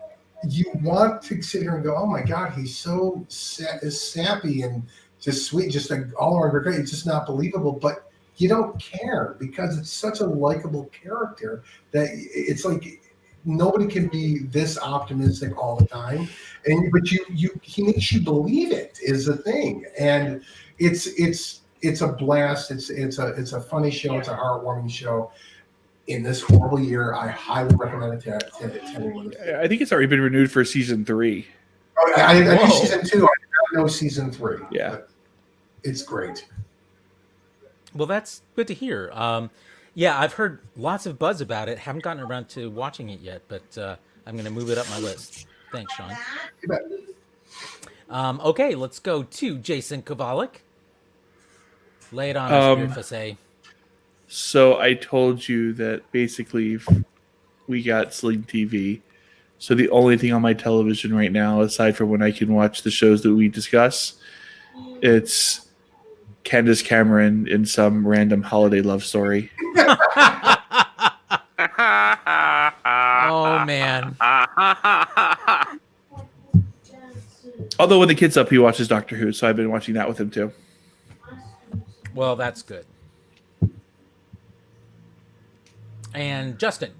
you want to sit here and go, oh my God, he's so sappy and just sweet, just like all around great. It's just not believable. But you don't care because it's such a likable character that it's like nobody can be this optimistic all the time. But he makes you believe it is the thing. And it's a blast. It's a funny show. It's a heartwarming show. In this horrible year, I highly recommend it to anyone. I think it's already been renewed for season 3. Oh, I knew season 2. I did not know season 3. Yeah, it's great. Well, that's good to hear. Yeah, I've heard lots of buzz about it. Haven't gotten around to watching it yet, but I'm going to move it up my list. Thanks, Sean. You bet. Okay, let's go to Jason Kovalik. Lay it on us, Spirit Fasse. So I told you that basically we got Sling TV. So the only thing on my television right now, aside from when I can watch the shows that we discuss, it's Candace Cameron in some random holiday love story. Oh, man. Although when the kid's up, he watches Doctor Who, so I've been watching that with him too. Well, that's good. And Justin.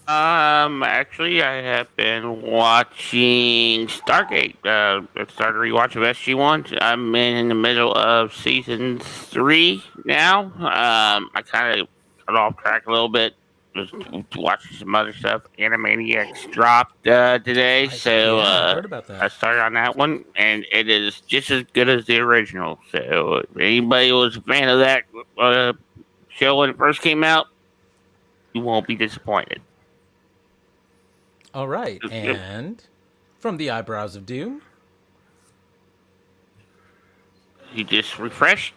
Actually, I have been watching Stargate. I started a rewatch of SG-1. I'm in the middle of season 3 now. I kind of got off track a little bit just watching some other stuff. Animaniacs dropped today, so I heard about that. I started on that one, and it is just as good as the original. So if anybody was a fan of that show when it first came out, you won't be disappointed. All right, and from the eyebrows of doom, you just refreshed,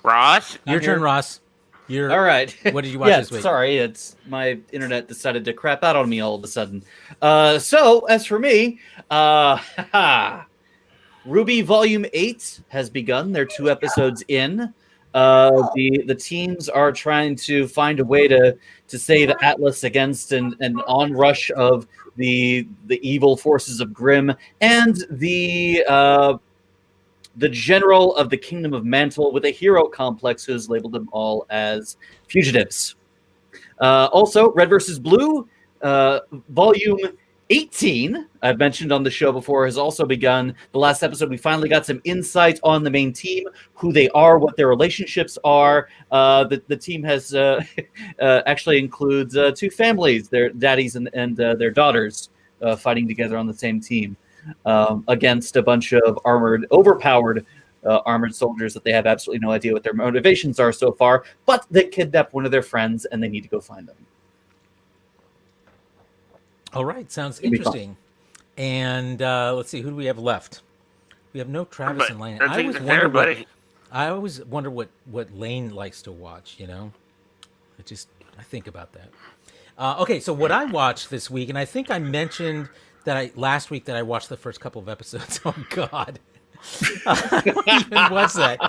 Ross. your turn, Ross. All right. What did you watch this week? Sorry, it's my internet decided to crap out on me all of a sudden. So as for me, Ruby Volume 8 has begun. They're 2 episodes in. The teams are trying to find a way to save Atlas against an onrush of the evil forces of Grimm and the general of the Kingdom of Mantle with a hero complex who has labeled them all as fugitives. Also, Red vs. Blue, Volume 18, I've mentioned on the show before, has also begun. The last episode, we finally got some insight on the main team, who they are, what their relationships are. The team has actually includes 2 families, their daddies and their daughters, fighting together on the same team. Against a bunch of overpowered armored soldiers that they have absolutely no idea what their motivations are so far, but they kidnapped one of their friends and they need to go find them. All right, sounds interesting. And let's see, who do we have left? We have no Travis and Lane. I always wonder what Lane likes to watch. I think about that. Okay, so what I watched this week, and I think I mentioned last week that I watched the first couple of episodes. Oh God, I don't even watch that.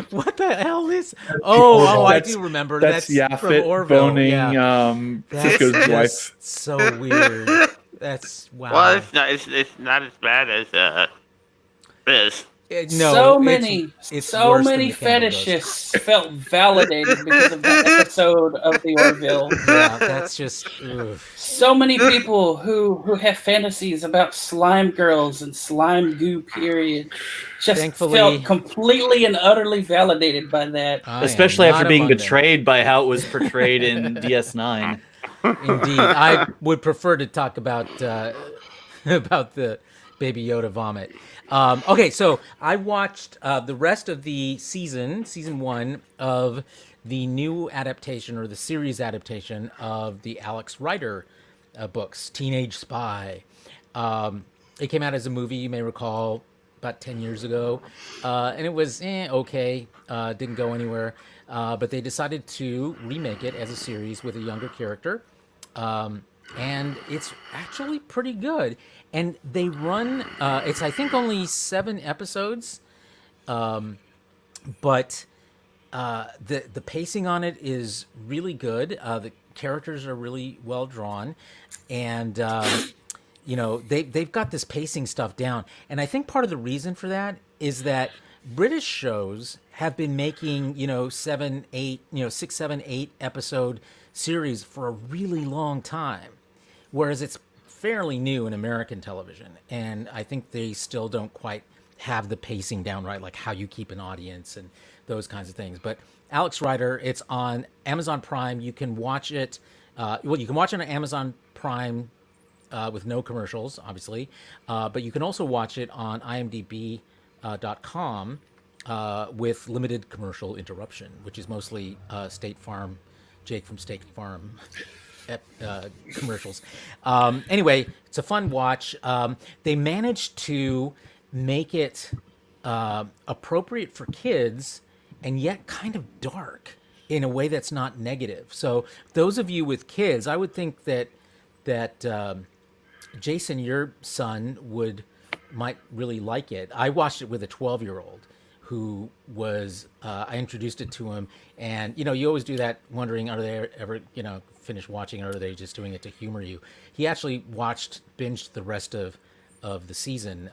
What the hell is? Oh, I do remember. That's from Orville. Boning Cisco's wife. So weird. That's wow. Well, it's not as bad as this. No, so many fetishists felt validated because of that episode of the Orville. Yeah, that's just. Ugh. So many people who have fantasies about slime girls and slime goo period just felt completely and utterly validated by that. Especially after being betrayed by how it was portrayed in DS9. Indeed, I would prefer to talk about the Baby Yoda vomit. Okay, so I watched the rest of the season 1 of the new adaptation or the series adaptation of the Alex Rider books, Teenage Spy. It came out as a movie, you may recall, about 10 years ago, and it was okay, didn't go anywhere, but they decided to remake it as a series with a younger character, and it's actually pretty good. And they run, it's I think only 7 episodes, but the pacing on it is really good. The characters are really well drawn, and they've got this pacing stuff down. And I think part of the reason for that is that British shows have been making 6, 7, 8 episode series for a really long time, whereas it's fairly new in American television, and I think they still don't quite have the pacing down right, like how you keep an audience and those kinds of things. But Alex Rider, it's on Amazon Prime. You can watch it. You can watch it on Amazon Prime with no commercials, obviously, but you can also watch it on IMDb.com with limited commercial interruption, which is mostly State Farm, Jake from State Farm. Commercials. Anyway, it's a fun watch. They managed to make it appropriate for kids and yet kind of dark in a way that's not negative. So those of you with kids, I would think that Jason, your son, might really like it. I watched it with a 12-year-old who was, I introduced it to him, and you always do that, wondering, are they ever finish watching, or are they just doing it to humor you? He actually binged the rest of the season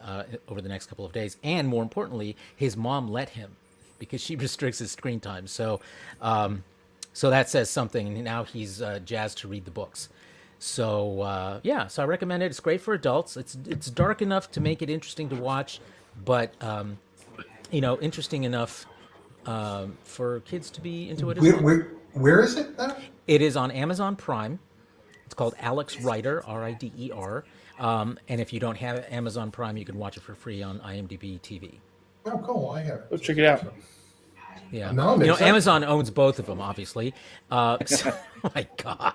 over the next couple of days, and more importantly, his mom let him, because she restricts his screen time. So that says something, and now he's jazzed to read the books. So so I recommend it. It's great for adults. It's dark enough to make it interesting to watch, but interesting enough for kids to be into it as well. Where is it now? It is on Amazon Prime. It's called Alex Rider, Rider. And if you don't have Amazon Prime, you can watch it for free on IMDb TV. Oh, cool. I have it. Go check it out. Yeah. Now it makes sense. Amazon owns both of them, obviously. Oh my God.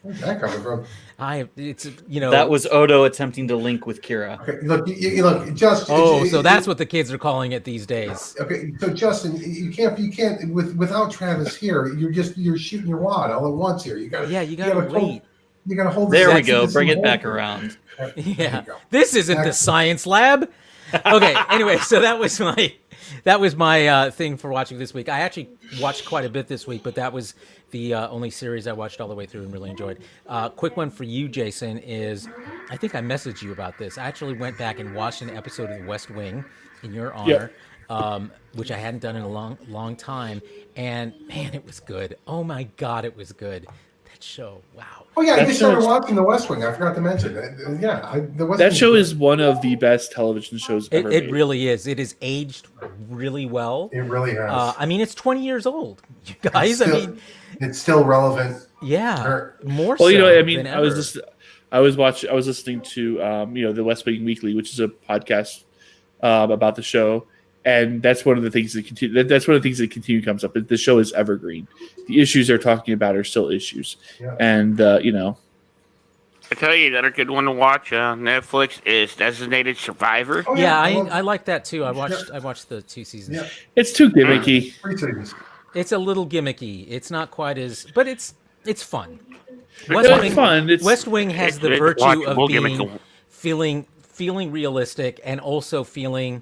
Where's that coming from? That was Odo attempting to link with Kira. Okay, look, Justin. So that's what the kids are calling it these days. Okay, so Justin, you can't without Travis here. You're shooting your wad all at once here. You gotta wait. You gotta hold. There we go. Bring it back around. Yeah, this isn't the science lab. Okay. Anyway, so that was my thing for watching this week. I actually watched quite a bit this week, but that was the only series I watched all the way through and really enjoyed. Quick one for you, Jason, is I think I messaged you about this. I actually went back and watched an episode of The West Wing in your honor, which I hadn't done in a long time. And man, it was good. Oh my God, it was good. That show, wow. Oh yeah, I just started watching The West Wing. I forgot to mention that. That show is one of the best television shows ever made. It really is. It is aged really well. It really has. I mean, it's 20 years old, you guys. It's still relevant. Yeah, more well, so. I mean, than I was listening to the West Wing Weekly, which is a podcast about the show, and that's one of the things that continue. That's one of the things that continue comes up. The show is evergreen. The issues they're talking about are still issues, and I tell you, another good one to watch on Netflix is Designated Survivor. Oh, yeah, I like that too. I watched the 2 seasons. Yeah. It's too gimmicky. It's a little gimmicky. It's not quite as, but it's fun. West Wing has the virtue of being feeling realistic and also feeling,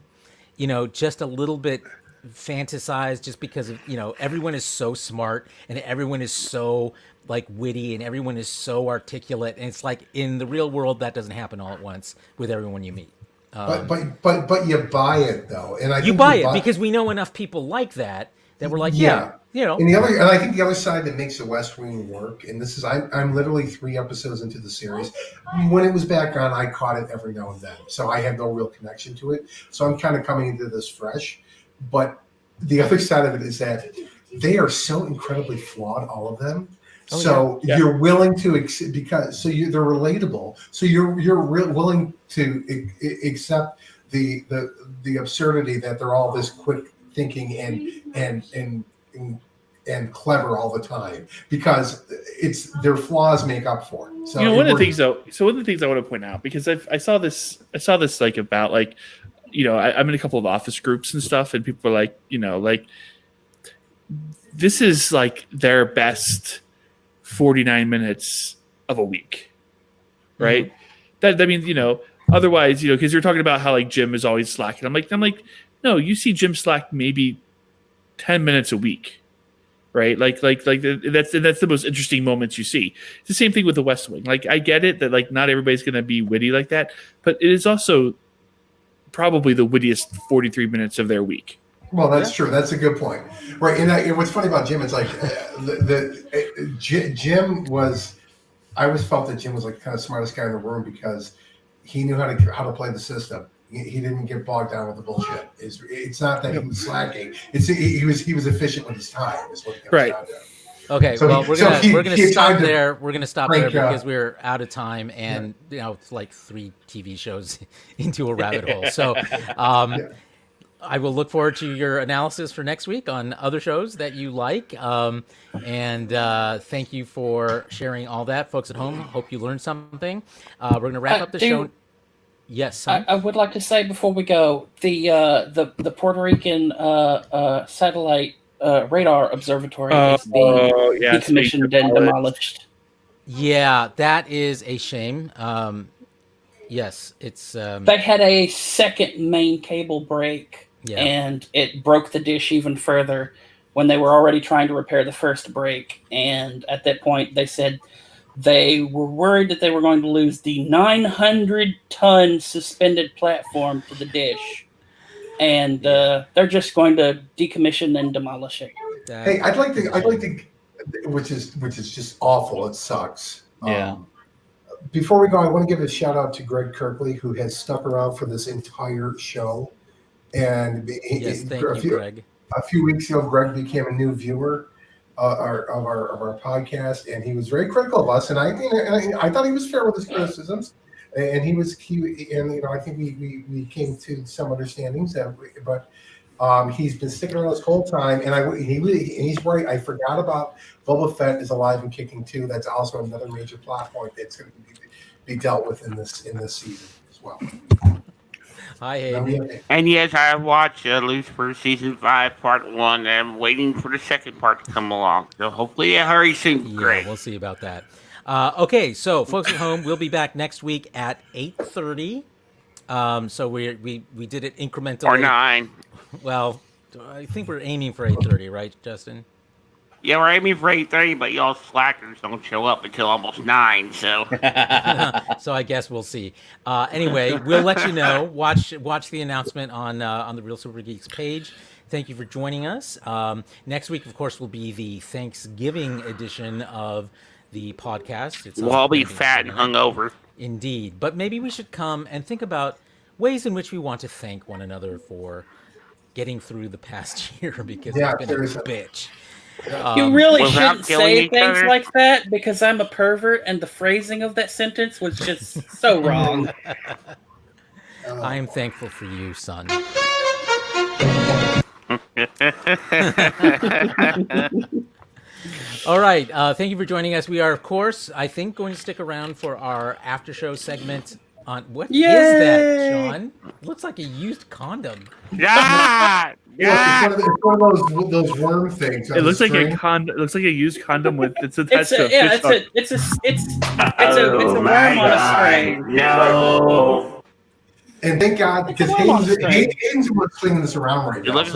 just a little bit fantasized, just because of everyone is so smart and everyone is so witty and everyone is so articulate, and it's like in the real world that doesn't happen all at once with everyone you meet. But you buy it though, and I think you buy it because we know enough people like that we're like, And I think the other side that makes the West Wing work, and this is I'm literally 3 episodes into the series. When it was back on, I caught it every now and then, so I had no real connection to it. So I'm kind of coming into this fresh. But the other side of it is that they are so incredibly flawed, all of them. You're willing to they're relatable. So you're willing to accept the absurdity that they're all this quick thinking and clever all the time, because it's their flaws make up for it. So one of the things I want to point out, because I saw this about I'm in a couple of office groups and stuff, and people are like, this is like their best 49 minutes of a week, right? Mm-hmm. Otherwise, because you're talking about how Jim is always slacking. I'm like, no, you see Jim slack maybe 10 minutes a week, right? That's the most interesting moments you see. It's the same thing with the West Wing. I get it that not everybody's going to be witty like that, but it is also probably the wittiest 43 minutes of their week. Well, that's true. That's a good point, right? And what's funny about Jim is Jim was. I always felt that Jim was kind of the smartest guy in the room because he knew how to play the system. He didn't get bogged down with the bullshit. It's not that he was slacking. He was efficient with his time. Is what it comes down to. Okay, so we're gonna stop there. We're gonna stop there because we're out of time, and it's like 3 TV shows into a rabbit hole. So, I will look forward to your analysis for next week on other shows that you like. And thank you for sharing all that, folks at home. Hope you learned something. We're gonna wrap up the show. Yes, son? I would like to say before we go, the Puerto Rican satellite radar observatory is being decommissioned and demolished. Yeah, that is a shame. Yes, it's. They had a second main cable break, and it broke the dish even further when they were already trying to repair the first break. And at that point, they said they were worried that they were going to lose the 900-ton suspended platform to the dish. And they're just going to decommission and demolish it. Hey, I'd like to, which is just awful. It sucks. Yeah. Before we go, I want to give a shout out to Greg Kirkley, who has stuck around for this entire show. And yes, thank you, Greg. a few weeks ago, Greg became a new viewer of our podcast, and he was very critical of us. And I thought he was fair with his criticisms, and I think we came to some understandings. But he's been sticking around this whole time, and he's right. I forgot about Boba Fett is alive and kicking too. That's also another major plot point that's going to be dealt with in this season as well. Hi, Hayden. And yes, I watched Lucifer season 5, part 1. And I'm waiting for the second part to come along. So hopefully it hurries soon. Yeah, Great. we'll see about that. Okay, so folks at home, we'll be back next week at 8:30. So we did it incrementally. Or 9. Well, I think we're aiming for 8:30, right, Justin? Yeah, we're aiming for 8:30, but y'all slackers don't show up until almost 9, so. So I guess we'll see. Anyway, we'll let you know. Watch the announcement on the Real Super Geeks page. Thank you for joining us. Next week, of course, will be the Thanksgiving edition of the podcast. We'll all be fat and hungover. Indeed. But maybe we should come and think about ways in which we want to thank one another for getting through the past year, because it's been a bitch. You really shouldn't killing say each things other? like that, because I'm a pervert and the phrasing of that sentence was just so wrong. I am thankful for you, son. All right. Thank you for joining us. We are, of course, I think, going to stick around for our after show segment on what is that, Sean? Looks like a used condom. Yeah! Yeah, it's one of those worm things. It looks like it looks like a used condom with it's attached to a fish hook. It's a worm on a string. No. And thank God, because Hayden's swinging this around right now. It looks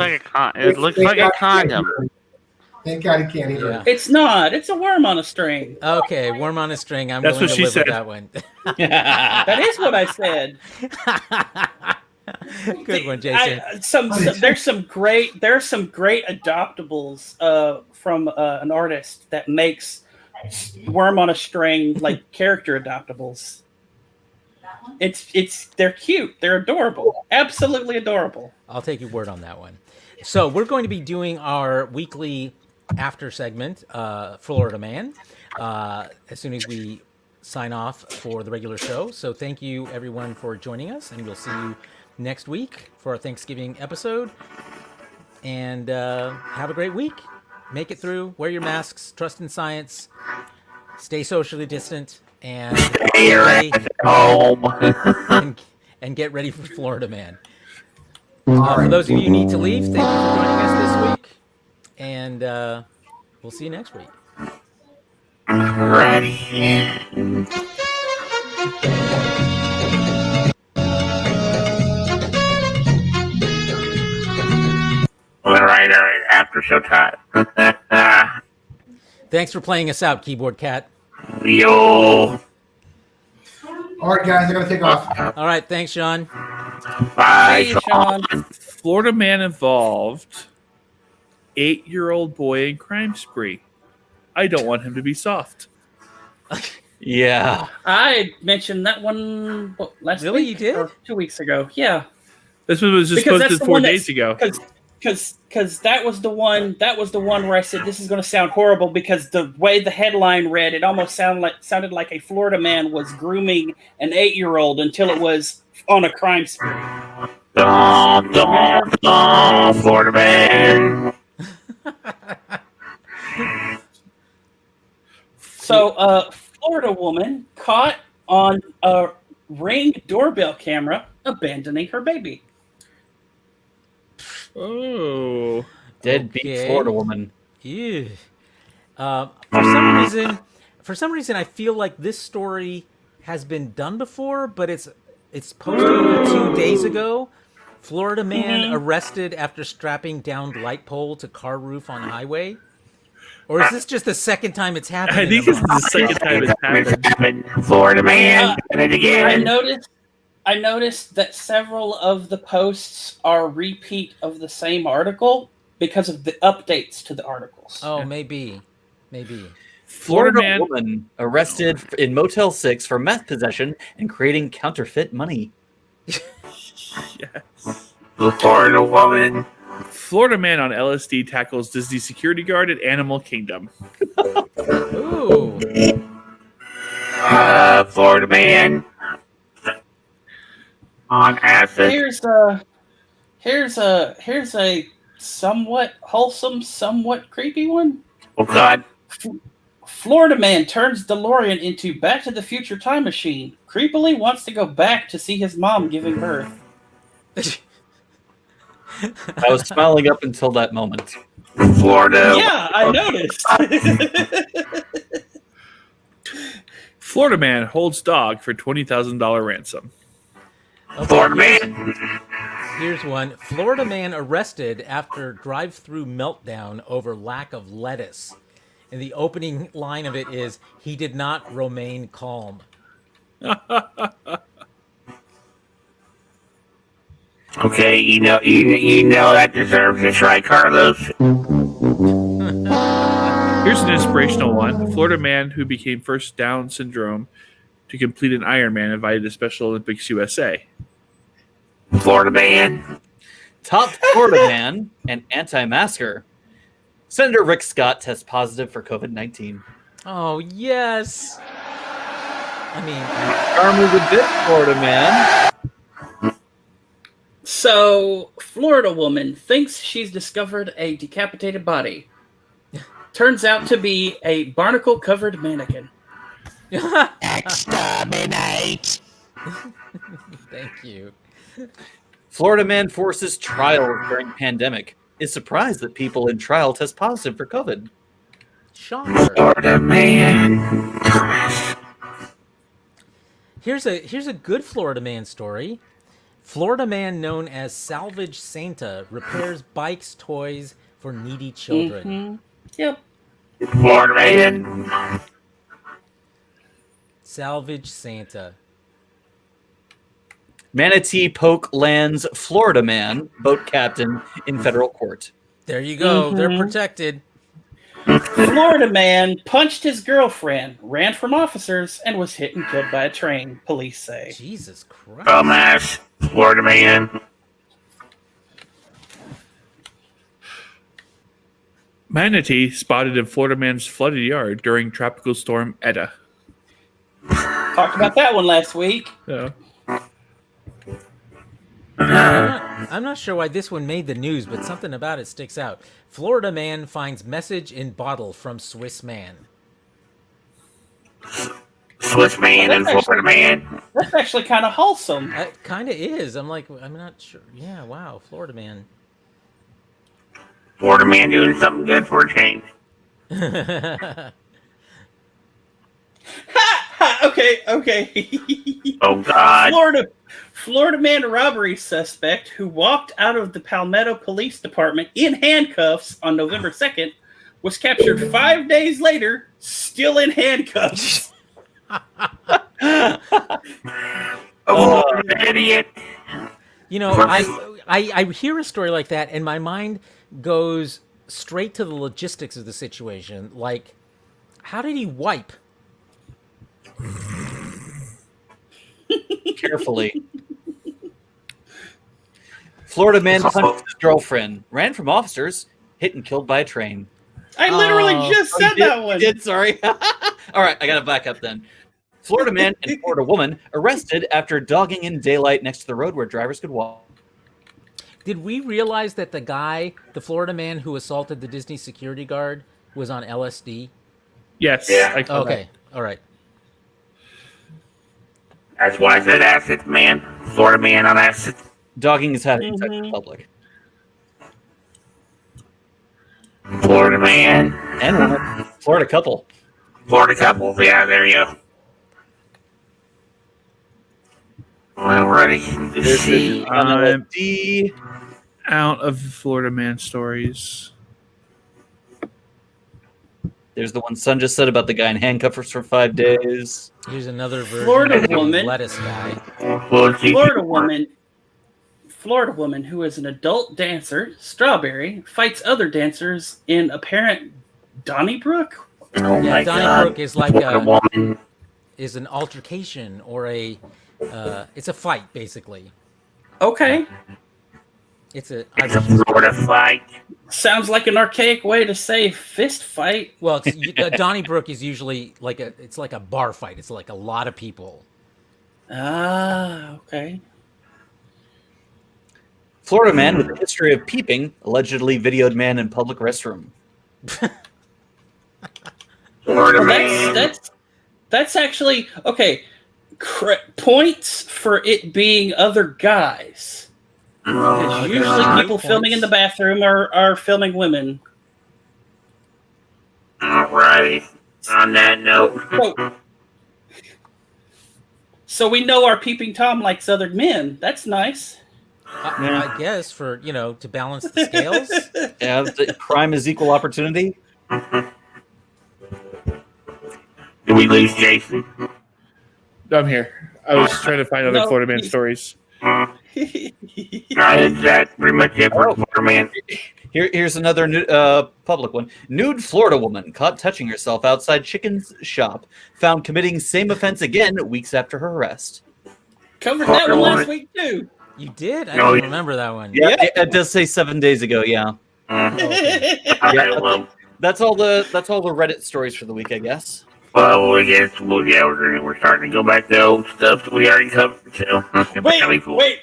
like a condom. Thank God he can't hear it. It's not. It's a worm on a string. Okay, worm on a string. I'm That's willing what to she live said. with that one. That is what I said. Good one, Jason. There's some great adoptables from an artist that makes worm on a string like character adoptables. They're cute. They're adorable. Absolutely adorable. I'll take your word on that one. So we're going to be doing our weekly after segment, Florida Man, as soon as we sign off for the regular show. So thank you, everyone, for joining us, and we'll see you next week for our Thanksgiving episode. And have a great week. Make it through. Wear your masks. Trust in science. Stay socially distant. And and get ready for Florida Man. For those of you who need to leave, thank you for joining us this week. And we'll see you next week. All right, after show time. Thanks for playing us out, Keyboard Cat. Yo. All right, guys, I gotta take off. All right, thanks, Sean. Bye, Hey, Sean. Florida man involved 8-year-old boy in crime spree. I don't want him to be soft. Yeah. I mentioned that one last Really? week. You did? Or 2 weeks ago. Yeah. This one was just Because that's posted the 4 one days ago. Because that was the one where I said this is going to sound horrible, because the way the headline read, it almost sounded like a Florida man was grooming an 8-year-old until it was on a crime spree. Florida Man. So, Florida woman caught on a Ring doorbell camera abandoning her baby. Oh. Deadbeat Florida woman. Ew. For some reason, I feel like this story has been done before, but it's posted 2 days ago. Florida man arrested after strapping down light pole to car roof on highway. Or is this just the second time it's happened? I think this is the second time it's happened. Florida Man. And it again. I noticed that several of the posts are repeat of the same article because of the updates to the articles. Oh, maybe. Florida Florida man woman arrested in Motel 6 for meth possession and creating counterfeit money. Yes. The Florida woman Florida man on LSD tackles Disney security guard at Animal Kingdom. Ooh. Florida man on acid. Here's a somewhat wholesome, somewhat creepy one. Oh God. Florida man turns DeLorean into Back to the Future time machine. Creepily wants to go back to see his mom giving birth. I was smiling up until that moment. Florida. Yeah, I noticed. Florida man holds dog for $20,000 ransom. Okay, Florida man. Here's one. Florida man arrested after drive-through meltdown over lack of lettuce. And the opening line of it is, he did not remain calm. Okay, you know that deserves this, right, Carlos? Here's an inspirational one. Florida man who became first Down syndrome to complete an Ironman invited to Special Olympics USA. Florida man. Top Florida man and anti-masker. Senator Rick Scott tests positive for COVID-19. Oh, yes. I mean, Arm is a bit Florida man. So, Florida woman thinks she's discovered a decapitated body. Turns out to be a barnacle-covered mannequin. Exterminate. thank you. Florida man forces trial during pandemic. Is surprised that people in trial test positive for COVID. Shocker. Florida man. Here's a good Florida man story. Florida man known as Salvage Santa repairs bikes, toys for needy children. Mm-hmm. Yep. Florida man. Salvage Santa. Manatee poke lands Florida man, boat captain, in federal court. There you go. Mm-hmm. They're protected. Florida man punched his girlfriend, ran from officers, and was hit and killed by a train, police say. Jesus Christ. Dumbass. Florida man. Manatee spotted in Florida man's flooded yard during tropical storm Eta. Talked about that one last week. Yeah. I'm not sure why this one made the news, but something about it sticks out. Florida man finds message in bottle from Swiss man. Swiss man and Florida man. That's actually kind of wholesome. It kind of is. I'm not sure. Yeah, wow, Florida man. Florida man doing something good for a change. Okay. Oh God. Florida man robbery suspect who walked out of the Palmetto Police Department in handcuffs on November 2nd was captured 5 days later, still in handcuffs. Oh, idiot. You know, I hear a story like that, and my mind goes straight to the logistics of the situation. Like, how did he wipe? Carefully. Florida man punched his girlfriend, ran from officers, hit and killed by a train. I literally just said that one. You did, sorry. All right, I got to back up then. Florida man and Florida woman arrested after dogging in daylight next to the road where drivers could walk. Did we realize that the Florida man who assaulted the Disney security guard was on LSD? Yes. Yeah. I caught Okay, all right. That's why I said acid man. Florida man on acid. Dogging is having sex in public. Florida man. And woman. Florida couple. Florida couple. Yeah, there you go. Well, ready to see. LSD. out of Florida man stories. There's the one Son just said about the guy in handcuffs for 5 days. Here's another version Florida of the woman. lettuce guy. Florida woman who is an adult dancer, Strawberry, fights other dancers in apparent Donnybrook. Oh Yeah, my Donnybrook God. is like Florida woman. is an altercation or it's a fight basically. Okay. It's a Florida fight. Sounds like an archaic way to say fist fight. well, Donnybrook is usually like a bar fight. It's like a lot of people. Ah, okay. Florida man with a history of peeping allegedly videoed man in public restroom. Florida Well, man. that's actually okay. Points for it being other guys. Because usually people filming in the bathroom are filming women. Alrighty. On that note. So we know our peeping Tom likes other men. That's nice. I guess for to balance the scales. Yeah, the crime is equal opportunity. Did we lose Jason? I'm here. I was trying to find other No, Florida man stories. That's pretty much it for Florida man. Here's another public one. Nude Florida woman caught touching herself outside chicken's shop, found committing same offense again weeks after her arrest. Covered that one last week too. You did? I No, don't yeah. remember that one. Yeah, it does say 7 days ago. Yeah, Well, that's all the Reddit stories for the week, I guess. I guess we're starting to go back to old stuff that we already covered. So Wait.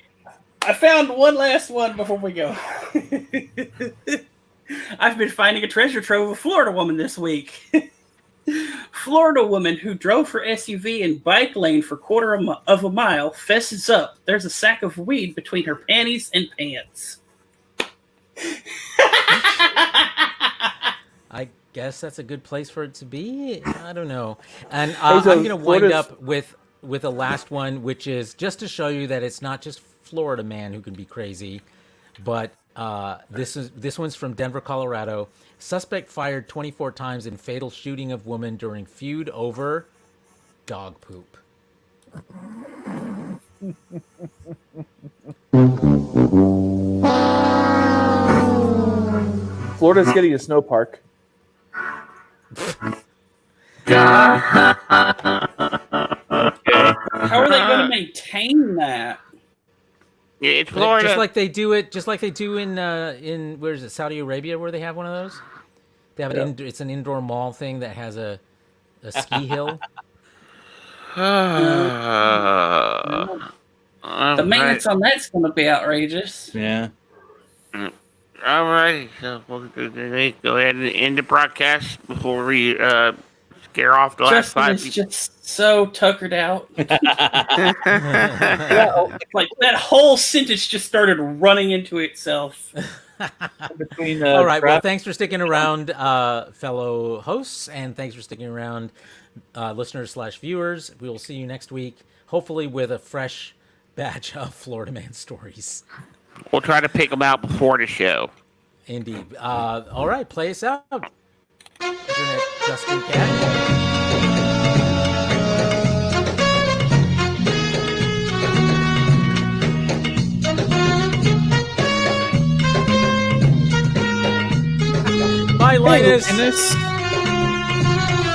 I found one last one before we go. I've been finding a treasure trove of Florida woman this week. Florida woman who drove her SUV in bike lane for quarter of a mile fesses up. There's a sack of weed between her panties and pants. I guess that's a good place for it to be. I don't know. And I'm going to wind up with a last one, which is just to show you that it's not just Florida man who can be crazy, but this one's from Denver, Colorado. Suspect fired 24 times in fatal shooting of woman during feud over dog poop. Florida's getting a snow park. How are they going to maintain that? Yeah, it's Florida. Just like they do in where is it, Saudi Arabia, where they have one of those. They have it's an indoor mall thing that has a ski hill. The maintenance on that's going to be outrageous. Yeah. All right, so we'll go ahead and end the broadcast before we scare off the last Justin 5 is people. just so tuckered out. Like that whole sentence just started running into itself. Between, All right. Well, thanks for sticking around, fellow hosts, and thanks for sticking around, listeners/viewers. We will see you next week, hopefully with a fresh batch of Florida man stories. We'll try to pick them out before the show. Indeed. All right, play us out. Internet Justin Cat. Bye, Linus.